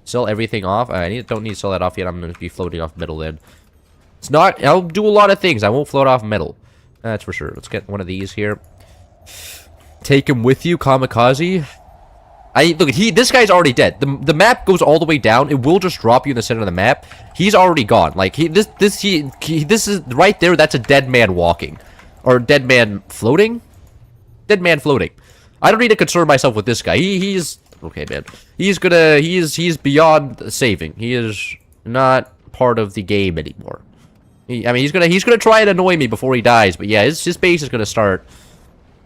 sell everything off. Don't need to sell that off yet. I'm gonna be floating off metal then. It's not, I'll do a lot of things. I won't float off metal. That's for sure. Let's get one of these here. Take him with you, Kamikaze. Look, this guy's already dead. The map goes all the way down. It will just drop you in the center of the map. He's already gone. Like, this is right there. That's a dead man walking. Or dead man floating? Dead man floating. I don't need to concern myself with this guy. He's okay, man. He's beyond saving. He is not part of the game anymore. I mean, he's gonna try and annoy me before he dies, but yeah, his base is gonna start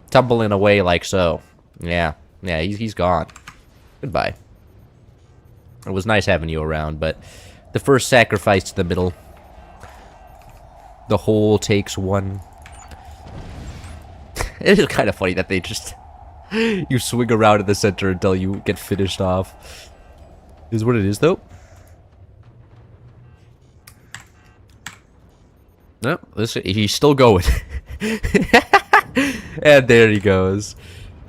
tumbling away like so. Yeah, he's gone. Goodbye. It was nice having you around, but the first sacrifice to the middle. The whole takes one. It is kind of funny that they just you swing around in the center until you get finished off. Is what it is, though. No, he's still going. And there he goes.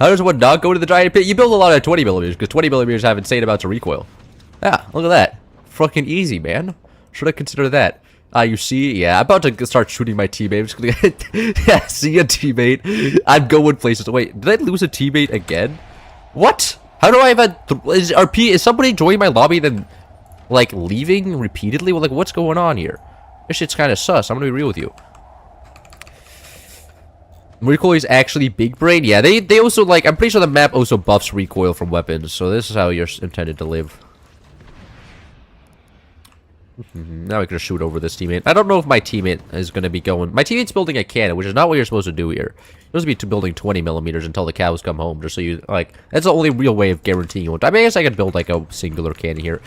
How does one not go to the giant pit? You build a lot of 20mm, because 20mm have insane amounts of recoil. Yeah, look at that. Fucking easy, man. Should I consider that? You see? Yeah, I'm about to start shooting my teammate. Yeah, see a teammate. I'm going places. Wait, did I lose a teammate again? What? How do I have a... Is somebody joining my lobby then, like, leaving repeatedly? Well, like, what's going on here? This shit's kind of sus. I'm gonna be real with you. Recoil is actually big brain. Yeah, they also, like, I'm pretty sure the map also buffs recoil from weapons. So this is how you're intended to live. Now we can just shoot over this teammate. I don't know if my teammate is going to be going... My teammate's building a cannon, which is not what you're supposed to do here. You're supposed to be building 20mm until the cows come home, just so you, like... That's the only real way of guaranteeing you. I mean, I guess I could build, like, a singular cannon here.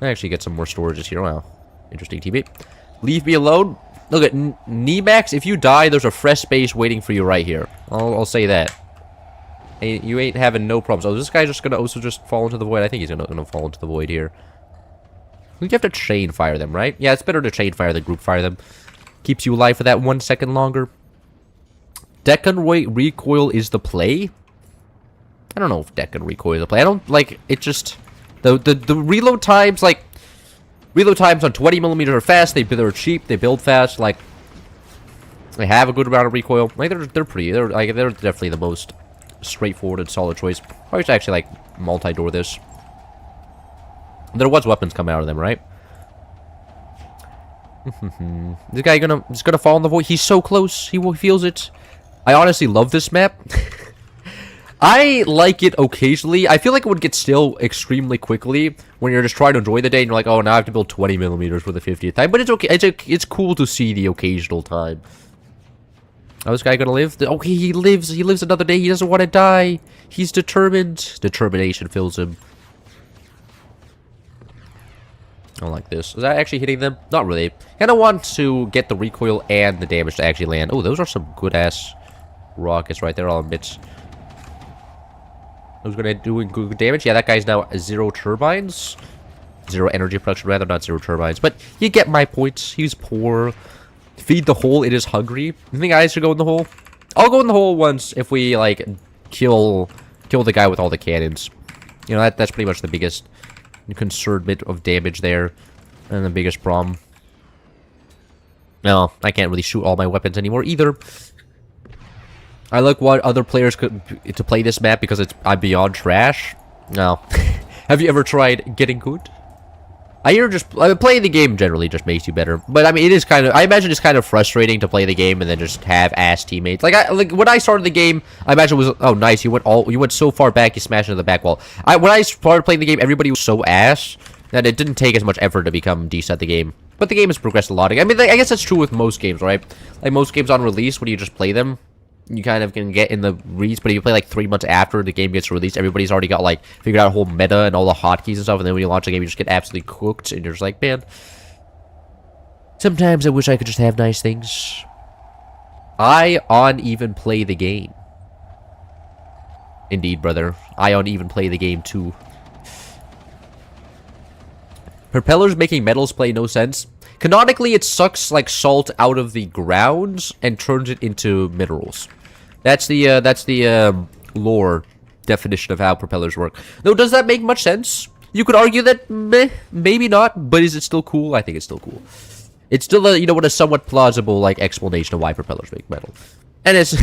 I actually get some more storages here. Wow. Interesting teammate. Leave me alone. Look at Nemax. If you die, there's a fresh space waiting for you right here. I'll say that. Hey, you ain't having no problems. Oh, this guy's just going to also just fall into the void. I think he's going to fall into the void here. I think you have to chain fire them, right? Yeah, it's better to chain fire than group fire them. Keeps you alive for that 1 second longer. Decan recoil is the play? I don't know if Decan recoil is the play. I don't, like, it just... The reload times, like... Reload times on 20mm are fast. They're cheap. They build fast. Like... They have a good amount of recoil. Like, they're definitely the most straightforward and solid choice. I should actually, like, multi-door this. There was weapons coming out of them, right? This guy is gonna fall in the void. He's so close. He feels it. I honestly love this map. I like it occasionally. I feel like it would get stale extremely quickly when you're just trying to enjoy the day and you're like, oh, now I have to build 20 millimeters for the 50th time. But it's okay. It's cool to see the occasional time. Oh, this guy gonna live? Okay, he lives. He lives another day. He doesn't want to die. He's determined. Determination fills him. I don't like this. Is that actually hitting them? Not really. And I want to get the recoil and the damage to actually land. Oh, those are some good-ass rockets right there, all in bits. Who's gonna doing good damage? Yeah, that guy's now 0 turbines. 0 energy production, rather, not 0 turbines. But you get my point. He's poor. Feed the hole, it is hungry. You think I should go in the hole? I'll go in the hole once if we, like, kill the guy with all the cannons. You know, that's pretty much the biggest concernment of damage there. And the biggest problem. No, I can't really shoot all my weapons anymore either. I like what other players could to play this map because I'm beyond trash. No. Have you ever tried getting good? I mean, playing the game generally just makes you better. But I mean, it is kind of, I imagine it's kind of frustrating to play the game and then just have ass teammates. Like when I started the game, I imagine it was, oh nice, you went so far back, you smashed into the back wall. When I started playing the game, everybody was so ass that it didn't take as much effort to become decent at the game. But the game has progressed a lot. I mean, I guess that's true with most games, right? Like most games on release, when you just play them, you kind of can get in the reads, but if you play like 3 months after the game gets released, everybody's already got like figured out a whole meta and all the hotkeys and stuff, and then when you launch the game, you just get absolutely cooked, and you're just like, man, sometimes I wish I could just have nice things. I uneven play the game. Indeed, brother. I uneven play the game too. Propellers making metals play no sense. Canonically, it sucks like salt out of the ground and turns it into minerals. That's the lore definition of how propellers work. Though, does that make much sense? You could argue that maybe not, but is it still cool? I think it's still cool. It's still a, you know what, a somewhat plausible like explanation of why propellers make metal. And it's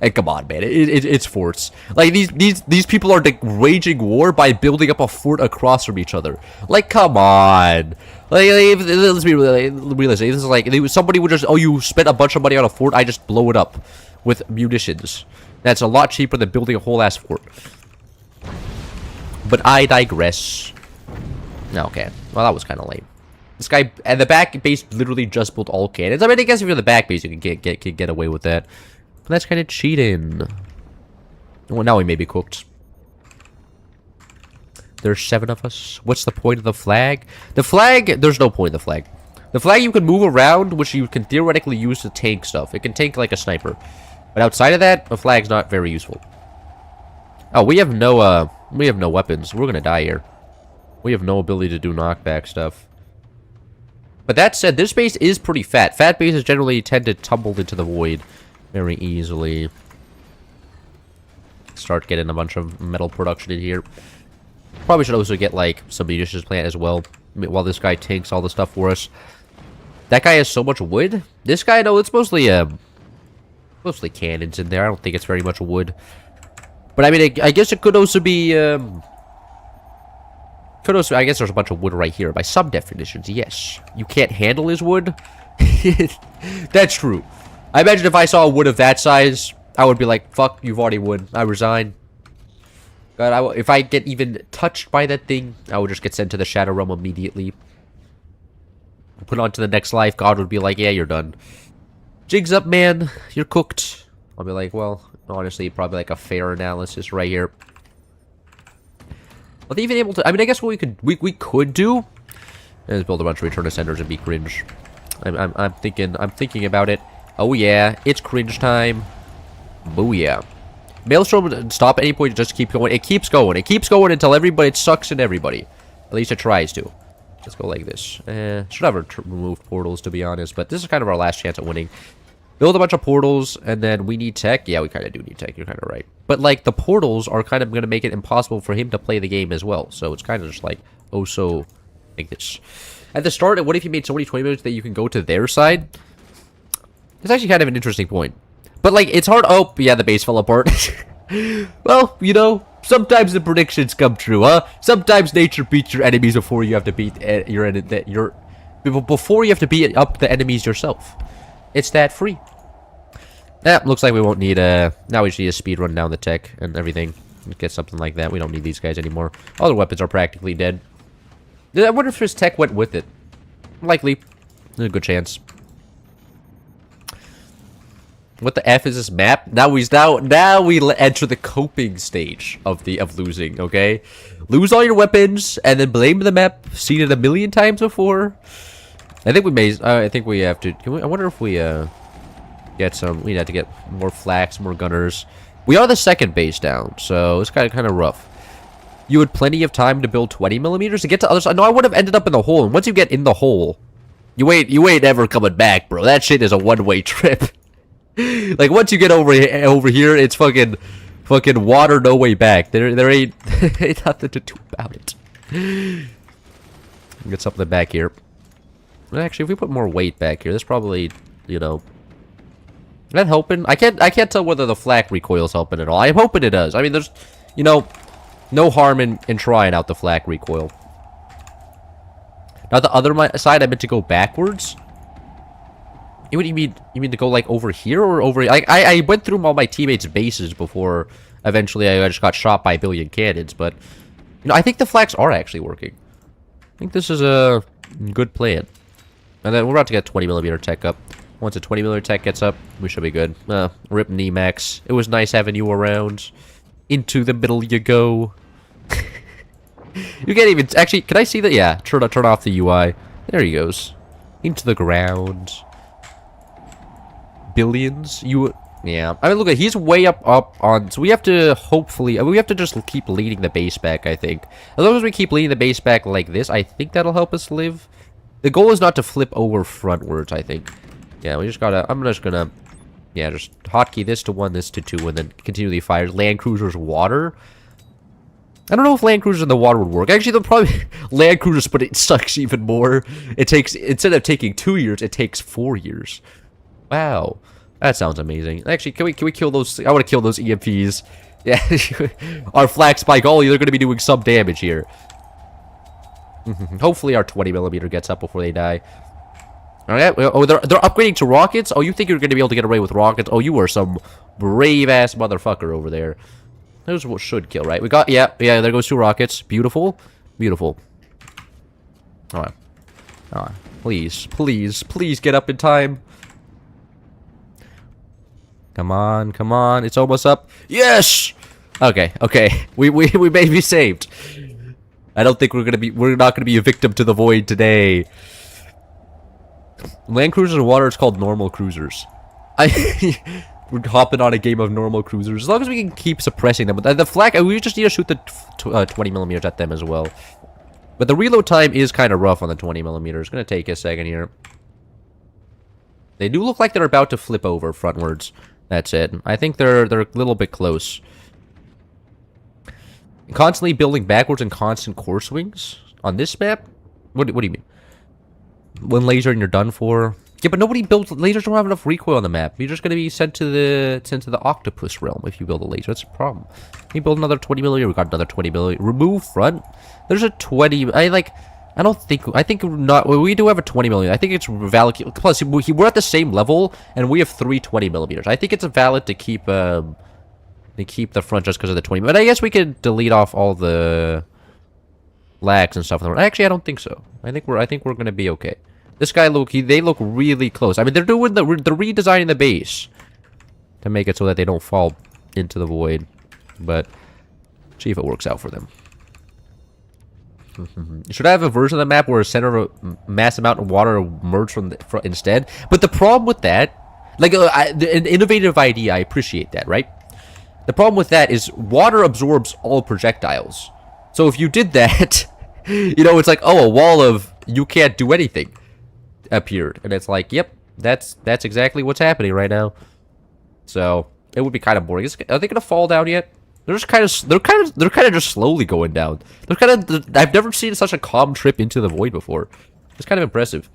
and come on, man, it's forts. Like these people are like waging war by building up a fort across from each other. Like, come on. Like, let's be realistic. This is like somebody would just, oh, you spent a bunch of money on a fort, I just blow it up with munitions. That's a lot cheaper than building a whole ass fort. But I digress. Okay, well that was kind of lame. This guy at the back base literally just built all cannons. I mean, I guess if you're the back base, you can get away with that. But that's kind of cheating. Well, now we may be cooked. There's 7 of us. What's the point of the flag? The flag, there's no point in the flag. The flag you can move around, which you can theoretically use to tank stuff. It can tank like a sniper. But outside of that, the flag's not very useful. Oh, we have no weapons. We're gonna die here. We have no ability to do knockback stuff. But that said, this base is pretty fat. Fat bases generally tend to tumble into the void very easily. Start getting a bunch of metal production in here. Probably should also get, like, some munitions plant as well, while this guy tanks all the stuff for us. That guy has so much wood. This guy, no, it's mostly cannons in there. I don't think it's very much wood. But, I mean, I guess it could also be, I guess there's a bunch of wood right here. By some definitions, yes. You can't handle his wood? That's true. I imagine if I saw a wood of that size, I would be like, fuck, you've already won. I resign. God, if I get even touched by that thing, I would just get sent to the Shadow Realm immediately. Put on to the next life, God would be like, yeah, you're done. Jigs up, man. You're cooked. I'll be like, well, honestly, probably like a fair analysis right here. Are they even able to... I mean, I guess what we could do is build a bunch of Return to Senders and be cringe. I'm thinking about it. Oh yeah, it's cringe time. Booyah. Maelstrom doesn't stop at any point, just keep going. It keeps going. It keeps going until everybody, it sucks in everybody. At least it tries to. Let's go like this. Should have removed portals, to be honest, but this is kind of our last chance at winning. Build a bunch of portals, and then we need tech. Yeah, we kind of do need tech. You're kind of right. But, like, the portals are kind of going to make it impossible for him to play the game as well. So it's kind of just like, oh, so like this. At the start, what if you made so many 20 minutes that you can go to their side? It's actually kind of an interesting point. But, like, it's hard. Oh, yeah, the base fell apart. Well, you know, sometimes the predictions come true, huh? Sometimes nature beats your enemies before you have to beat before you have to beat up the enemies yourself. It's that free. Looks like we won't need a... Now we just need a speed run down the tech and everything. Get something like that. We don't need these guys anymore. All the weapons are practically dead. I wonder if his tech went with it. Likely. There's a good chance. What the F is this map? Now we enter the coping stage of losing, okay? Lose all your weapons and then blame the map. Seen it a million times before. I think we may... I think we have to... I wonder if we get some... We'd have to get more flaks, more gunners. We are the second base down, so it's kind of rough. You had plenty of time to build 20 millimeters to get to the other side. No, I would have ended up in the hole. And once you get in the hole, you ain't ever coming back, bro. That shit is a one-way trip. Like, once you get over here, it's fucking water, no way back. There ain't nothing to do about it. Get something back here. Actually, if we put more weight back here, this probably, you know, is that helping? I can't tell whether the flak recoil's helping at all. I'm hoping it does. I mean, there's, you know, no harm in trying out the flak recoil. Now the other side, I meant to go backwards. What do you mean? You mean to go like over here or over? Like I went through all my teammates' bases before. Eventually, I just got shot by a billion cannons. But you know, I think the flaks are actually working. I think this is a good plan. And then we're about to get 20mm tech up. Once a 20mm tech gets up, we should be good. Rip Nemax. It was nice having you around. Into the middle you go. You can't even... Actually, can I see that? Yeah, turn off the UI. There he goes. Into the ground. Billions? Yeah. I mean, look, he's way up on... So we have to hopefully... we have to just keep leading the base back, I think. As long as we keep leading the base back like this, I think that'll help us live. The goal is not to flip over frontwards, I think. Yeah, we just gotta... I'm just gonna... Yeah, just hotkey this to 1, this to 2, and then continually fire. Land Cruiser's water. I don't know if Land Cruisers in the water would work. Actually, they'll probably... Land Cruisers, but it sucks even more. It takes... Instead of taking 2 years, it takes 4 years. Wow. That sounds amazing. Actually, can we kill those... I want to kill those EMPs. Yeah. Our flak spike only, they're going to be doing some damage here. Hopefully our 20mm gets up before they die. Alright, oh, they're upgrading to rockets? Oh, you think you're going to be able to get away with rockets? Oh, you are some brave-ass motherfucker over there. Those what should kill, right? We got, yeah, there goes 2 rockets. Beautiful. Beautiful. Alright. Alright. Please get up in time. Come on. It's almost up. Yes! Okay. We may be saved. I don't think we're not gonna be a victim to the void today. Land Cruisers in water, it's called normal cruisers. We're hopping on a game of normal cruisers. As long as we can keep suppressing them. But the flak, we just need to shoot the 20mm at them as well. But the reload time is kind of rough on the 20mm. It's going to take a second here. They do look like they're about to flip over frontwards. That's it. I think they're a little bit close. Constantly building backwards and constant core swings on this map? What do you mean? One laser and you're done for? Yeah, but nobody builds... Lasers don't have enough recoil on the map. You're just going to be sent to the octopus realm if you build a laser. That's a problem. You build another 20mm. We got another 20mm. Remove front. There's a 20... I think not... We do have a 20mm. I think it's valid... Plus, we're at the same level, and we have 3 20mm. I think it's valid to keep the front just because of the 20. But I guess we could delete off all the lags and stuff. Actually, I don't think so. I think we're gonna be okay. This guy they look really close. I mean, they're redesigning the base to make it so that they don't fall into the void. But see if it works out for them. Should I have a version of the map where a center of a mass amount of water emerge from instead? But the problem with that, like an innovative idea, I appreciate that, right? The problem with that is water absorbs all projectiles. So if you did that, you know, it's like, oh, a wall of you can't do anything appeared. And it's like, yep, that's exactly what's happening right now. So it would be kind of boring. Are they gonna fall down yet? They're kind of just slowly going down. I've never seen such a calm trip into the void before. It's kind of impressive.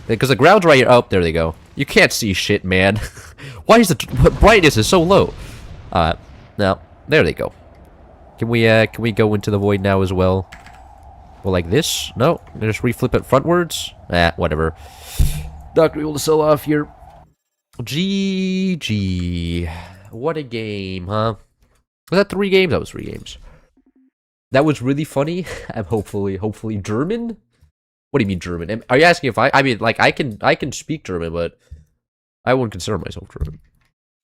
Because the ground's right here. Oh, there they go. You can't see shit, man. Why is the brightness is so low? Now, there they go. Can we go into the void now as well? Well, like this? No, just reflip it frontwards. Whatever. Not gonna be able to sell off here. GG. What a game, huh? Was that 3 games? That was 3 games. That was really funny. I'm hopefully German? What do you mean German? Are you asking if I mean, like, I can speak German, but I wouldn't consider myself German.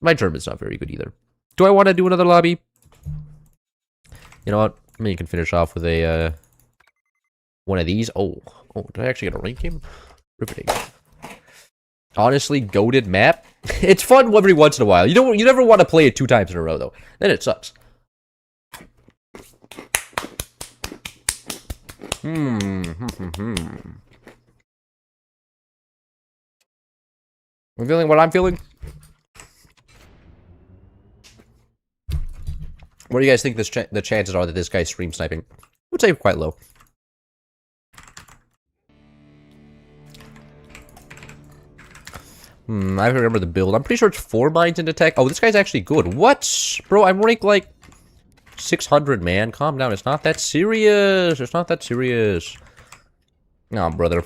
My German's not very good either. Do I want to do another lobby? You know what? I mean, you can finish off with a, one of these. Oh, did I actually get a rank game? Riveting. Honestly, goated map. It's fun every once in a while. You never want to play it 2 times in a row, though. Then it sucks. I'm feeling what I'm feeling. What do you guys think the chances are that this guy's stream sniping? I would say quite low. I remember the build. I'm pretty sure it's 4 mines into tech. Oh, this guy's actually good. What? Bro, I'm ranked like 600, man. Calm down. It's not that serious. It's not that serious. No, brother.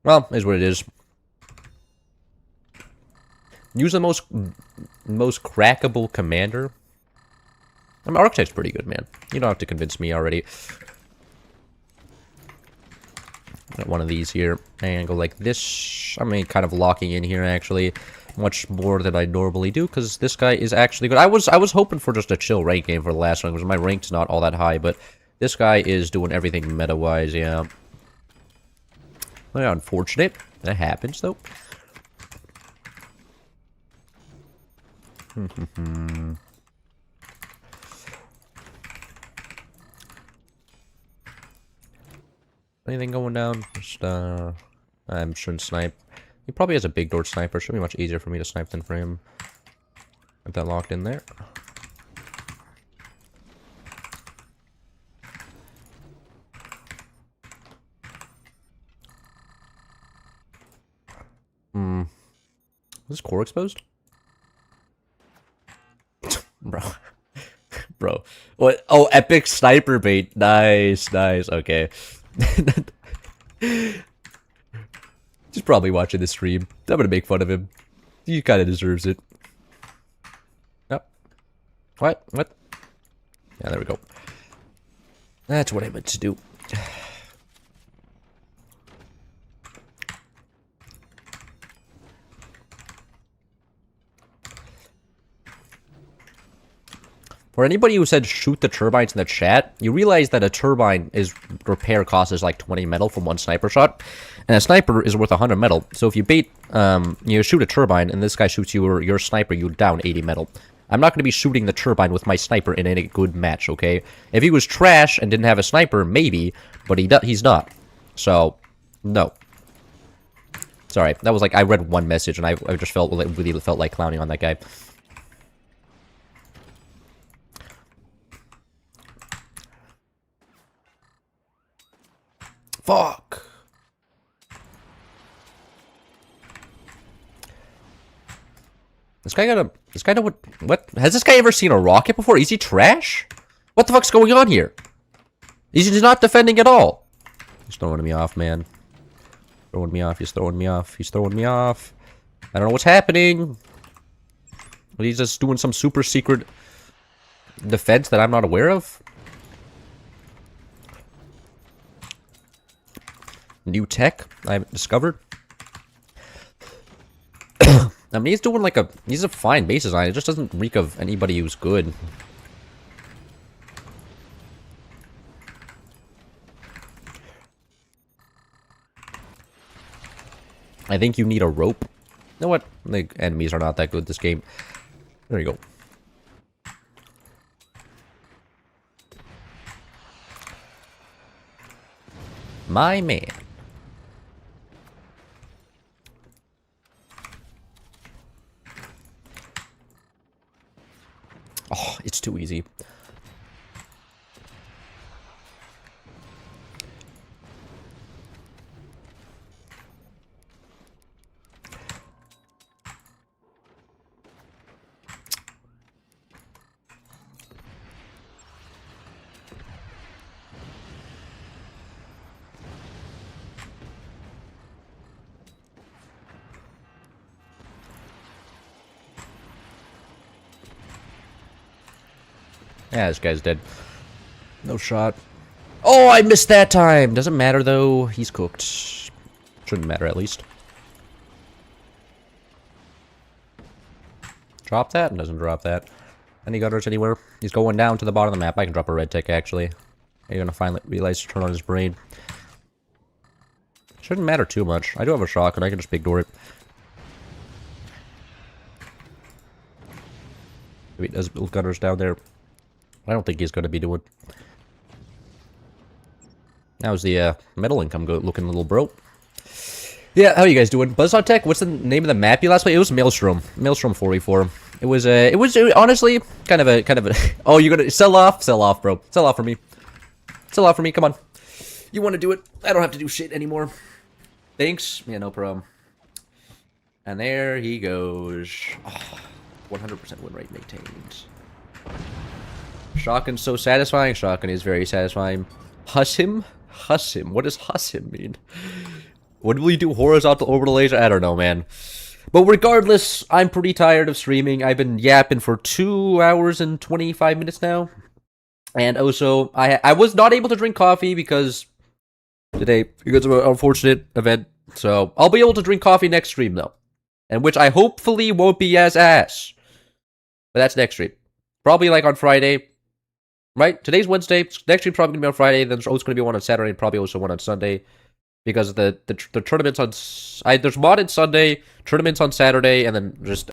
Well, is what it is. Use the most crackable commander. I mean, Architect's pretty good, man. You don't have to convince me already. Got one of these here. And go like this. I mean, kind of locking in here, actually. Much more than I normally do, because this guy is actually good. I was hoping for just a chill rank game for the last one, because my rank's not all that high, but this guy is doing everything meta-wise, yeah. Well, unfortunate. That happens, though. Anything going down? Just, I'm shouldn't snipe. He probably has a big door sniper. Should be much easier for me to snipe than for him. Get that locked in there. Is this core exposed? Bro. Bro. What? Oh, epic sniper bait. Nice, nice. Okay. He's probably watching this stream. I'm gonna make fun of him. He kind of deserves it. Oh. What? What? Yeah, there we go. That's what I meant to do. For anybody who said shoot the turbines in the chat, you realize that a turbine repair cost is like 20 metal from 1 sniper shot, and a sniper is worth 100 metal. So if you bait, you shoot a turbine, and this guy shoots you or your sniper, you down 80 metal. I'm not going to be shooting the turbine with my sniper in any good match, okay? If he was trash and didn't have a sniper, maybe, but he's not. So, no. Sorry, that was like, I read one message, and I just really felt like clowning on that guy. Fuck. This guy know what? Has this guy ever seen a rocket before? Is he trash? What the fuck's going on here? He's not defending at all. He's throwing me off, man. Throwing me off. He's throwing me off. He's throwing me off. I don't know what's happening. But he's just doing some super secret defense that I'm not aware of. New tech I haven't discovered. I mean, he's doing like he's a fine base design. It just doesn't reek of anybody who's good. I think you need a rope. You know what? The enemies are not that good this game. There you go. My man. Oh, it's too easy. Yeah, this guy's dead. No shot. Oh, I missed that time. Doesn't matter, though. He's cooked. Shouldn't matter, at least. Drop that? Doesn't drop that. Any gutters anywhere? He's going down to the bottom of the map. I can drop a red tick, actually. You're gonna finally realize to turn on his brain. Shouldn't matter too much. I do have a shotgun. I can just big door it. Maybe he does build gutters down there. I don't think he's gonna be doing. How's the metal income looking, little bro? Yeah, how you guys doing? Buzzsaw Tech, what's the name of the map you last played? It was Maelstrom. Maelstrom 4v4. It was honestly kind of a oh, you're gonna sell off, bro. Sell off for me. Sell off for me, come on. You wanna do it? I don't have to do shit anymore. Thanks. Yeah, no problem. And there he goes. Oh, 100% win rate maintained. Shotgun's so satisfying. Shotgun is very satisfying. Huss him? Huss him. What does huss him mean? What will you do? Horizontal orbital laser? I don't know, man. But regardless, I'm pretty tired of streaming. I've been yapping for 2 hours and 25 minutes now. And also, I was not able to drink coffee because of an unfortunate event. So, I'll be able to drink coffee next stream, though. And which I hopefully won't be as ass. But that's next stream. Probably like on Friday. Right? Today's Wednesday. Next stream's probably going to be on Friday. Then there's also going to be one on Saturday and probably also one on Sunday. Because the tournaments on... there's modded Sunday, tournaments on Saturday, and then just